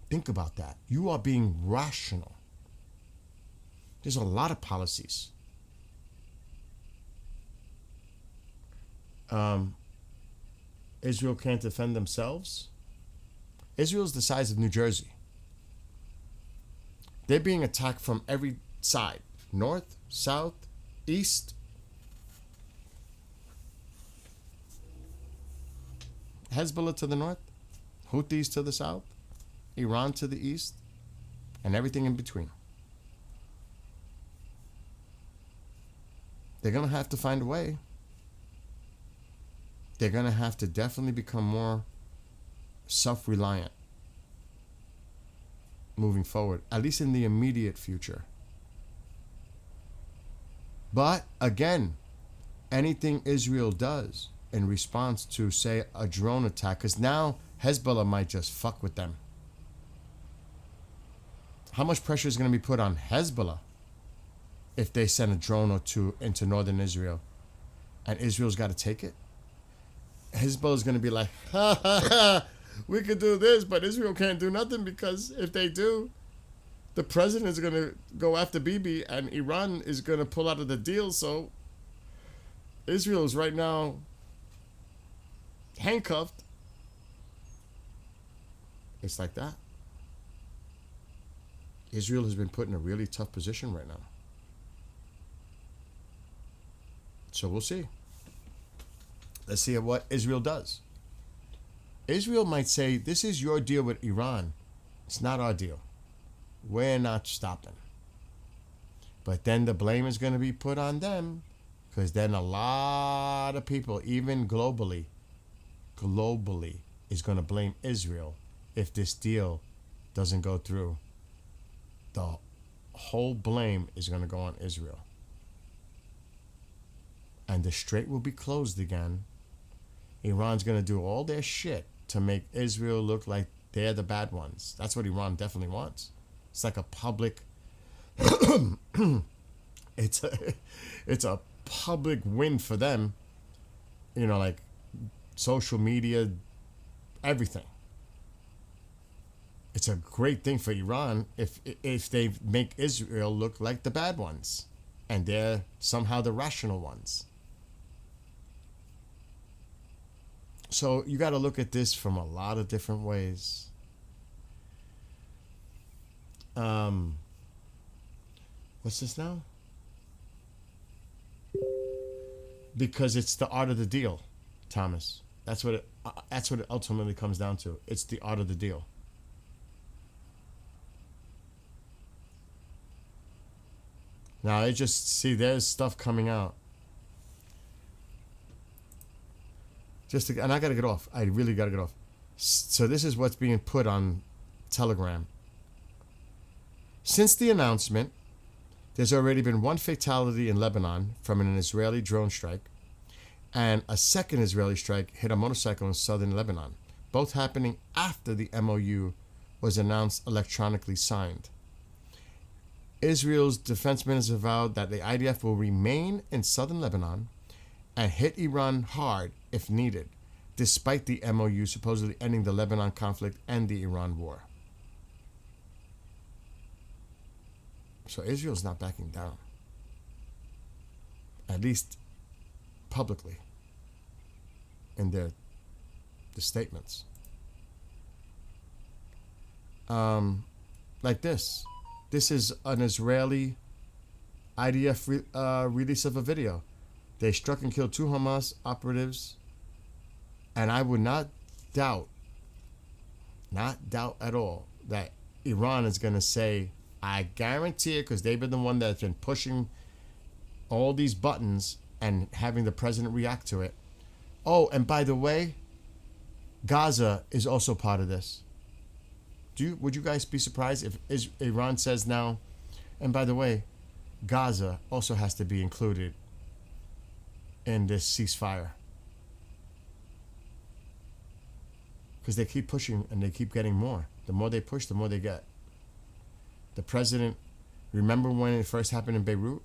Think about that. You are being rational. There's a lot of policies. Israel can't defend themselves. Israel's the size of New Jersey. They're being attacked from every side. North, south, east. Hezbollah to the north, Houthis to the south, Iran to the east, and everything in between. They're going to have to find a way. They're going to have to definitely become more self-reliant moving forward, at least in the immediate future. But again, anything Israel does in response to, say, a drone attack, because now Hezbollah might just fuck with them. How much pressure is going to be put on Hezbollah if they send a drone or two into northern Israel and Israel's got to take it? Hezbollah is going to be like, ha ha ha, we could do this, but Israel can't do nothing, because if they do, the president is going to go after Bibi and Iran is going to pull out of the deal. So Israel is right now handcuffed. It's like that. Israel has been put in a really tough position right now. So we'll see. Let's see what Israel does. Israel might say, this is your deal with Iran. It's not our deal. We're not stopping. But then the blame is going to be put on them, because then a lot of people, even globally, is going to blame Israel if this deal doesn't go through. The whole blame is going to go on Israel. And the strait will be closed again. Iran's going to do all their shit to make Israel look like they're the bad ones. That's what Iran definitely wants. It's like a public it's a public win for them. You know, like social media, everything. It's a great thing for Iran if they make Israel look like the bad ones and they're somehow the rational ones. So you got to look at this from a lot of different ways. What's this now? Because it's the art of the deal, Thomas. That's what it ultimately comes down to. It's the art of the deal. Now I just see there's stuff coming out. And I gotta get off. I really gotta get off. So this is what's being put on Telegram. Since the announcement, there's already been one fatality in Lebanon from an Israeli drone strike, and a second Israeli strike hit a motorcycle in southern Lebanon, both happening after the MOU was announced electronically signed. Israel's defense minister vowed that the IDF will remain in southern Lebanon and hit Iran hard if needed, despite the MOU supposedly ending the Lebanon conflict and the Iran war. So Israel's not backing down, at least publicly, in the statements. Like this. This is an Israeli IDF release of a video. They struck and killed 2 Hamas operatives, and I would not doubt at all that Iran is going to say, I guarantee it, because they've been the one that's been pushing all these buttons and having the president react to it. Oh, and by the way, Gaza is also part of this. Would you guys be surprised if Iran says now, and by the way, Gaza also has to be included in this ceasefire? Because they keep pushing and they keep getting more. The more they push, the more they get. The president, remember when it first happened in Beirut?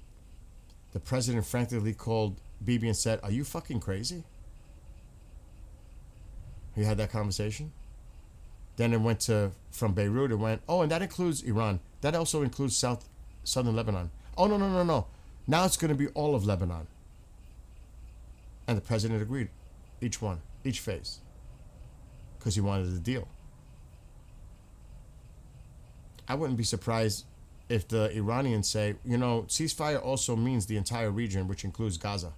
The president frankly called Bibi and said, "Are you fucking crazy?" He had that conversation. Then it went from Beirut, it went, oh, and that includes Iran. That also includes southern Lebanon. Oh, no. Now it's going to be all of Lebanon. And the president agreed. Each one, each phase. Because he wanted the deal. I wouldn't be surprised if the Iranians say, ceasefire also means the entire region, which includes Gaza.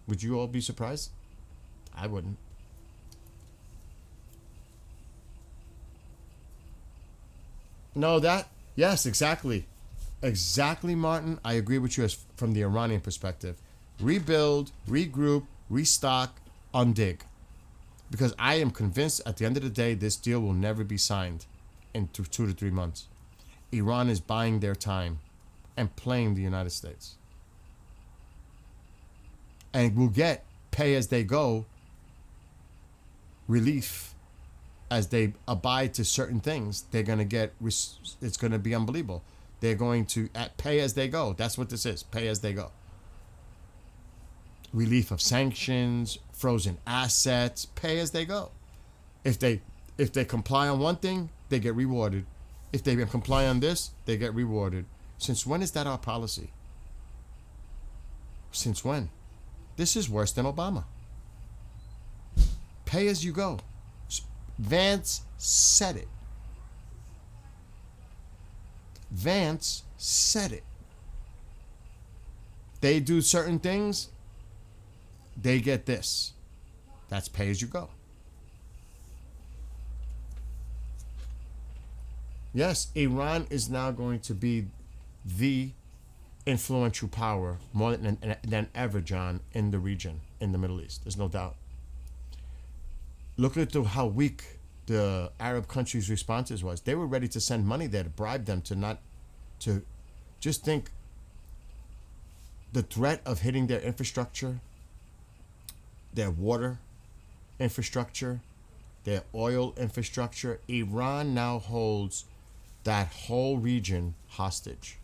Would you all be surprised? I wouldn't. No, yes, exactly. Exactly, Martin. I agree with you from the Iranian perspective. Rebuild, regroup, restock, undig. Because I am convinced at the end of the day, this deal will never be signed in 2 to 3 months. Iran is buying their time and playing the United States. And we'll get pay as they go relief as they abide to certain things. They're going to get, it's going to be unbelievable. They're going to pay as they go. That's what this is, pay as they go. Relief of sanctions, frozen assets, pay as they go. If they comply on one thing, they get rewarded. If they comply on this, they get rewarded. Since when is that our policy? Since when? This is worse than Obama. Pay as you go. Vance said it. Vance said it. They do certain things, they get this. That's pay as you go. Yes, Iran is now going to be the influential power more than ever, John, in the region, in the Middle East. There's no doubt. Look at how weak the Arab countries' responses was. They were ready to send money there to bribe them to just think the threat of hitting their infrastructure, their water infrastructure, their oil infrastructure. Iran now holds that whole region hostage.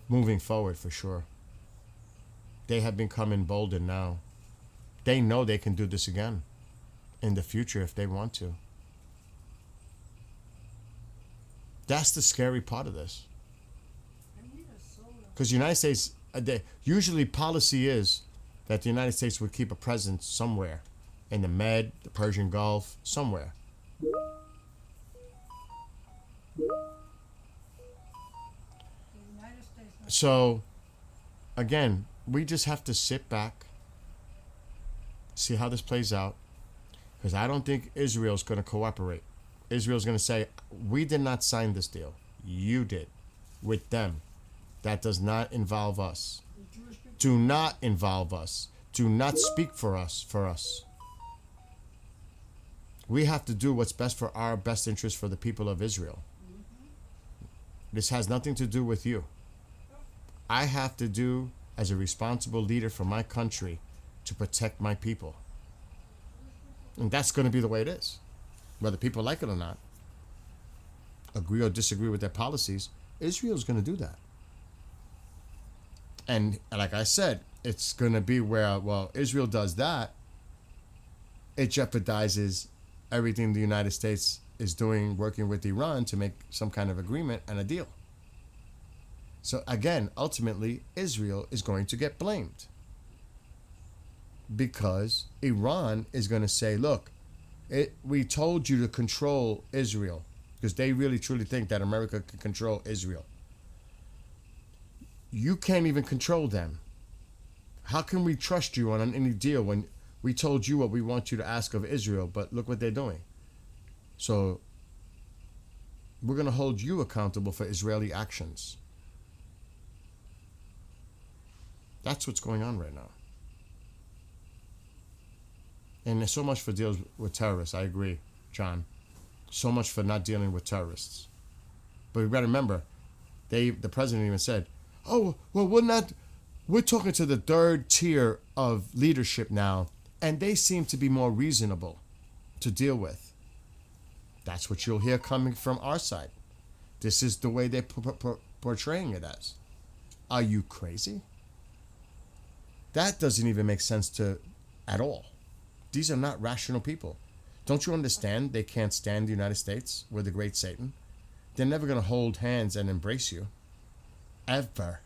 Moving forward, for sure. They have become emboldened now. They know they can do this again in the future if they want to. That's the scary part of this. Because the United States, usually policy is that the United States would keep a presence somewhere in the Med, the Persian Gulf, somewhere. So, again, we just have to sit back, see how this plays out, because I don't think Israel's going to cooperate. Israel's going to say, we did not sign this deal. You did with them. That does not involve us. Do not involve us. Do not speak for us. We have to do what's best for our best interest for the people of Israel. This has nothing to do with you. I have to do as a responsible leader for my country to protect my people. And that's going to be the way it is. Whether people like it or not, agree or disagree with their policies, Israel's going to do that. And like I said, it's going to be where, well, Israel does that, it jeopardizes everything the United States is doing, working with Iran to make some kind of agreement and a deal. So again, ultimately, Israel is going to get blamed because Iran is going to say, look, we told you to control Israel, because they really truly think that America can control Israel. You can't even control them. How can we trust you on any deal when we told you what we want you to ask of Israel, but look what they're doing? So we're going to hold you accountable for Israeli actions. That's what's going on right now. And there's so much for deals with terrorists. I agree, John. So much for not dealing with terrorists. But we got to remember, the president even said, oh, well, we're talking to the third tier of leadership now, and they seem to be more reasonable to deal with. That's what you'll hear coming from our side. This is the way they're portraying it as. Are you crazy? That doesn't even make sense at all. These are not rational people. Don't you understand they can't stand the United States with the great Satan? They're never going to hold hands and embrace you. Ever.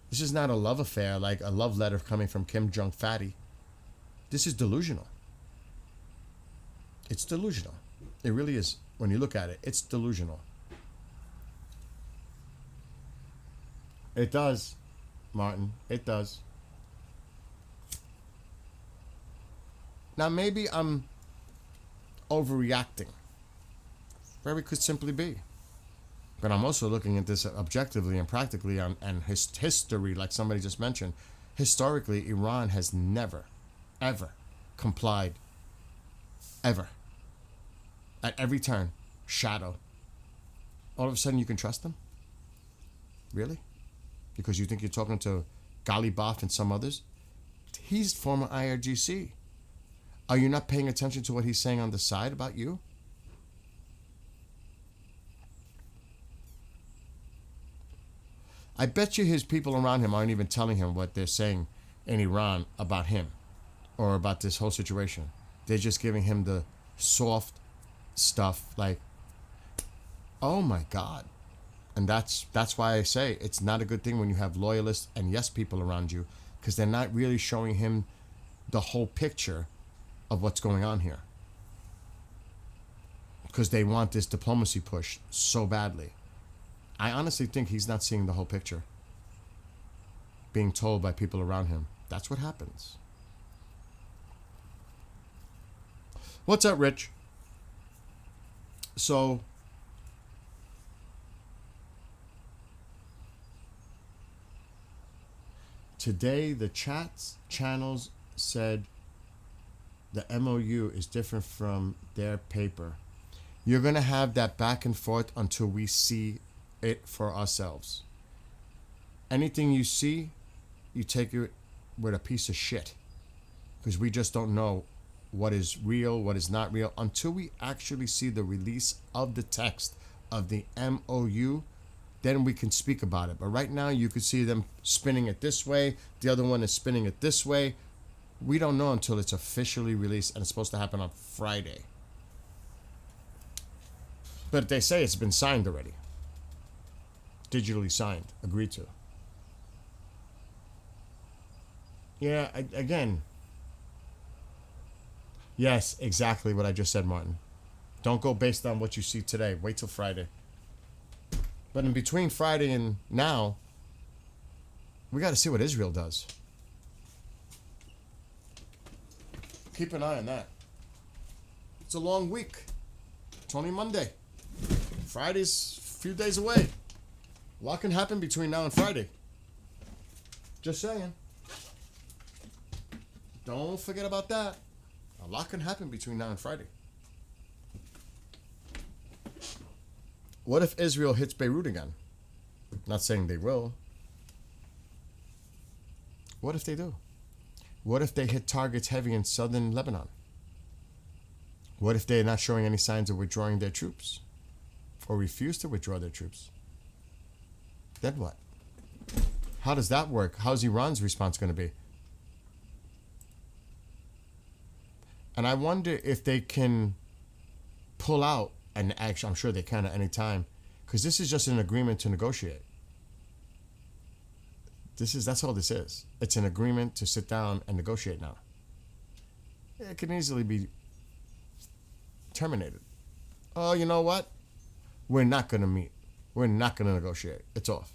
This is not a love affair like a love letter coming from Kim Jong-fatty. This is delusional. It's delusional. It really is. When you look at it, it's delusional. It does, Martin. It does. Now, maybe I'm overreacting. Very could simply be. But I'm also looking at this objectively and practically and history, like somebody just mentioned. Historically, Iran has never, ever complied. Ever. At every turn. Shadow. All of a sudden you can trust them? Really? Because you think you're talking to Ghalibaf and some others? He's former IRGC. Are you not paying attention to what he's saying on the side about you? I bet you his people around him aren't even telling him what they're saying in Iran about him or about this whole situation. They're just giving him the soft stuff like, oh my God. And that's why I say it's not a good thing when you have loyalists and yes people around you, because they're not really showing him the whole picture of what's going on here. Because they want this diplomacy push so badly. I honestly think he's not seeing the whole picture. Being told by people around him. That's what happens. What's up, Rich? So, today the channels said the MOU is different from their paper. You're going to have that back and forth until we see it for ourselves. Anything you see, you take it with a piece of shit. Because we just don't know what is real, what is not real, until we actually see the release of the text of the MOU. Then we can speak about it. But right now, you could see them spinning it this way. The other one is spinning it this way. We don't know until it's officially released, and it's supposed to happen on Friday. But they say it's been signed already. Digitally signed, agreed to. Yeah, again. Yes, exactly what I just said, Martin. Don't go based on what you see today. Wait till Friday. But in between Friday and now, we got to see what Israel does. Keep an eye on that. It's a long week. It's only Monday. Friday's a few days away. A lot can happen between now and Friday. Just saying. Don't forget about that. A lot can happen between now and Friday. What if Israel hits Beirut again? Not saying they will. What if they do? What if they hit targets heavy in southern Lebanon? What if they're not showing any signs of withdrawing their troops? Or refuse to withdraw their troops? Then what? How does that work? How's Iran's response going to be? And I wonder if they can pull out, and actually I'm sure they can at any time, because this is just an agreement to negotiate. That's all this is. It's an agreement to sit down and negotiate now. It can easily be terminated. Oh, you know what? We're not going to meet. We're not going to negotiate. It's off.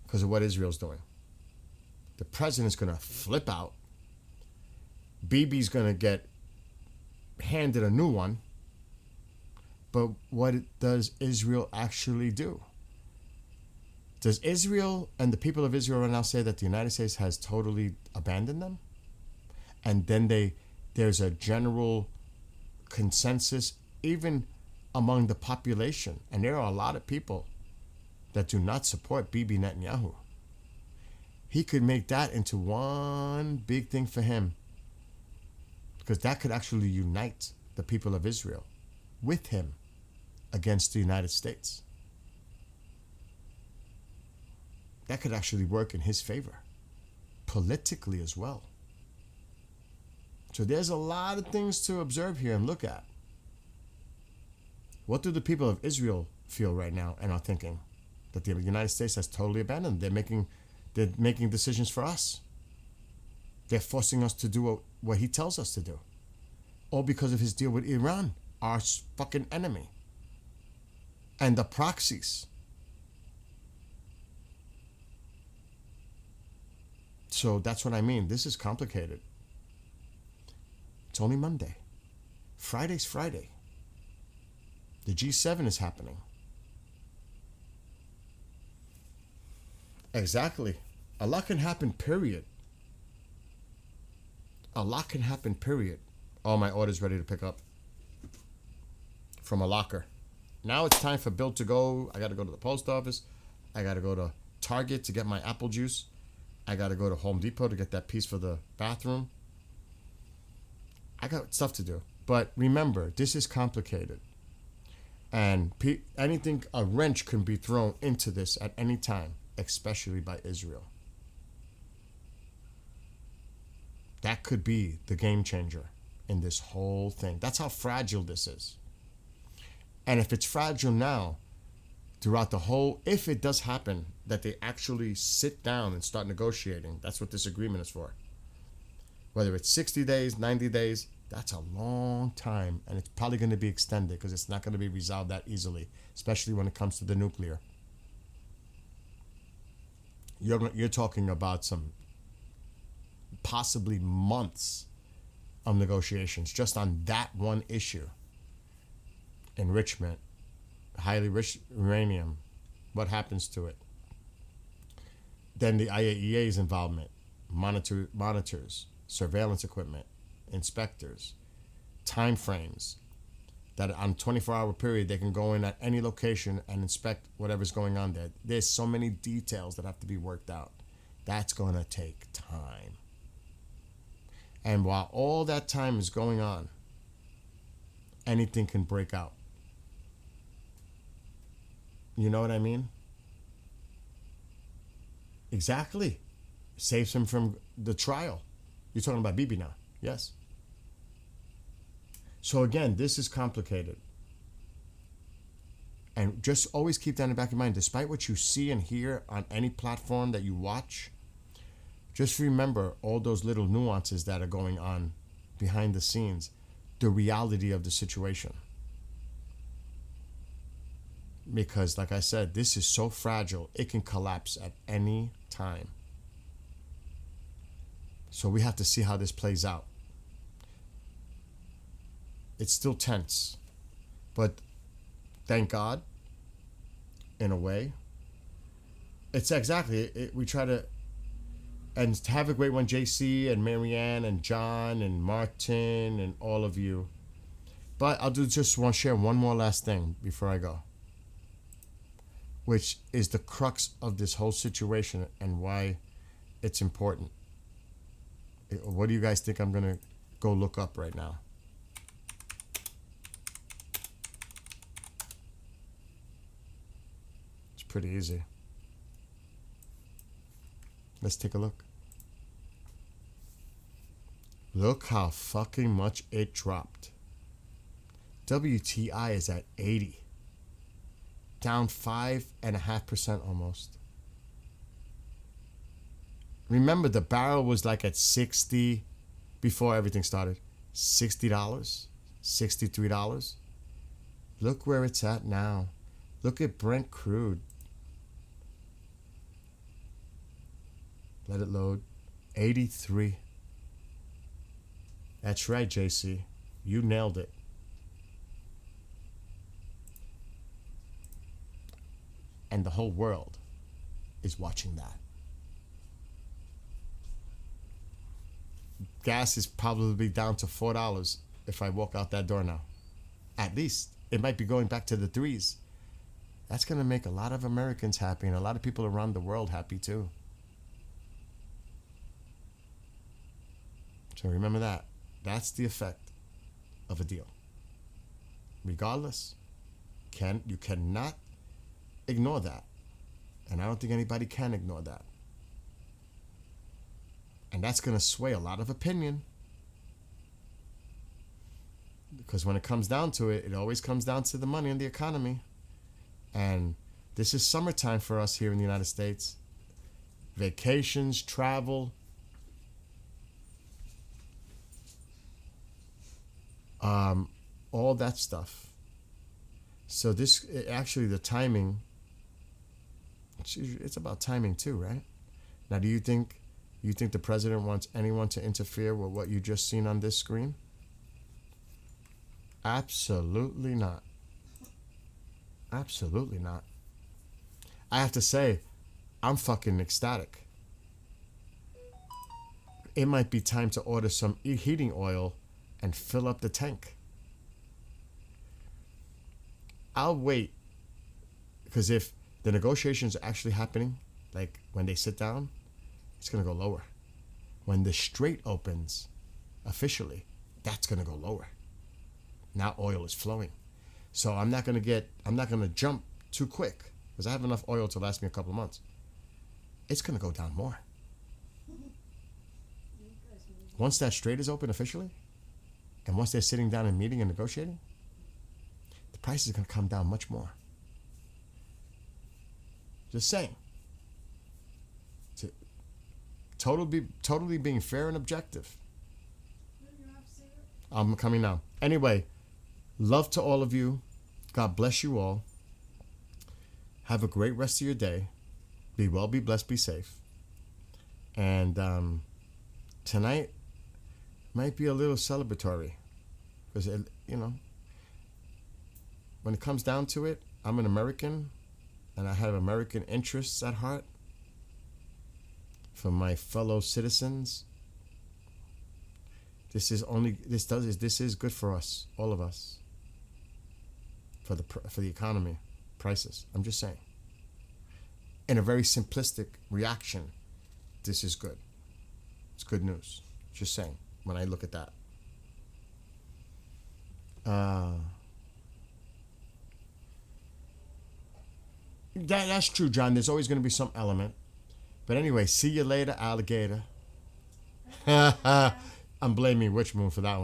Because of what Israel's doing. The president's going to flip out. Bibi's going to get handed a new one. But what does Israel actually do? Does Israel and the people of Israel right now say that the United States has totally abandoned them? And then there's a general consensus, even among the population, and there are a lot of people that do not support Bibi Netanyahu. He could make that into one big thing for him, because that could actually unite the people of Israel with him against the United States. That could actually work in his favor, politically as well. So there's a lot of things to observe here and look at. What do the people of Israel feel right now and are thinking? That the United States has totally abandoned them. They're making decisions for us. They're forcing us to do what he tells us to do. All because of his deal with Iran, our fucking enemy. And the proxies. So that's what I mean. This is complicated. It's only Monday. Friday's Friday. The G7 is happening. Exactly. A lot can happen, period. A lot can happen, period. All my orders ready to pick up from a locker. Now it's time for Bill to go. I got to go to the post office. I got to go to Target to get my apple juice. I got to go to Home Depot to get that piece for the bathroom. I got stuff to do. But remember, this is complicated. And anything, a wrench can be thrown into this at any time, especially by Israel. That could be the game changer in this whole thing. That's how fragile this is. And if it's fragile now, throughout the whole, if it does happen that they actually sit down and start negotiating, that's what this agreement is for. Whether it's 60 days, 90 days, that's a long time. And it's probably going to be extended because it's not going to be resolved that easily, especially when it comes to the nuclear. You're talking about some possibly months of negotiations just on that one issue. Enrichment, highly rich uranium, what happens to it? Then the IAEA's involvement, monitors, surveillance equipment, inspectors, time frames, that on a 24-hour period they can go in at any location and inspect whatever's going on there. There's so many details that have to be worked out. That's going to take time. And while all that time is going on, anything can break out. You know what I mean? Exactly. Saves him from the trial. You're talking about Bibi now. Yes. So again, this is complicated. And just always keep that in the back of your mind. Despite what you see and hear on any platform that you watch, just remember all those little nuances that are going on behind the scenes. The reality of the situation. Because, like I said, this is so fragile, it can collapse at any time. So we have to see how this plays out. It's still tense. But thank God, in a way. It's exactly, we try to, and have a great one, JC and Marianne and John and Martin and all of you. But I'll just want to share one more last thing before I go, which is the crux of this whole situation and why it's important. What do you guys think I'm going to go look up right now? It's pretty easy. Let's take a look. Look how fucking much it dropped. WTI is at 80. Down 5.5% almost. Remember, the barrel was like at 60 before everything started. $60, $63. Look where it's at now. Look at Brent crude. Let it load. 83. That's right, JC. You nailed it. And the whole world is watching that. Gas is probably down to $4 if I walk out that door now. At least. It might be going back to the threes. That's going to make a lot of Americans happy and a lot of people around the world happy too. So remember that. That's the effect of a deal. Regardless, you cannot ignore that. And I don't think anybody can ignore that. And that's going to sway a lot of opinion. Because when it comes down to it, it always comes down to the money and the economy. And this is summertime for us here in the United States. Vacations, travel. All that stuff. So this, actually the timing, it's about timing too, right? Now, do you think the president wants anyone to interfere with what you just seen on this screen? Absolutely not. Absolutely not. I have to say, I'm fucking ecstatic. It might be time to order some heating oil and fill up the tank. I'll wait, because if the negotiations are actually happening, like when they sit down, it's going to go lower. When the strait opens officially, that's going to go lower. Now oil is flowing. So I'm not going to jump too quick, because I have enough oil to last me a couple of months. It's going to go down more. Once that strait is open officially, and once they're sitting down and meeting and negotiating, the price is going to come down much more. Just saying. Totally being fair and objective. I'm coming now. Anyway, love to all of you. God bless you all. Have a great rest of your day. Be well, be blessed, be safe. And tonight might be a little celebratory, because, when it comes down to it, I'm an American, and I have American interests at heart for my fellow citizens. This is good for us, all of us, for the economy, prices. I'm just saying. In a very simplistic reaction, this is good. It's good news. Just saying, when I look at that. That's true, John. There's always going to be some element. But anyway, see you later, alligator. I'm blaming Witch Moon for that one.